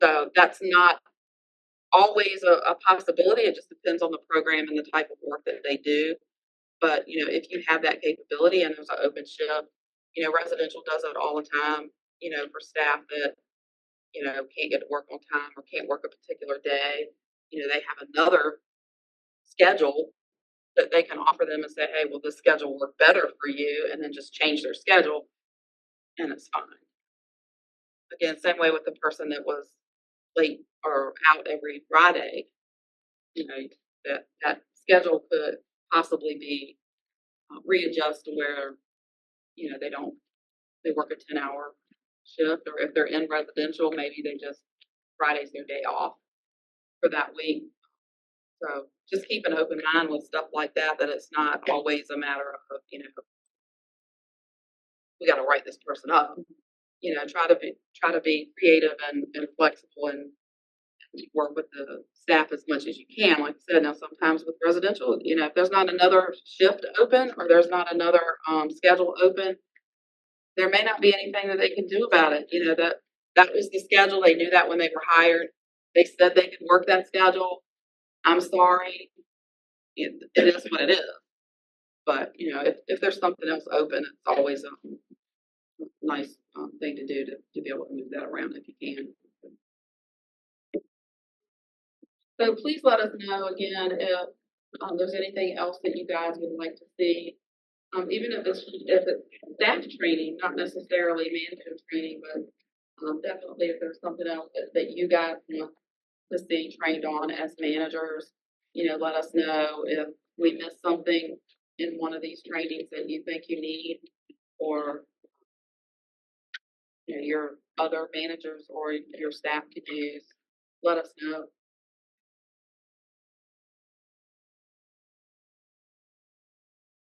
So that's not always a possibility. It just depends on the program and the type of work that they do. But, if you have that capability and there's an open shift, residential does it all the time, for staff that, can't get to work on time or can't work a particular day. They have another schedule that they can offer them and say, hey, well, this schedule work better for you, and then just change their schedule and it's fine. Again, same way with the person that was late or out every Friday, you know, that schedule could possibly be readjust to where, they work a 10-hour shift, or if they're in residential, maybe they just, Friday's their day off for that week. So just keep an open mind with stuff like that, that it's not always a matter of, we got to write this person up. Try to be creative and flexible and work with the staff as much as you can. Like I said, now sometimes with residential, if there's not another shift open or there's not another schedule open, there may not be anything that they can do about it. That was the schedule. They knew that when they were hired. They said they could work that schedule. I'm sorry. It is what it is. But, if there's something else open, it's always a nice thing to do to be able to move that around if you can. So please let us know again if there's anything else that you guys would like to see. Even if it's staff training, not necessarily manager training, but definitely if there's something else that you guys want to see trained on as managers, let us know if we missed something in one of these trainings that you think you need, or your other managers or your staff could use. Let us know.